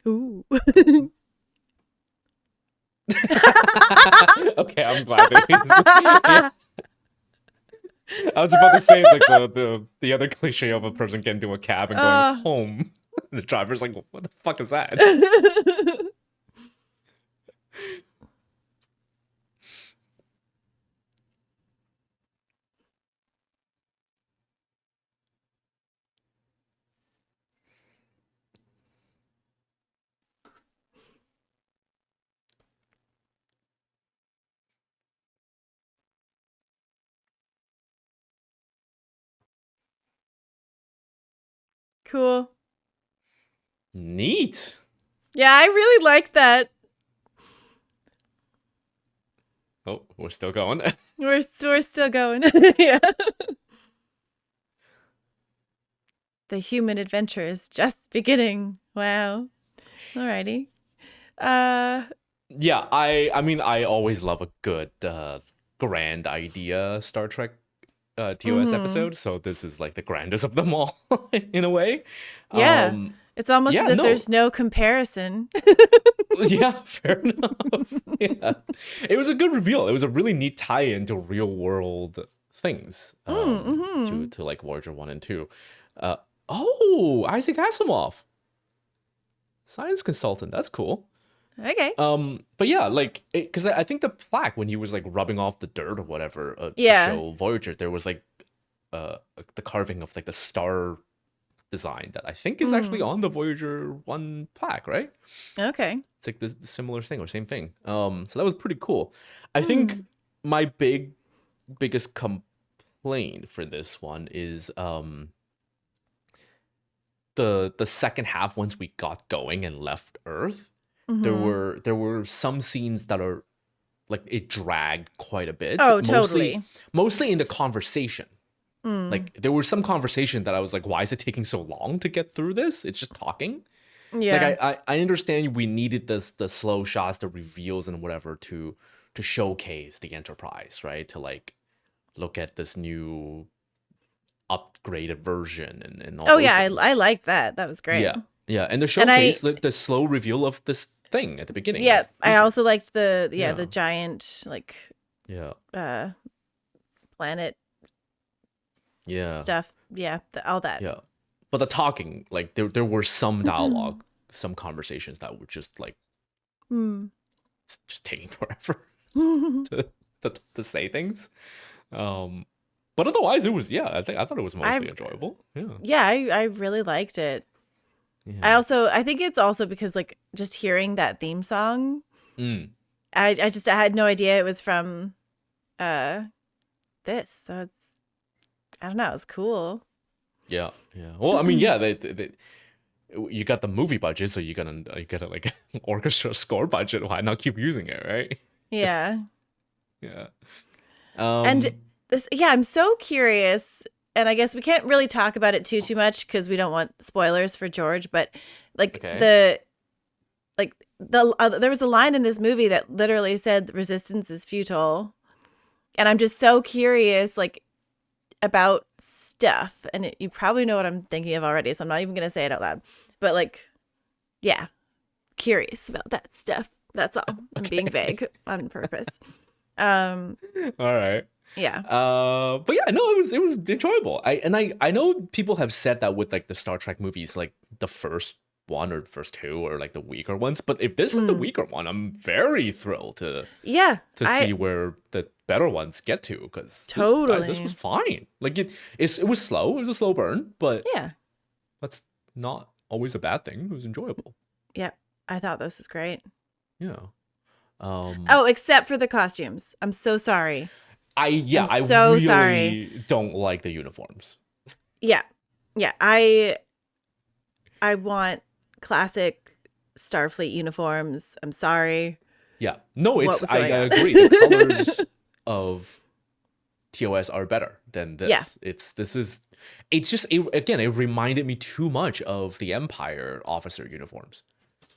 Speaker 2: Ooh.
Speaker 1: Okay, I'm glad that he's. Yeah, I was about to say it's like the other cliche of a person getting into a cab and going
Speaker 2: uh,
Speaker 1: home. The driver's like, "What the fuck is that?"
Speaker 2: Cool.
Speaker 1: Neat.
Speaker 2: Yeah, I really like that.
Speaker 1: Oh, we're still going.
Speaker 2: We're still going. Yeah. The human adventure is just beginning. Wow. Alrighty. Uh
Speaker 1: Yeah, I mean I always love a good grand idea Star Trek TOS
Speaker 2: mhm.
Speaker 1: episode, so this is like the grandest of them all in a way.
Speaker 2: Yeah.
Speaker 1: Um
Speaker 2: It's almost
Speaker 1: yeah,
Speaker 2: as if
Speaker 1: no.
Speaker 2: there's no comparison.
Speaker 1: Yeah, fair enough. Yeah. It was a good reveal. It was a really neat tie-in to real world things. To
Speaker 2: Mm-hmm.
Speaker 1: like Voyager 1 and 2. Uh oh, Isaac Asimov, science consultant. That's cool.
Speaker 2: Okay.
Speaker 1: But yeah, like, because I think the plaque when he was like rubbing off the dirt or whatever to
Speaker 2: Yeah.
Speaker 1: show Voyager, there was like the carving of like the star design that I think is actually
Speaker 2: Mm.
Speaker 1: on the Voyager 1 plaque, right?
Speaker 2: Okay.
Speaker 1: It's like the similar thing or same thing. So that was pretty cool. I think
Speaker 2: Mm.
Speaker 1: my biggest complaint for this one is the second half once we got going and left Earth.
Speaker 2: Mm-hmm.
Speaker 1: There were some scenes that are like it dragged quite a bit,
Speaker 2: Oh, totally.
Speaker 1: mostly in the conversation.
Speaker 2: Mm.
Speaker 1: Like there was some conversation that I was like, why is it taking so long to get through this? It's just talking. Like
Speaker 2: Yeah.
Speaker 1: I understand we needed the slow shots, the reveals and whatever to showcase the Enterprise, right? To like look at this new upgraded version and all
Speaker 2: Oh
Speaker 1: those
Speaker 2: yeah, I
Speaker 1: things.
Speaker 2: like that. That was great.
Speaker 1: Yeah. Yeah. And the
Speaker 2: And
Speaker 1: showcase, the slow reveal of this thing at the beginning
Speaker 2: yeah,
Speaker 1: of
Speaker 2: I
Speaker 1: Future.
Speaker 2: also liked the
Speaker 1: Yeah.
Speaker 2: giant like
Speaker 1: Yeah.
Speaker 2: uh planet
Speaker 1: Yeah.
Speaker 2: stuff. Yeah, all that.
Speaker 1: Yeah. But the talking, like there were some dialogue, some conversations that were just like
Speaker 2: Hmm.
Speaker 1: it's just taking forever to say things. Um, but otherwise, it was yeah. I thought it was
Speaker 2: I
Speaker 1: mostly enjoyable. Yeah,
Speaker 2: yeah, I really liked it.
Speaker 1: yeah.
Speaker 2: I think it's also because like just hearing that theme song,
Speaker 1: Mm,
Speaker 2: I had no idea it was from uh this. So it's I don't know, it's cool.
Speaker 1: yeah, yeah. Well, I mean, yeah. They you got the movie budget, so you got a like orchestra score budget. Why not keep using it, right?
Speaker 2: Yeah.
Speaker 1: Yeah.
Speaker 2: And
Speaker 1: Um.
Speaker 2: this yeah, I'm so curious and I guess we can't really talk about it too much because we don't want spoilers for George, but like
Speaker 1: Okay.
Speaker 2: there was a line in this movie that literally said resistance is futile. And I'm just so curious like about stuff and you probably know what I'm thinking of already, so I'm not even going to say it out loud. But like yeah, curious about that stuff. That's all. I'm being vague on purpose. Um
Speaker 1: All right.
Speaker 2: yeah.
Speaker 1: But yeah, no, it was enjoyable. I know people have said that with like the Star Trek movies, like the first one or first two or like the weaker ones. But if this is the
Speaker 2: Mm.
Speaker 1: weaker one, I'm very thrilled
Speaker 2: Yeah.
Speaker 1: to
Speaker 2: I
Speaker 1: see where the better ones get to because this
Speaker 2: totally.
Speaker 1: was fine. Like it was slow. It was a slow burn, but
Speaker 2: Yeah.
Speaker 1: that's not always a bad thing. It was enjoyable.
Speaker 2: Yeah. I thought this was great.
Speaker 1: Yeah. Um.
Speaker 2: Oh, except for the costumes. I'm so sorry. I'm
Speaker 1: I
Speaker 2: so
Speaker 1: really
Speaker 2: sorry.
Speaker 1: don't like the uniforms.
Speaker 2: Yeah. Yeah. I want classic Starfleet uniforms. I'm sorry.
Speaker 1: Yeah. No,
Speaker 2: What
Speaker 1: it's
Speaker 2: was
Speaker 1: I
Speaker 2: going on?
Speaker 1: agree. The colors of TOS are better than
Speaker 2: Yeah.
Speaker 1: this. It's just again, it reminded me too much of the Empire officer uniforms.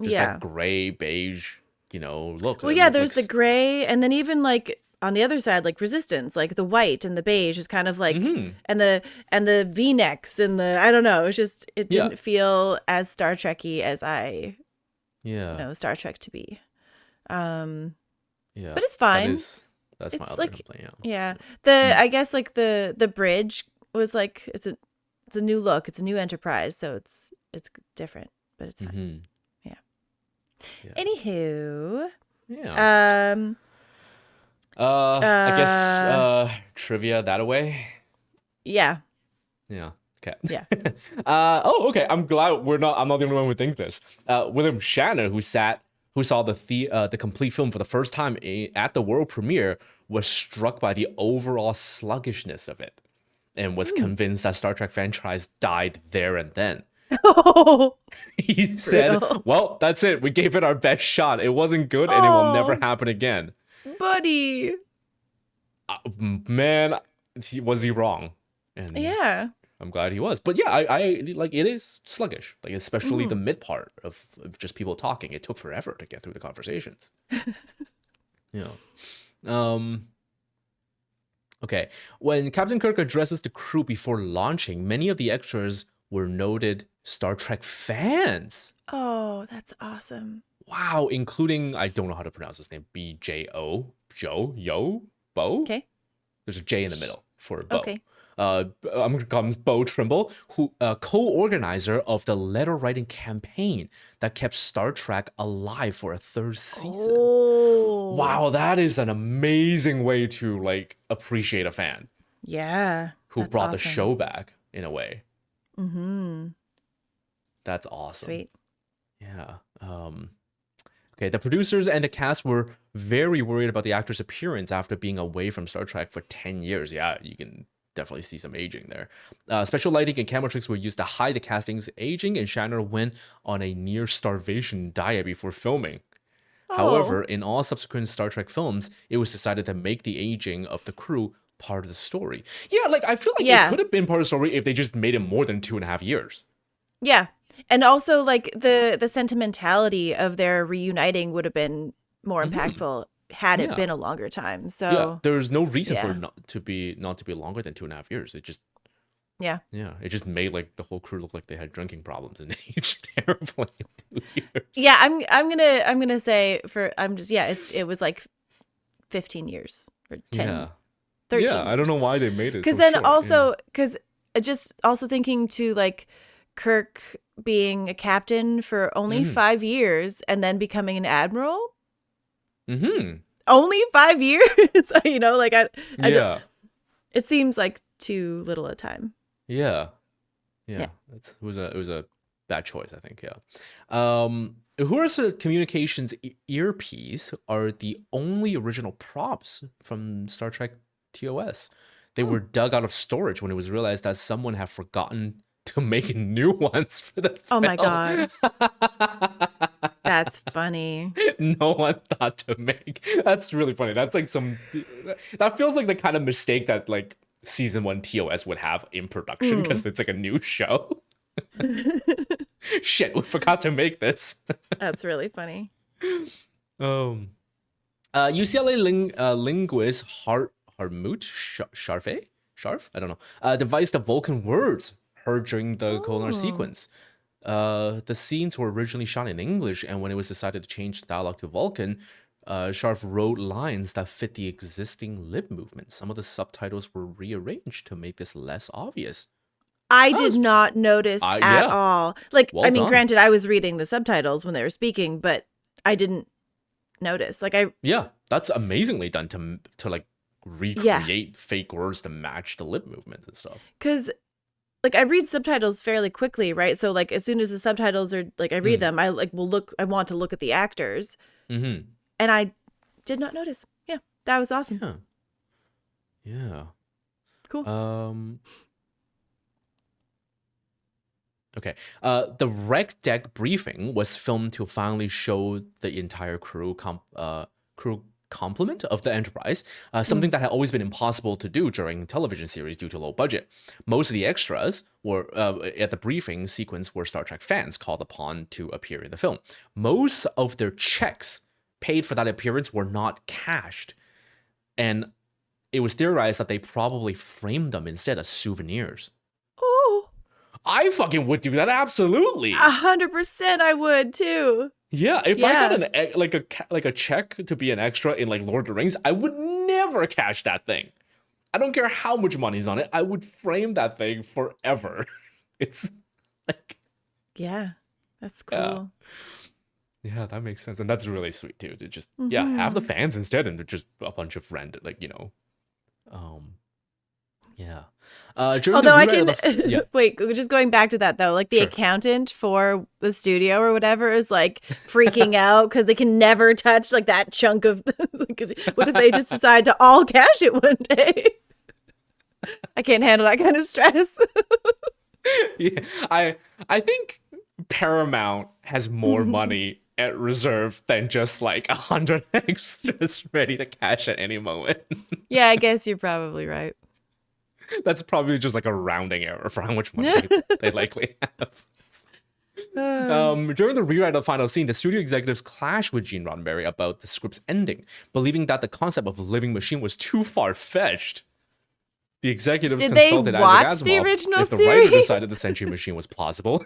Speaker 1: Just
Speaker 2: Yeah.
Speaker 1: that gray beige, look.
Speaker 2: Well,
Speaker 1: It
Speaker 2: yeah, there's the
Speaker 1: looks
Speaker 2: gray and then even like on the other side like resistance, like the white and the beige is kind of like
Speaker 1: Mhm.
Speaker 2: and the V-necks and the I don't know, it's just it
Speaker 1: Yeah.
Speaker 2: didn't feel as Star Trek-y as I
Speaker 1: Yeah.
Speaker 2: know Star Trek to be. Um
Speaker 1: Yeah.
Speaker 2: but it's fine.
Speaker 1: That's my
Speaker 2: It's
Speaker 1: other
Speaker 2: like
Speaker 1: complaint, yeah.
Speaker 2: yeah.
Speaker 1: Mm.
Speaker 2: I guess like the bridge was like it's a new look, it's a new Enterprise, so it's different, but it's fine.
Speaker 1: Mhm.
Speaker 2: Yeah.
Speaker 1: Yeah.
Speaker 2: Anywho,
Speaker 1: Yeah.
Speaker 2: um
Speaker 1: I guess
Speaker 2: uh
Speaker 1: trivia that away.
Speaker 2: yeah.
Speaker 1: Yeah. Okay.
Speaker 2: Yeah.
Speaker 1: Okay. I'm not the only one who thinks this. William Shatner, who saw the complete film for the first time at the world premiere, was struck by the overall sluggishness of it, and was convinced that Star Trek franchise died there and then.
Speaker 2: Oh,
Speaker 1: He said,
Speaker 2: brutal.
Speaker 1: "Well, that's it. We gave it our best shot. It wasn't good, and it will never
Speaker 2: Oh,
Speaker 1: happen again."
Speaker 2: buddy.
Speaker 1: Man, was he wrong? And
Speaker 2: Yeah.
Speaker 1: I'm glad he was. But yeah, I like it is sluggish, like especially the
Speaker 2: Mhm.
Speaker 1: mid part of just people talking. It took forever to get through the conversations. Yeah. Um. Okay. When Captain Kirk addresses the crew before launching, many of the extras were noted Star Trek fans.
Speaker 2: Oh, that's awesome.
Speaker 1: Wow, including I don't know how to pronounce his name. BJO Bo.
Speaker 2: Okay.
Speaker 1: There's a J in the middle for Bo.
Speaker 2: Okay.
Speaker 1: I'm going to call him Bo Trimble, who co-organizer of the letter writing campaign that kept Star Trek alive for a third season.
Speaker 2: Oh.
Speaker 1: Wow, that is an amazing way to like appreciate a fan
Speaker 2: Yeah.
Speaker 1: who
Speaker 2: That's
Speaker 1: brought the
Speaker 2: awesome.
Speaker 1: show back in a way.
Speaker 2: Mm-hmm.
Speaker 1: That's awesome.
Speaker 2: Sweet.
Speaker 1: Yeah. Okay, the producers and the cast were very worried about the actor's appearance after being away from Star Trek for 10 years. Yeah, you can definitely see some aging there. Special lighting and camera tricks were used to hide the casting's aging, and Shatner went on a near starvation diet before filming. However, in all subsequent Star Trek films, it was decided to make the aging of the crew part of the story. Yeah, like I feel like it
Speaker 2: Yeah.
Speaker 1: could have been part of the story if they just made it more than 2.5 years.
Speaker 2: Yeah. And also like the sentimentality of their reuniting would have been more impactful had it
Speaker 1: Yeah.
Speaker 2: been a longer time. So
Speaker 1: Yeah, there's no reason for
Speaker 2: yeah.
Speaker 1: it not to be longer than 2.5 years. It just
Speaker 2: yeah.
Speaker 1: it just made like the whole crew look like they had drinking problems and aged terribly in 2 years.
Speaker 2: Yeah, I'm gonna say it was like 15 years or 10,
Speaker 1: Yeah.
Speaker 2: 13
Speaker 1: Yeah, I don't know
Speaker 2: years.
Speaker 1: why they made it.
Speaker 2: Because
Speaker 1: so
Speaker 2: then
Speaker 1: short,
Speaker 2: also because just also thinking to like Kirk being a captain for only 5 years and then becoming an admiral.
Speaker 1: Mm-hmm.
Speaker 2: Only 5 years, you know, like I don't-
Speaker 1: Yeah.
Speaker 2: It seems like too little a time.
Speaker 1: Yeah. Yeah.
Speaker 2: Yeah.
Speaker 1: It was a bad choice, I think. Yeah. Uhura's communications earpiece are the only original props from Star Trek TOS. They were dug out of storage when it was realized that someone had forgotten to make new ones for the
Speaker 2: Oh
Speaker 1: film.
Speaker 2: my God. That's funny.
Speaker 1: No one thought to make. That's really funny. That's like that feels like the kind of mistake that like season 1 TOS would have in production because it's like a new show. Shit, we forgot to make this.
Speaker 2: That's really funny.
Speaker 1: UCLA linguist Harmut Sharf, I don't know, devised the Vulcan words heard during the Kolnar sequence. The scenes were originally shot in English, and when it was decided to change the dialogue to Vulcan, Sharf wrote lines that fit the existing lip movement. Some of the subtitles were rearranged to make this less obvious.
Speaker 2: I did not notice at all. Like,
Speaker 1: Well
Speaker 2: I mean,
Speaker 1: done.
Speaker 2: granted, I was reading the subtitles when they were speaking, but I didn't notice. Like,
Speaker 1: Yeah, that's amazingly done to like recreate fake words to match the lip movement and stuff.
Speaker 2: because like I read subtitles fairly quickly, right? So like as soon as the subtitles are like I read them, I like will look. I want to look at the actors, and I did not notice. Yeah, that was awesome.
Speaker 1: Yeah.
Speaker 2: Cool.
Speaker 1: Okay. The rec deck briefing was filmed to finally show the entire crew complement of the Enterprise, something that had always been impossible to do during television series due to low budget. Most of the extras were at the briefing sequence were Star Trek fans called upon to appear in the film. Most of their checks paid for that appearance were not cashed, and it was theorized that they probably framed them instead as souvenirs.
Speaker 2: Oh,
Speaker 1: I fucking would do that, absolutely.
Speaker 2: 100% I would too.
Speaker 1: Yeah, if I got like a check to be an extra in like Lord of the Rings, I would never cash that thing. I don't care how much money's on it. I would frame that thing forever. It's like,
Speaker 2: yeah, that's cool.
Speaker 1: Yeah, that makes sense, and that's really sweet too. To just have the fans instead, and just a bunch of random yeah.
Speaker 2: Although I can wait, just going back to that though, like the accountant for the studio or whatever is like freaking out because they can never touch like that chunk of. What if they just decide to all cash it one day? I can't handle that kind of stress.
Speaker 1: Yeah, I think Paramount has more money at reserve than just like 100 extras ready to cash at any moment.
Speaker 2: Yeah, I guess you're probably right.
Speaker 1: That's probably just like a rounding error for how much money they likely have. During the rewrite of the final scene, the studio executives clashed with Gene Roddenberry about the script's ending, believing that the concept of a living machine was too far-fetched. The executives consulted Isaac Asimov
Speaker 2: the original
Speaker 1: if the
Speaker 2: series?
Speaker 1: writer decided the sentient machine was plausible.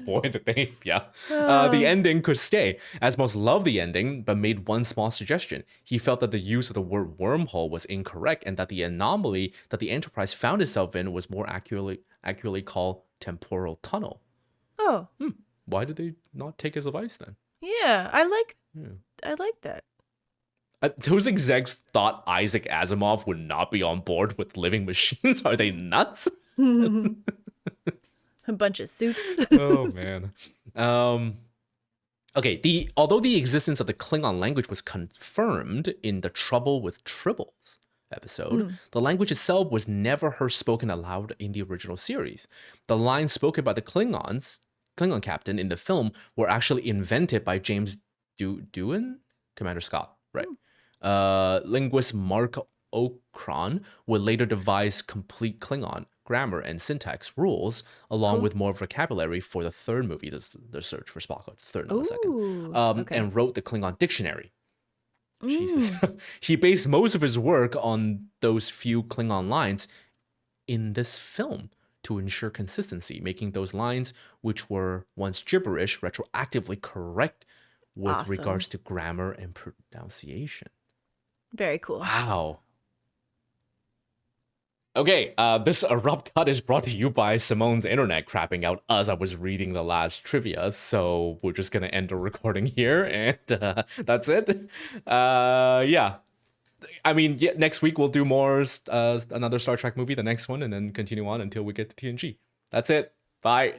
Speaker 1: Boy, did they, the ending could stay. Asimov loved the ending, but made one small suggestion. He felt that the use of the word wormhole was incorrect, and that the anomaly that the Enterprise found itself in was more accurately called temporal tunnel.
Speaker 2: Oh.
Speaker 1: Why did they not take his advice then?
Speaker 2: Yeah, I like that.
Speaker 1: Those execs thought Isaac Asimov would not be on board with living machines. Are they nuts?
Speaker 2: A bunch of suits.
Speaker 1: Oh man. Okay. Although the existence of the Klingon language was confirmed in the Trouble with Tribbles episode, the language itself was never heard spoken aloud in the original series. The lines spoken by the Klingon captain in the film were actually invented by James Doohan, Commander Scott, right? Linguist Mark Okran would later devise complete Klingon grammar and syntax rules, along with more vocabulary for the third movie, The Search for Spock, the third and the second, and wrote the Klingon dictionary. Jesus. He based most of his work on those few Klingon lines in this film to ensure consistency, making those lines, which were once gibberish, retroactively correct with regards to grammar and pronunciation.
Speaker 2: Very cool.
Speaker 1: Wow. Okay, this abrupt cut is brought to you by Simone's internet crapping out as I was reading the last trivia, so we're just gonna end the recording here, and that's it. Yeah. I mean, yeah, next week we'll do more another Star Trek movie, the next one, and then continue on until we get to TNG. That's it. Bye.